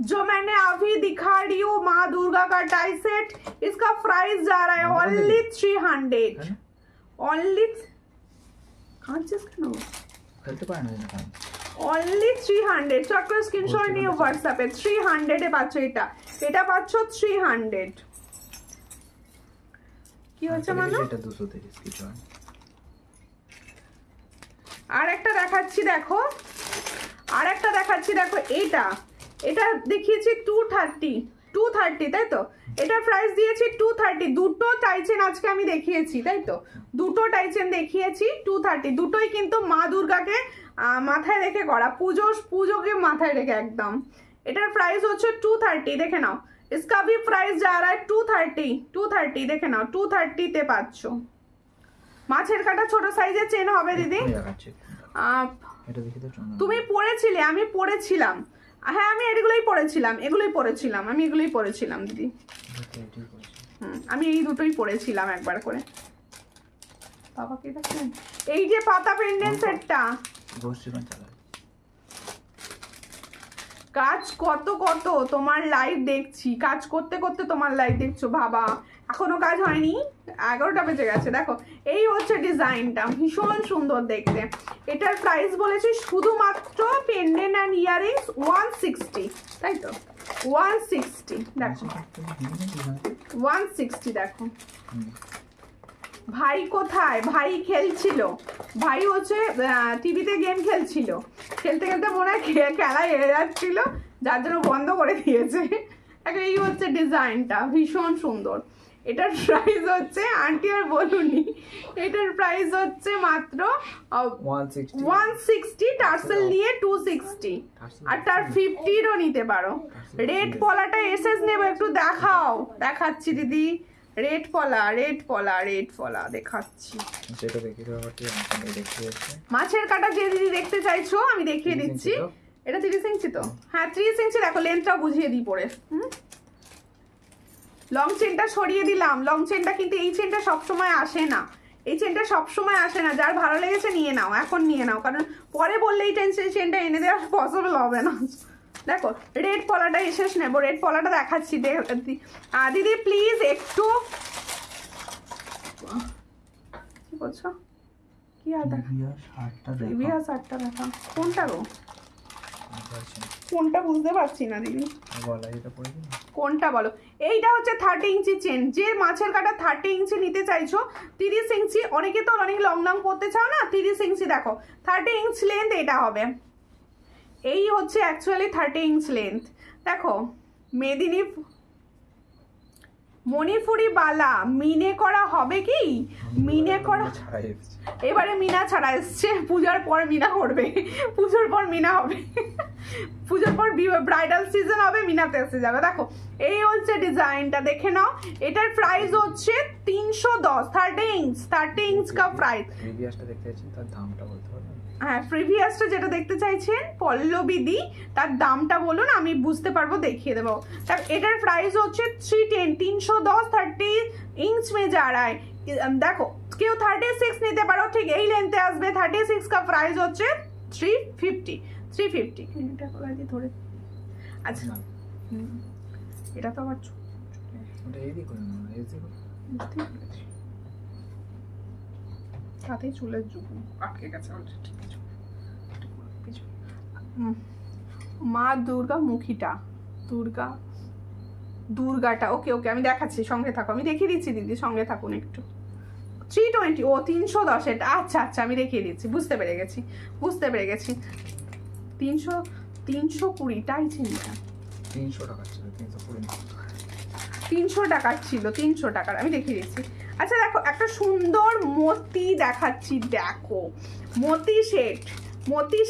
जो मैंने अभी दिखा रही हूँ माँ दुर्गा का टाई सेट, इसका प्राइस जा रहा है ओनली 300। Only only 300। চক্র স্ক্রিনশট নিয়ে হোয়াটসঅ্যাপে 300-এ পাচ্ছ। এটা পাচ্ছ 300। কি হচ্ছে মানে? এটা 230 কিছু হয়। আর একটা দেখাচ্ছি দেখো, এটা দেখিয়েছি 230, তাই তো? এটার প্রাইস দিয়েছি 230। দুটো টাইচেন আজকে আমি দেখিয়েছি, তাই তো? দুটো টাইচেন দেখিয়েছি 230। দুটোই কিন্তু মা দুর্গাকে মাথায় রেখে করা, পুজোকে মাথায় রেখে একদম। এটার প্রাইস হচ্ছে 230, দেখে নাও। इसका भी प्राइस जा रहा है 230, দেখে নাও 230-তে পাচ্ছ। মাছের কাটা ছোট সাইজের চেন হবে দিদি। তুমি পড়েছিলে, আমি পড়েছিলাম। হ্যাঁ আমি এগুলোই পড়েছিলাম দিদি। আমি এই দুটোই পড়েছিলাম একবার করে। বাবাকে দেখেন এই যে পাতা পেন্ডেন্ট সেটটা, কাজ কত তোমার লাইভ দেখছি, কাজ করতে তোমার লাইভ দেখছো বাবা, এখনো কাজ হয়নি, 11টা বেজে গেছে। দেখো এই হচ্ছে ডিজাইনটা, ভীষণ সুন্দর দেখতে। এটার প্রাইস বলেছি শুধুমাত্র পেন্ডেন্ট অ্যান্ড ইয়ারিংস 160, তাই তো? 160 দেখো, 160 দেখো। ভাই কোথায়? ভাই খেলছিল, ভাই হচ্ছে টিভিতে গেম খেলছিল, খেলতে মনে হয় খেলায় হেরে যাচ্ছিল, যার জন্য বন্ধ করে দিয়েছে। এই হচ্ছে ডিজাইনটা, ভীষণ সুন্দর। এটার প্রাইস হচ্ছে, আন্টি আর বলুনি, এটার প্রাইস হচ্ছে মাত্র 160, টার্সেল নিয়ে 260, আর তার 50-ও নিতে পারো। রেড পলাটা এসএস নেব, একটু দেখাচ্ছি দিদি। রেড পলা দেখাচ্ছি। মাছের কাটা যে দিদি দেখতে চাইছো আমি দেখিয়ে দিচ্ছি। এটা 30 ইঞ্চি তো? হ্যাঁ 30 ইঞ্চি। দেখো লেন্থটাও বুঝিয়ে দিই পরে। লং চেনটা সরিয়ে দিলাম। লং চেনটা কিন্তু এই চেনটা সবসময় আসে না, যার ভালো লেগেছে নিয়ে নাও, এখন নিয়ে নাও, কারণ পরে বললে এই চেনটা এনে দেওয়া পসিবল হবে না। দেখো রেড পলাটা এসেস নেবো, রেড পলাটা দেখাচ্ছি দিদি প্লিজ একটু। কি বলছো? কি আর দেখা? শার্টটা দেখা। কোনটা গো? কোনটা বুঝতে পারছি না দিদি, কোনটা বলো? এইটা হচ্ছে 30 ইঞ্চি চেন। যে মাছের কাটা 30 ইঞ্চি নিতে চাইছো, 30 ইঞ্চি, অনেকে তো অনেক লং করতে চাও না, 30 ইঞ্চি দেখো 30 ইঞ্চ লেন্থ এটা হবে। এই হচ্ছে অ্যাকচুয়ালি 30 ইঞ্চ লেন্থ। দেখো মণিপুরি বালা মিনে করা হবে কি? মিনে করা এবারে মিনা ছাড়া এসছে, পূজার পর মিনা করবে, পুজোর পর মিনা হবে, পুজোর পর ব্রাইডাল সিজন হবে, মিনাতে এসে যাবে। দেখো এই হচ্ছে ডিজাইনটা, দেখে নাও। এটার প্রাইস হচ্ছে 310, 30 ইঞ্চ কা প্রাইস। হ্যাঁ প্রিভিয়াসটা যেটা দেখতে চাইছেন পল্লবীদি, তার দামটা বলুন, আমি বুঝতে পারবো, দেখিয়ে দেবো। এটার প্রাইস হচ্ছে 310, 310, 30 ইঞ্চ মে যা রা হ্যায়। দেখো কেউ 36 নিতে পারো, ঠিক এই লেন্থে আসবে। 36 কা প্রাইস হচ্ছে 350। ধরে আচ্ছা এটা তো আবার বুঝতেই পেরেছি, তাতেই চুলের যুগ আটকে গেছে অলরেডি। ঠিক আছে, মা দুর্গা মুখীটা, দুর্গাটা, ওকে ওকে আমি দেখাচ্ছি, সঙ্গে থাকো, আমি দেখিয়ে দিচ্ছি দিদি, সঙ্গে থাকুন একটু। 320, ও 310 এটা, আচ্ছা আচ্ছা আমি দেখিয়ে দিচ্ছি, বুঝতে পেরে গেছি 320 টাইচেনটা 300 টাকা ছিল, 320 300 টাকার ছিল, 300 টাকার, আমি দেখিয়ে দিচ্ছি। আচ্ছা দেখো একটা সুন্দর মতি দেখাচ্ছি, দেখো মতি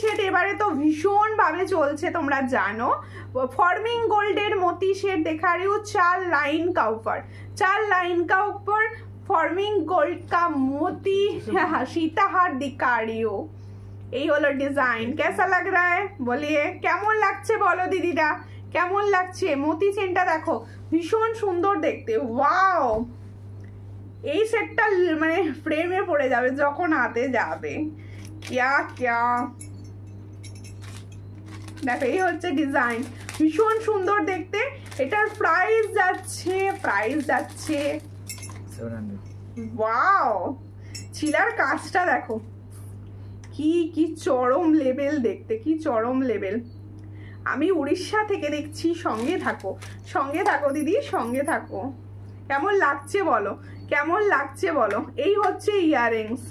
সেট এবারে তো ভীষণ ভাবে চলছে, তোমরা জানো। फॉर्मिंग गोल्डेर मोती शेड दिखा रही हूँ 4 लाइन का ऊपर फॉर्मिंग गोल्ड का मोती सीताहार दिखा रही हूँ। এই হলো ডিজাইন, कैसा लग रहा है বলিয়ে, কেমন লাগছে বলো দিদিরা, কেমন লাগছে? মতি চেনটা দেখো ভীষণ সুন্দর দেখতে, ওয়াও। এই সেটটা মানে ফ্রেমে পড়ে যাবে যখন হাতে যাবে, क्या দেখো এই হচ্ছে ডিজাইন, ভীষণ সুন্দর দেখতে। এটার প্রাইস যাচ্ছে 700। ওয়াও, ছিলার কাজটা দেখো কি চরম লেভেল দেখতে, কি চরম লেভেল। আমি উড়িষ্যা থেকে দেখছি, সঙ্গে থাকো দিদি, সঙ্গে থাকো। কেমন লাগছে বলো? এই হচ্ছে ইয়াররিংস।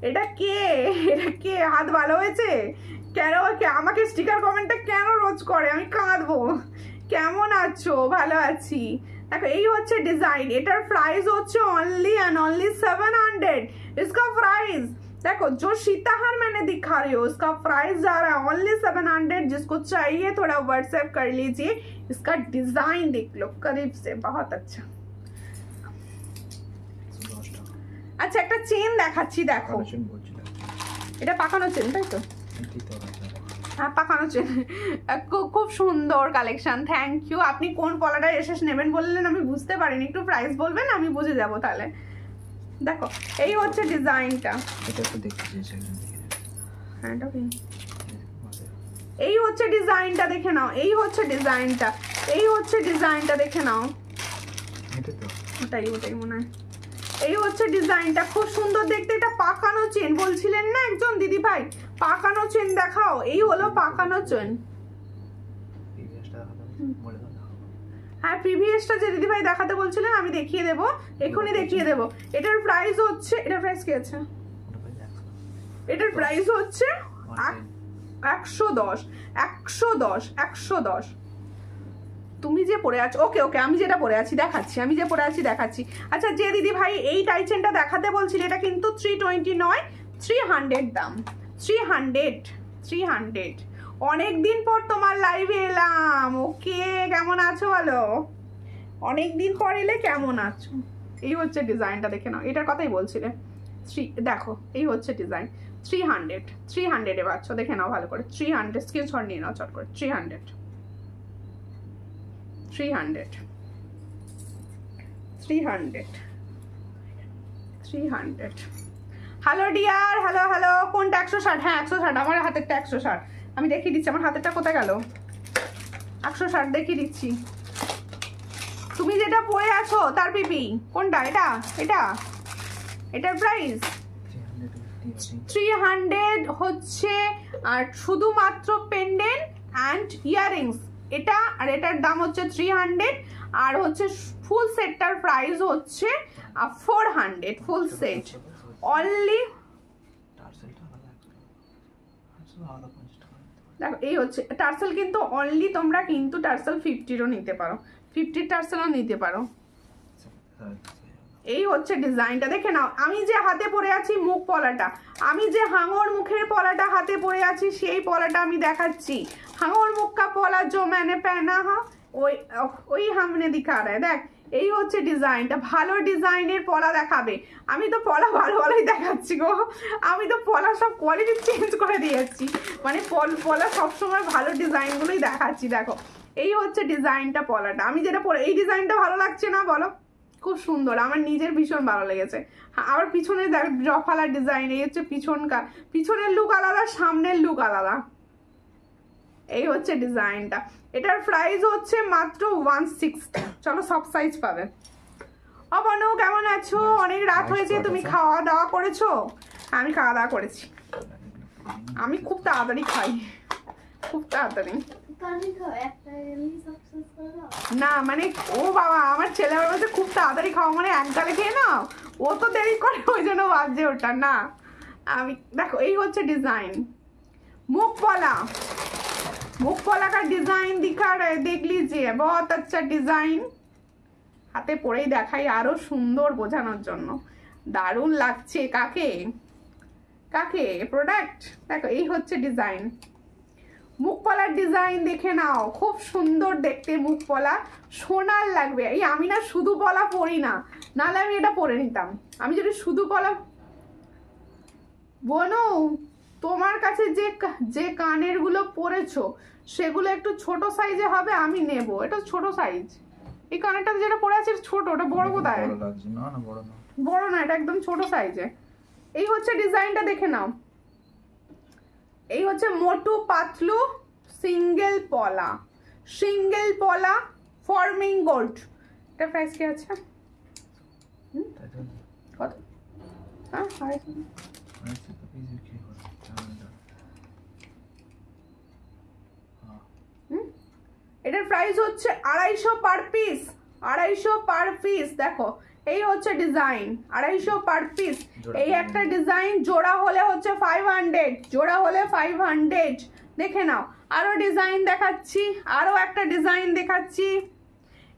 এটা কে হাত ভালো হয়েছে? কেন আমাকে স্টিকার কমেন্টটা কেন রোজ করে, আমি কাঁদবো। কেমন আছো? ভালো আছি। দেখো এই হচ্ছে ডিজাইন, এটার প্রাইস হচ্ছে অনলি एंड ओनली 700। इसका प्राइस देखो, जो सीताहार मैंने दिखा रही हूँ उसका प्राइस जा रहा है ओनली 700। जिसको चाहिए थोड़ा व्हाट्सएप कर लीजिए। इसका डिजाइन देख लो करीब से, बहुत अच्छा। अच्छा একটা চেন দেখাচ্ছি, দেখো এটা পাকানো চেন, তাই তো? হ্যাঁ পাকানো চেন, খুব সুন্দর কালেকশন, থ্যাংক ইউ। আপনি কোন পলাটা এসে নেবেন বললেন, আমি বুঝতে পারিনি, একটু প্রাইস বলবেন, আমি বুঝে যাব তাহলে। দেখো এই হচ্ছে ডিজাইনটা, এই হচ্ছে ডিজাইনটা দেখে নাও, এই হচ্ছে ডিজাইনটা দেখে নাও, ওটাই মনে হয়। এই হচ্ছে ডিজাইনটা, খুব সুন্দর দেখতে। এটা পাকানো চেন বলছিলেন না একজন দিদি ভাই, পাকানো চেন দেখাও। এই হলো পাকানো চেন। হ্যাঁ প্রিভিয়াসটা যে দিদি ভাই দেখাতে বলছিলেন আমি দেখিয়ে দেবো, এখনই দেখিয়ে দেবো। এটার প্রাইস হচ্ছে, এটার প্রাইস কি আছে? এটার প্রাইস হচ্ছে 110। তুমি যে পরে আছো, ওকে আমি যেটা পরে আছি দেখাচ্ছি, আচ্ছা যে দিদি ভাই এই টাইচেনটা দেখাতে বলছিল, এটা কিন্তু 320 নয়, 300 দাম, 300। অনেকদিন পর তোমার লাইভে এলাম, ওকে কেমন আছো বলো, অনেকদিন পর এলে কেমন আছো। এই হচ্ছে ডিজাইনটা দেখে নাও, এটার কথাই বলছিলে। দেখো এই হচ্ছে ডিজাইন, 300 এ পাচ্ছ, দেখে নাও ভালো করে। 300 স্ক্রিনশট নিয়ে নাও চট করে। 300। Hello dear, hello. কোনটা 160? হ্যাঁ 160, আমার হাতেরটা 160। আমি দেখিয়ে দিচ্ছি, আমার হাতেরটা কোথায় গেল? 160 দেখিয়ে দিচ্ছি। তুমি যেটা পরে আছো তার পিপি কোনটা? এটার প্রাইস 300 হচ্ছে, আর শুধুমাত্র পেন্ডেন্ট অ্যান্ড ইয়াররিংস এটা, আর এটার দাম হচ্ছে 300, আর হচ্ছে ফুল সেটটার প্রাইস হচ্ছে 400। ফুল সেট অনলি, দেখো এই হচ্ছে টার্সেল, কিন্তু অনলি তোমরা কিন্তু টার্সেল 50-ও নিতে পারো, 50 টার্সেলও নিতে পারো। এই হচ্ছে ডিজাইনটা দেখে নাও। আমি যে হাতে পরে আছি মুখ পলাটা, আমি যে হাঙর মুখের পলাটা হাতে পরে আছি সেই পলাটা আমি দেখাচ্ছি। হাঙর মুখ কা পলা जो मैंने पहना है ওই हमने दिखा रहा है। देख এই হচ্ছে ডিজাইনটা, ভালো ডিজাইনের পলা দেখাবে। আমি তো পলা ভালোই দেখাচ্ছি গো, আমি তো পলা সব কোয়ালিটি চেঞ্জ করে দিয়েছি, মানে পলা সবসময় ভালো ডিজাইনগুলোই দেখাচ্ছি। দেখো এই হচ্ছে ডিজাইনটা পলাটা, আমি যেটা পরে, এই ডিজাইনটা ভালো লাগছে না বলো? খুব সুন্দর, আমার নিজের ভীষণ ভালো লেগেছে। আবার পিছনে দেখ জফালার ডিজাইন, এই হচ্ছে পিছনের লুক আলাদা, সামনের লুক আলাদা। এই হচ্ছে ডিজাইনটা, এটার প্রাইস হচ্ছে মাত্র 160। চলো সব সাইজ পাবে, অবনু কেমন আছো? অনেক রাত হয়েছে, তুমি খাওয়া দাওয়া করেছো? আমি খাওয়া দাওয়া করেছি। আমি খুব তাড়াতাড়ি খাই, খুব তাড়াতাড়ি। না মানে ও বাবা, আমার ছেলে বলছে খুব তাড়াতাড়ি খাওয়া মানে এক গালে খেয়ে নাও, ও তো দেরি করে ওই জন্য বাজছে ওটা। না আমি দেখো, এই হচ্ছে ডিজাইন মুখ পলা, मुख पला का डिजाइन दिखा रहे, देख लीजिए बहुत अच्छा डिजाइन। হাতে পরেই দেখাই আরো সুন্দর বোঝানোর জন্য। দারুণ লাগছে কাকে কাকে প্রোডাক্ট। দেখো এই হচ্ছে ডিজাইন, মুখ পলার ডিজাইন দেখে নাও, খুব সুন্দর দেখতে মুখ পলা, সোনার লাগবে। এই আমি না শুধু পলা পরি না, নাহলে আমি এটা পরে নিতাম। আমি যদি শুধু পলা, বোনো তোমার কাছে যে যে কানের গুলো পরেছো সেগুলো একটু ছোট সাইজে হবে, আমি নেব। এটা ছোট সাইজ, এই কানেরটা যেটা পরে আছে ছোট, ওটা বড় কোথায়? না না বড় না, বড় না, এটা একদম ছোট সাইজে। এই হচ্ছে ডিজাইনটা দেখে নাও, এই হচ্ছে মোটু পাতলু সিঙ্গেল পলা ফর্মিং গোল্ড। এটা প্রাইস কি আছে? কত? হ্যাঁ এটার প্রাইস হচ্ছে 250 পার পিস, 250 পার পিস। দেখো এই হচ্ছে ডিজাইন, 250 পার পিস। এই একটা ডিজাইন জোড়া হলে হচ্ছে 500, জোড়া হলে 500। দেখে নাও আরো ডিজাইন দেখাচ্ছি, আরো একটা ডিজাইন দেখাচ্ছি।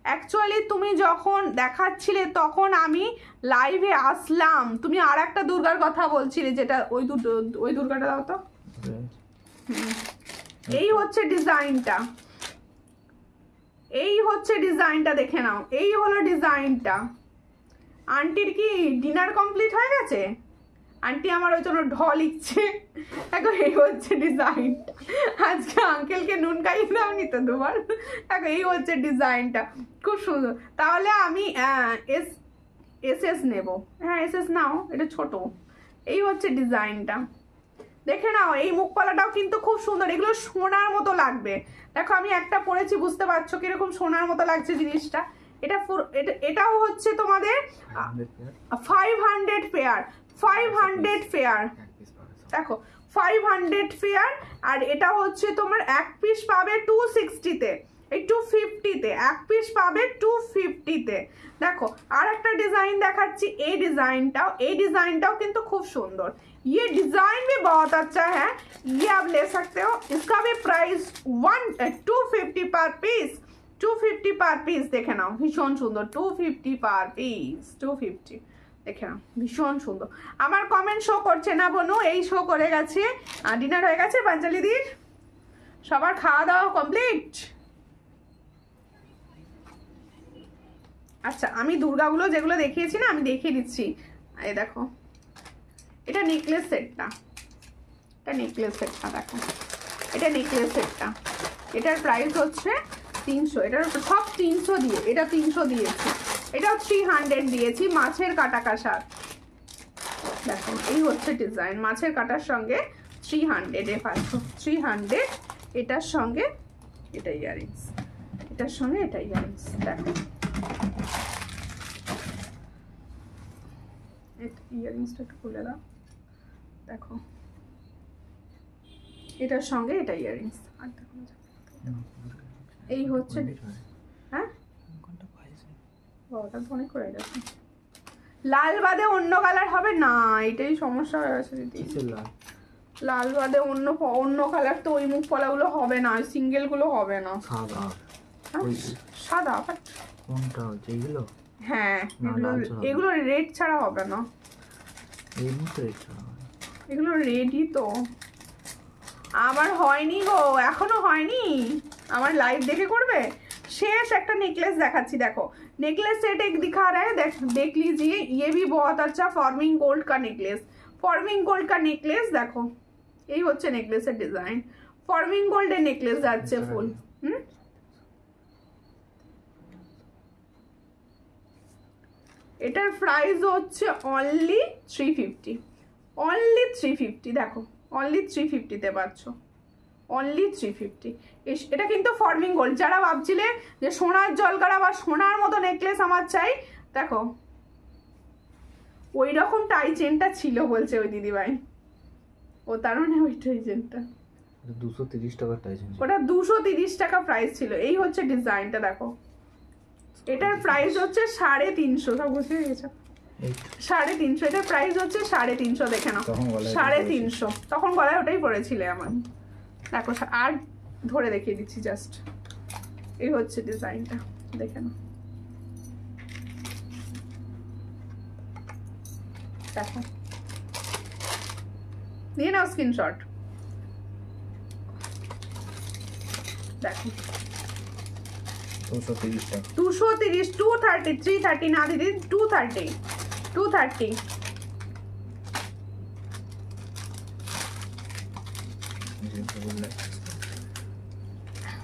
অ্যাকচুয়ালি তুমি যখন দেখাচ্ছিলে তখন আমি লাইভে আসলাম, তুমি আর একটা দুর্গার কথা বলছিলে, যেটা ওই দুর্গাটা দাও তো। এই হচ্ছে ডিজাইনটা, এই হচ্ছে ডিজাইনটা দেখে নাও, এই হলো ডিজাইনটা। আন্টির কি ডিনার কমপ্লিট হয়ে গেছে? আন্টি আমার ওই জন্য ঢল লিখছে। দেখো এই হচ্ছে ডিজাইনটা, আজকে আঙ্কেলকে নুন খাইয়ে দাওনি তো দুবার। দেখো এই হচ্ছে ডিজাইনটা, খুব সুন্দর। তাহলে আমি এস নেব। হ্যাঁ এস নাও, এটা ছোট। এই হচ্ছে ডিজাইনটা দেখে নাও। এই মুখপালাটাও কিন্তু খুব সুন্দর, এগুলো সোনার মতো লাগবে। দেখো আমি একটা পরেছি, বুঝতে পারছো কিরকম সোনার মতো লাগছে জিনিসটা। এটাও হচ্ছে তোমাদের 500 পেয়ার, 500 পেয়ার। দেখো 500 পেয়ার। আর এটা হচ্ছে তোমার এক পিস পাবে 260-তে, এই 250-তে এক পিস পাবে 250-তে। দেখো আর একটা डिजाइन দেখাচ্ছি, এই ডিজাইনটাও কিন্তু খুব সুন্দর। ये डिजाइन भी बहुत अच्छा है, ये आप ले सकते हो। इसका भी प्राइस 250 पर पीस, 250 पर पीस। দেখে নাও ভীষণ সুন্দর, 250 पर पीस, 250 দেখে নাও ভীষণ সুন্দর। আমার কমেন্ট শো করছে না বনু, এই শো করে গেছে। ডিনার হয়ে গেছে পাঞ্চালিদির, সবার খাওয়া দাওয়া কমপ্লিট। আচ্ছা আমি দুর্গাগুলো যেগুলো দেখিয়েছি না, আমি দেখিয়ে দিচ্ছি। এই দেখো এটা নেকলেস সেটটা, এটা নেকলেস সেটটা দেখো, এটা নেকলেস সেটটা। এটার প্রাইস হচ্ছে 300, এটার সব 300 দিয়ে, এটা 300 দিয়েছি, এটাও 300 দিয়েছি মাছের কাটা কাটার। দেখো এই হচ্ছে ডিজাইন, মাছের কাটার সঙ্গে 300-এ পাচ্ছ, 300। এটার সঙ্গে এটা ইয়ারিংস, এটার সঙ্গে এটা ইয়ারিংস। দেখো ইয়ারিংসটা একটু খুলে দাও। দেখো এটার সঙ্গে এটা ইয়ারিংস। আর দেখো এই হচ্ছে, হ্যাঁ ওটা অনেক করে গেছে। লাল বাদে অন্য কালার হবে না, এটাই সমস্যা হয়ে গেছে দিদি। লাল বাদে অন্য কালার তো ওই মুখ পলাগুলো হবে না, সিঙ্গেল গুলো হবে না। সাদা কোনটা হচ্ছে এগুলো? হ্যাঁ এগুলো রেড ছাড়া হবে না, এগুলো রেডই তো। আমার হয়নি গো, এখনো হয়নি। আমার লাইভ দেখে করবে। শেষ একটা নেকলেস দেখাচ্ছি, দেখো नेकलेस सेट एक दिखा रहा है, देख लीजिए। ये भी बहुत अच्छा फॉर्मिंग गोल्ड का नेकलेस, फॉर्मिंग गोल्ड का नेकलेस। देखो यही হচ্ছে নেকলেসের ডিজাইন, ফর্মিং গোল্ডের নেকলেস যাচ্ছে ফুল। এটার প্রাইস হচ্ছে অনলি 350, অনলি 350। দেখো অনলি 350-তে পাচ্ছ, অনলি 350। এটা কিন্তু ফর্মিং গোল্ড। যারা ভাবছিলে যে সোনার জলকারা বা সোনার মতো নেকলেস আমার চাই, দেখো ওই রকম টাই চেনটা ছিল বলছে ওই দিদিভাই, ও তার মানে ওই টাই চেনটা 230 টাকার টাই চেন, ওটা 230 টাকা প্রাইস ছিল। এই হচ্ছে ডিজাইনটা দেখো, এটার প্রাইস হচ্ছে 350, সব বুঝে গেছো 350, এটার প্রাইস হচ্ছে 350, দেখে নাও 350, তখন গলায় ওটাই পড়েছিলে আমার। দেখো আর ধরে দেখিয়ে দিচ্ছি জাস্ট, এই হচ্ছে ডিজাইনটা দেখে নাও, দেখো নিয়ে নাও স্ক্রিনশট, দেখো 230 টাকা, 230, 230, 330 না দিদি, 230, 230।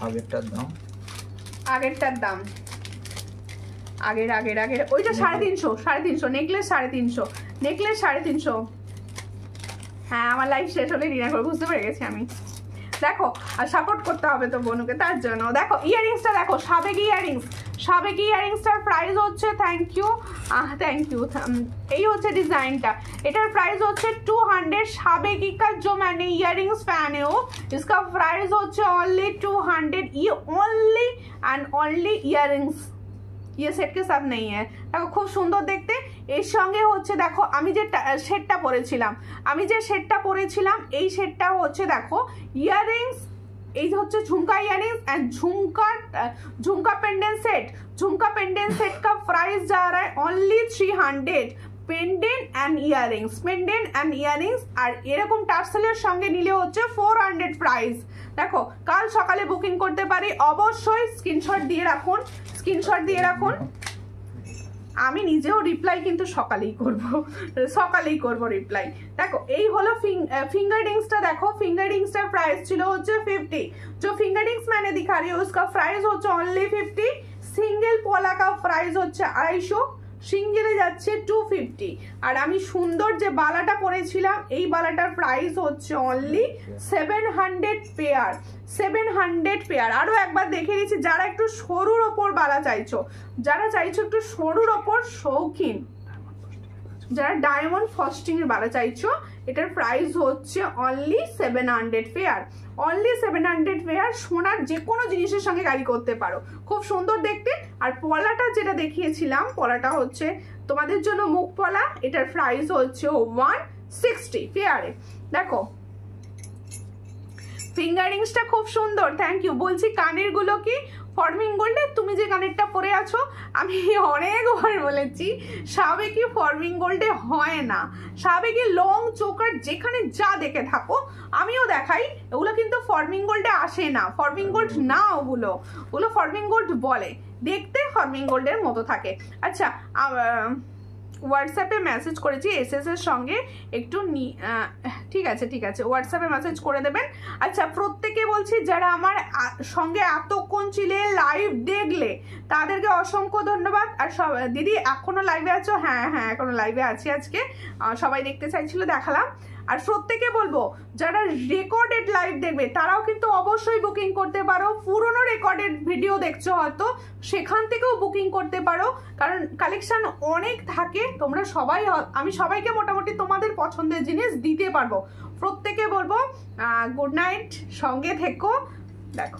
আগেরটার দাম, আগেরটার দাম আগের ওইটা 350, নেকলেস 350, নেকলেস 350। হ্যাঁ আমার লাইফ শেষ হলে ডিনার করে, বুঝতে পেরে গেছি আমি। দেখো আর সাপোর্ট করতে হবে তো বনুকে, তার জন্য। দেখো ইয়ারিংসটা দেখো, সাবেকি ইয়ারিংসটার প্রাইস হচ্ছে থ্যাংক ইউ, এই হচ্ছে ডিজাইনটা, এটার প্রাইস হচ্ছে 200। সাবেকি का जो मैंने इयररिंग्स पहने हो इसका प्राइस হচ্ছে only 200, ये only and only इयररिंग्स, ये सेट के साथ नहीं है। দেখো খুব সুন্দর দেখতে, এর সঙ্গে হচ্ছে দেখো আমি যে সেটটা পরেছিলাম, এই সেটটা হচ্ছে দেখো ইয়াররিংস, এই হচ্ছে ঝুমকা ইয়াররিংস एंड झुमका पेंडेंट सेट का प्राइस जा रहा है only 300। পেন্ডেন্ট অ্যান্ড ইয়ারিংস আর এরকম টার্সেলের সঙ্গে নিলে হচ্ছে 400 প্রাইস। দেখো কাল সকালে বুকিং করতে পারি, অবশ্যই স্ক্রিনশট দিয়ে রাখুন। আমি নিজেও রিপ্লাই কিন্তু সকালেই করব রিপ্লাই। দেখো এই হলো फिंगर रिंग्सটা, দেখো फिंगर रिंग्सটার প্রাইস ছিল হচ্ছে 50, जो फिंगर रिंग्स मैंने दिखा रही हूँ उसका प्राइस হচ্ছে only 50। সিঙ্গেল পলা का प्राइस হচ্ছে 250, সিঙ্গেলে যাচ্ছে 250। আর আমি সুন্দর যে বালাটা পরেছিলাম, এই বালাটার প্রাইস হচ্ছে অনলি 700 পেয়ার। আরো একবার দেখে দিচ্ছি, যারা একটু সরুর ওপর বালা চাইছো, একটু সরুর ওপর শৌখিন, যারা ডায়মন্ড ফস্টিং এর বালা চাইছো, এটার প্রাইস হচ্ছে অনলি 700 পেয়ার। সোনার যে কোনো জিনিসের সঙ্গে ক্যারি করতে পারো, খুব সুন্দর দেখতে। আর পলাটা যেটা দেখিয়েছিলাম, পলাটা হচ্ছে তোমাদের জন্য মুখ পলা, এটার প্রাইস হচ্ছে 160 পেয়ারে। দেখো ফিঙ্গারিংসটা খুব সুন্দর, থ্যাংক ইউ। বলছি কানের গুলো কি ফর্মিং গোল্ডে, তুমি যে কানেরটা পরে আছো, আমি অনেকবার বলেছি সাবেকি ফর্মিং গোল্ডে হয় না, সাবেকি লং চোকার যেখানে যা দেখে থাকো, আমিও দেখাই, ওগুলো কিন্তু ফর্মিং গোল্ডে আসে না, ফর্মিং গোল্ড না, ওগুলো ফর্মিং গোল্ড বলে, দেখতে ফর্মিং গোল্ডের মতো থাকে। আচ্ছা হোয়াটসঅ্যাপে মেসেজ করেছি এসএস এর সঙ্গে, একটু ঠিক আছে হোয়াটসঅ্যাপে মেসেজ করে দেবেন। আচ্ছা প্রত্যেকে বলছি যারা আমার সঙ্গে এতক্ষণ ছিলে, লাইভ দেখলে, তাদেরকে অসংখ্য ধন্যবাদ। আর দিদি এখনো লাইভে আছো? হ্যাঁ এখনো লাইভে আছি, আজকে সবাই দেখতে চাইছিল, দেখালাম। আর প্রত্যেকে বলবো যারা রেকর্ডেড লাইভ দেখবে তারাও কিন্তু অবশ্যই বুকিং করতে পারো, পুরনো রেকর্ডেড ভিডিও দেখছো হয়তো, সেখান থেকেও বুকিং করতে পারো, কারণ কালেকশন অনেক থাকে। তোমরা সবাই, আমি সবাইকে মোটামুটি তোমাদের পছন্দের জিনিস দিতে পারবো। প্রত্যেকে বলবো গুড নাইট, সঙ্গে থেকো। দেখো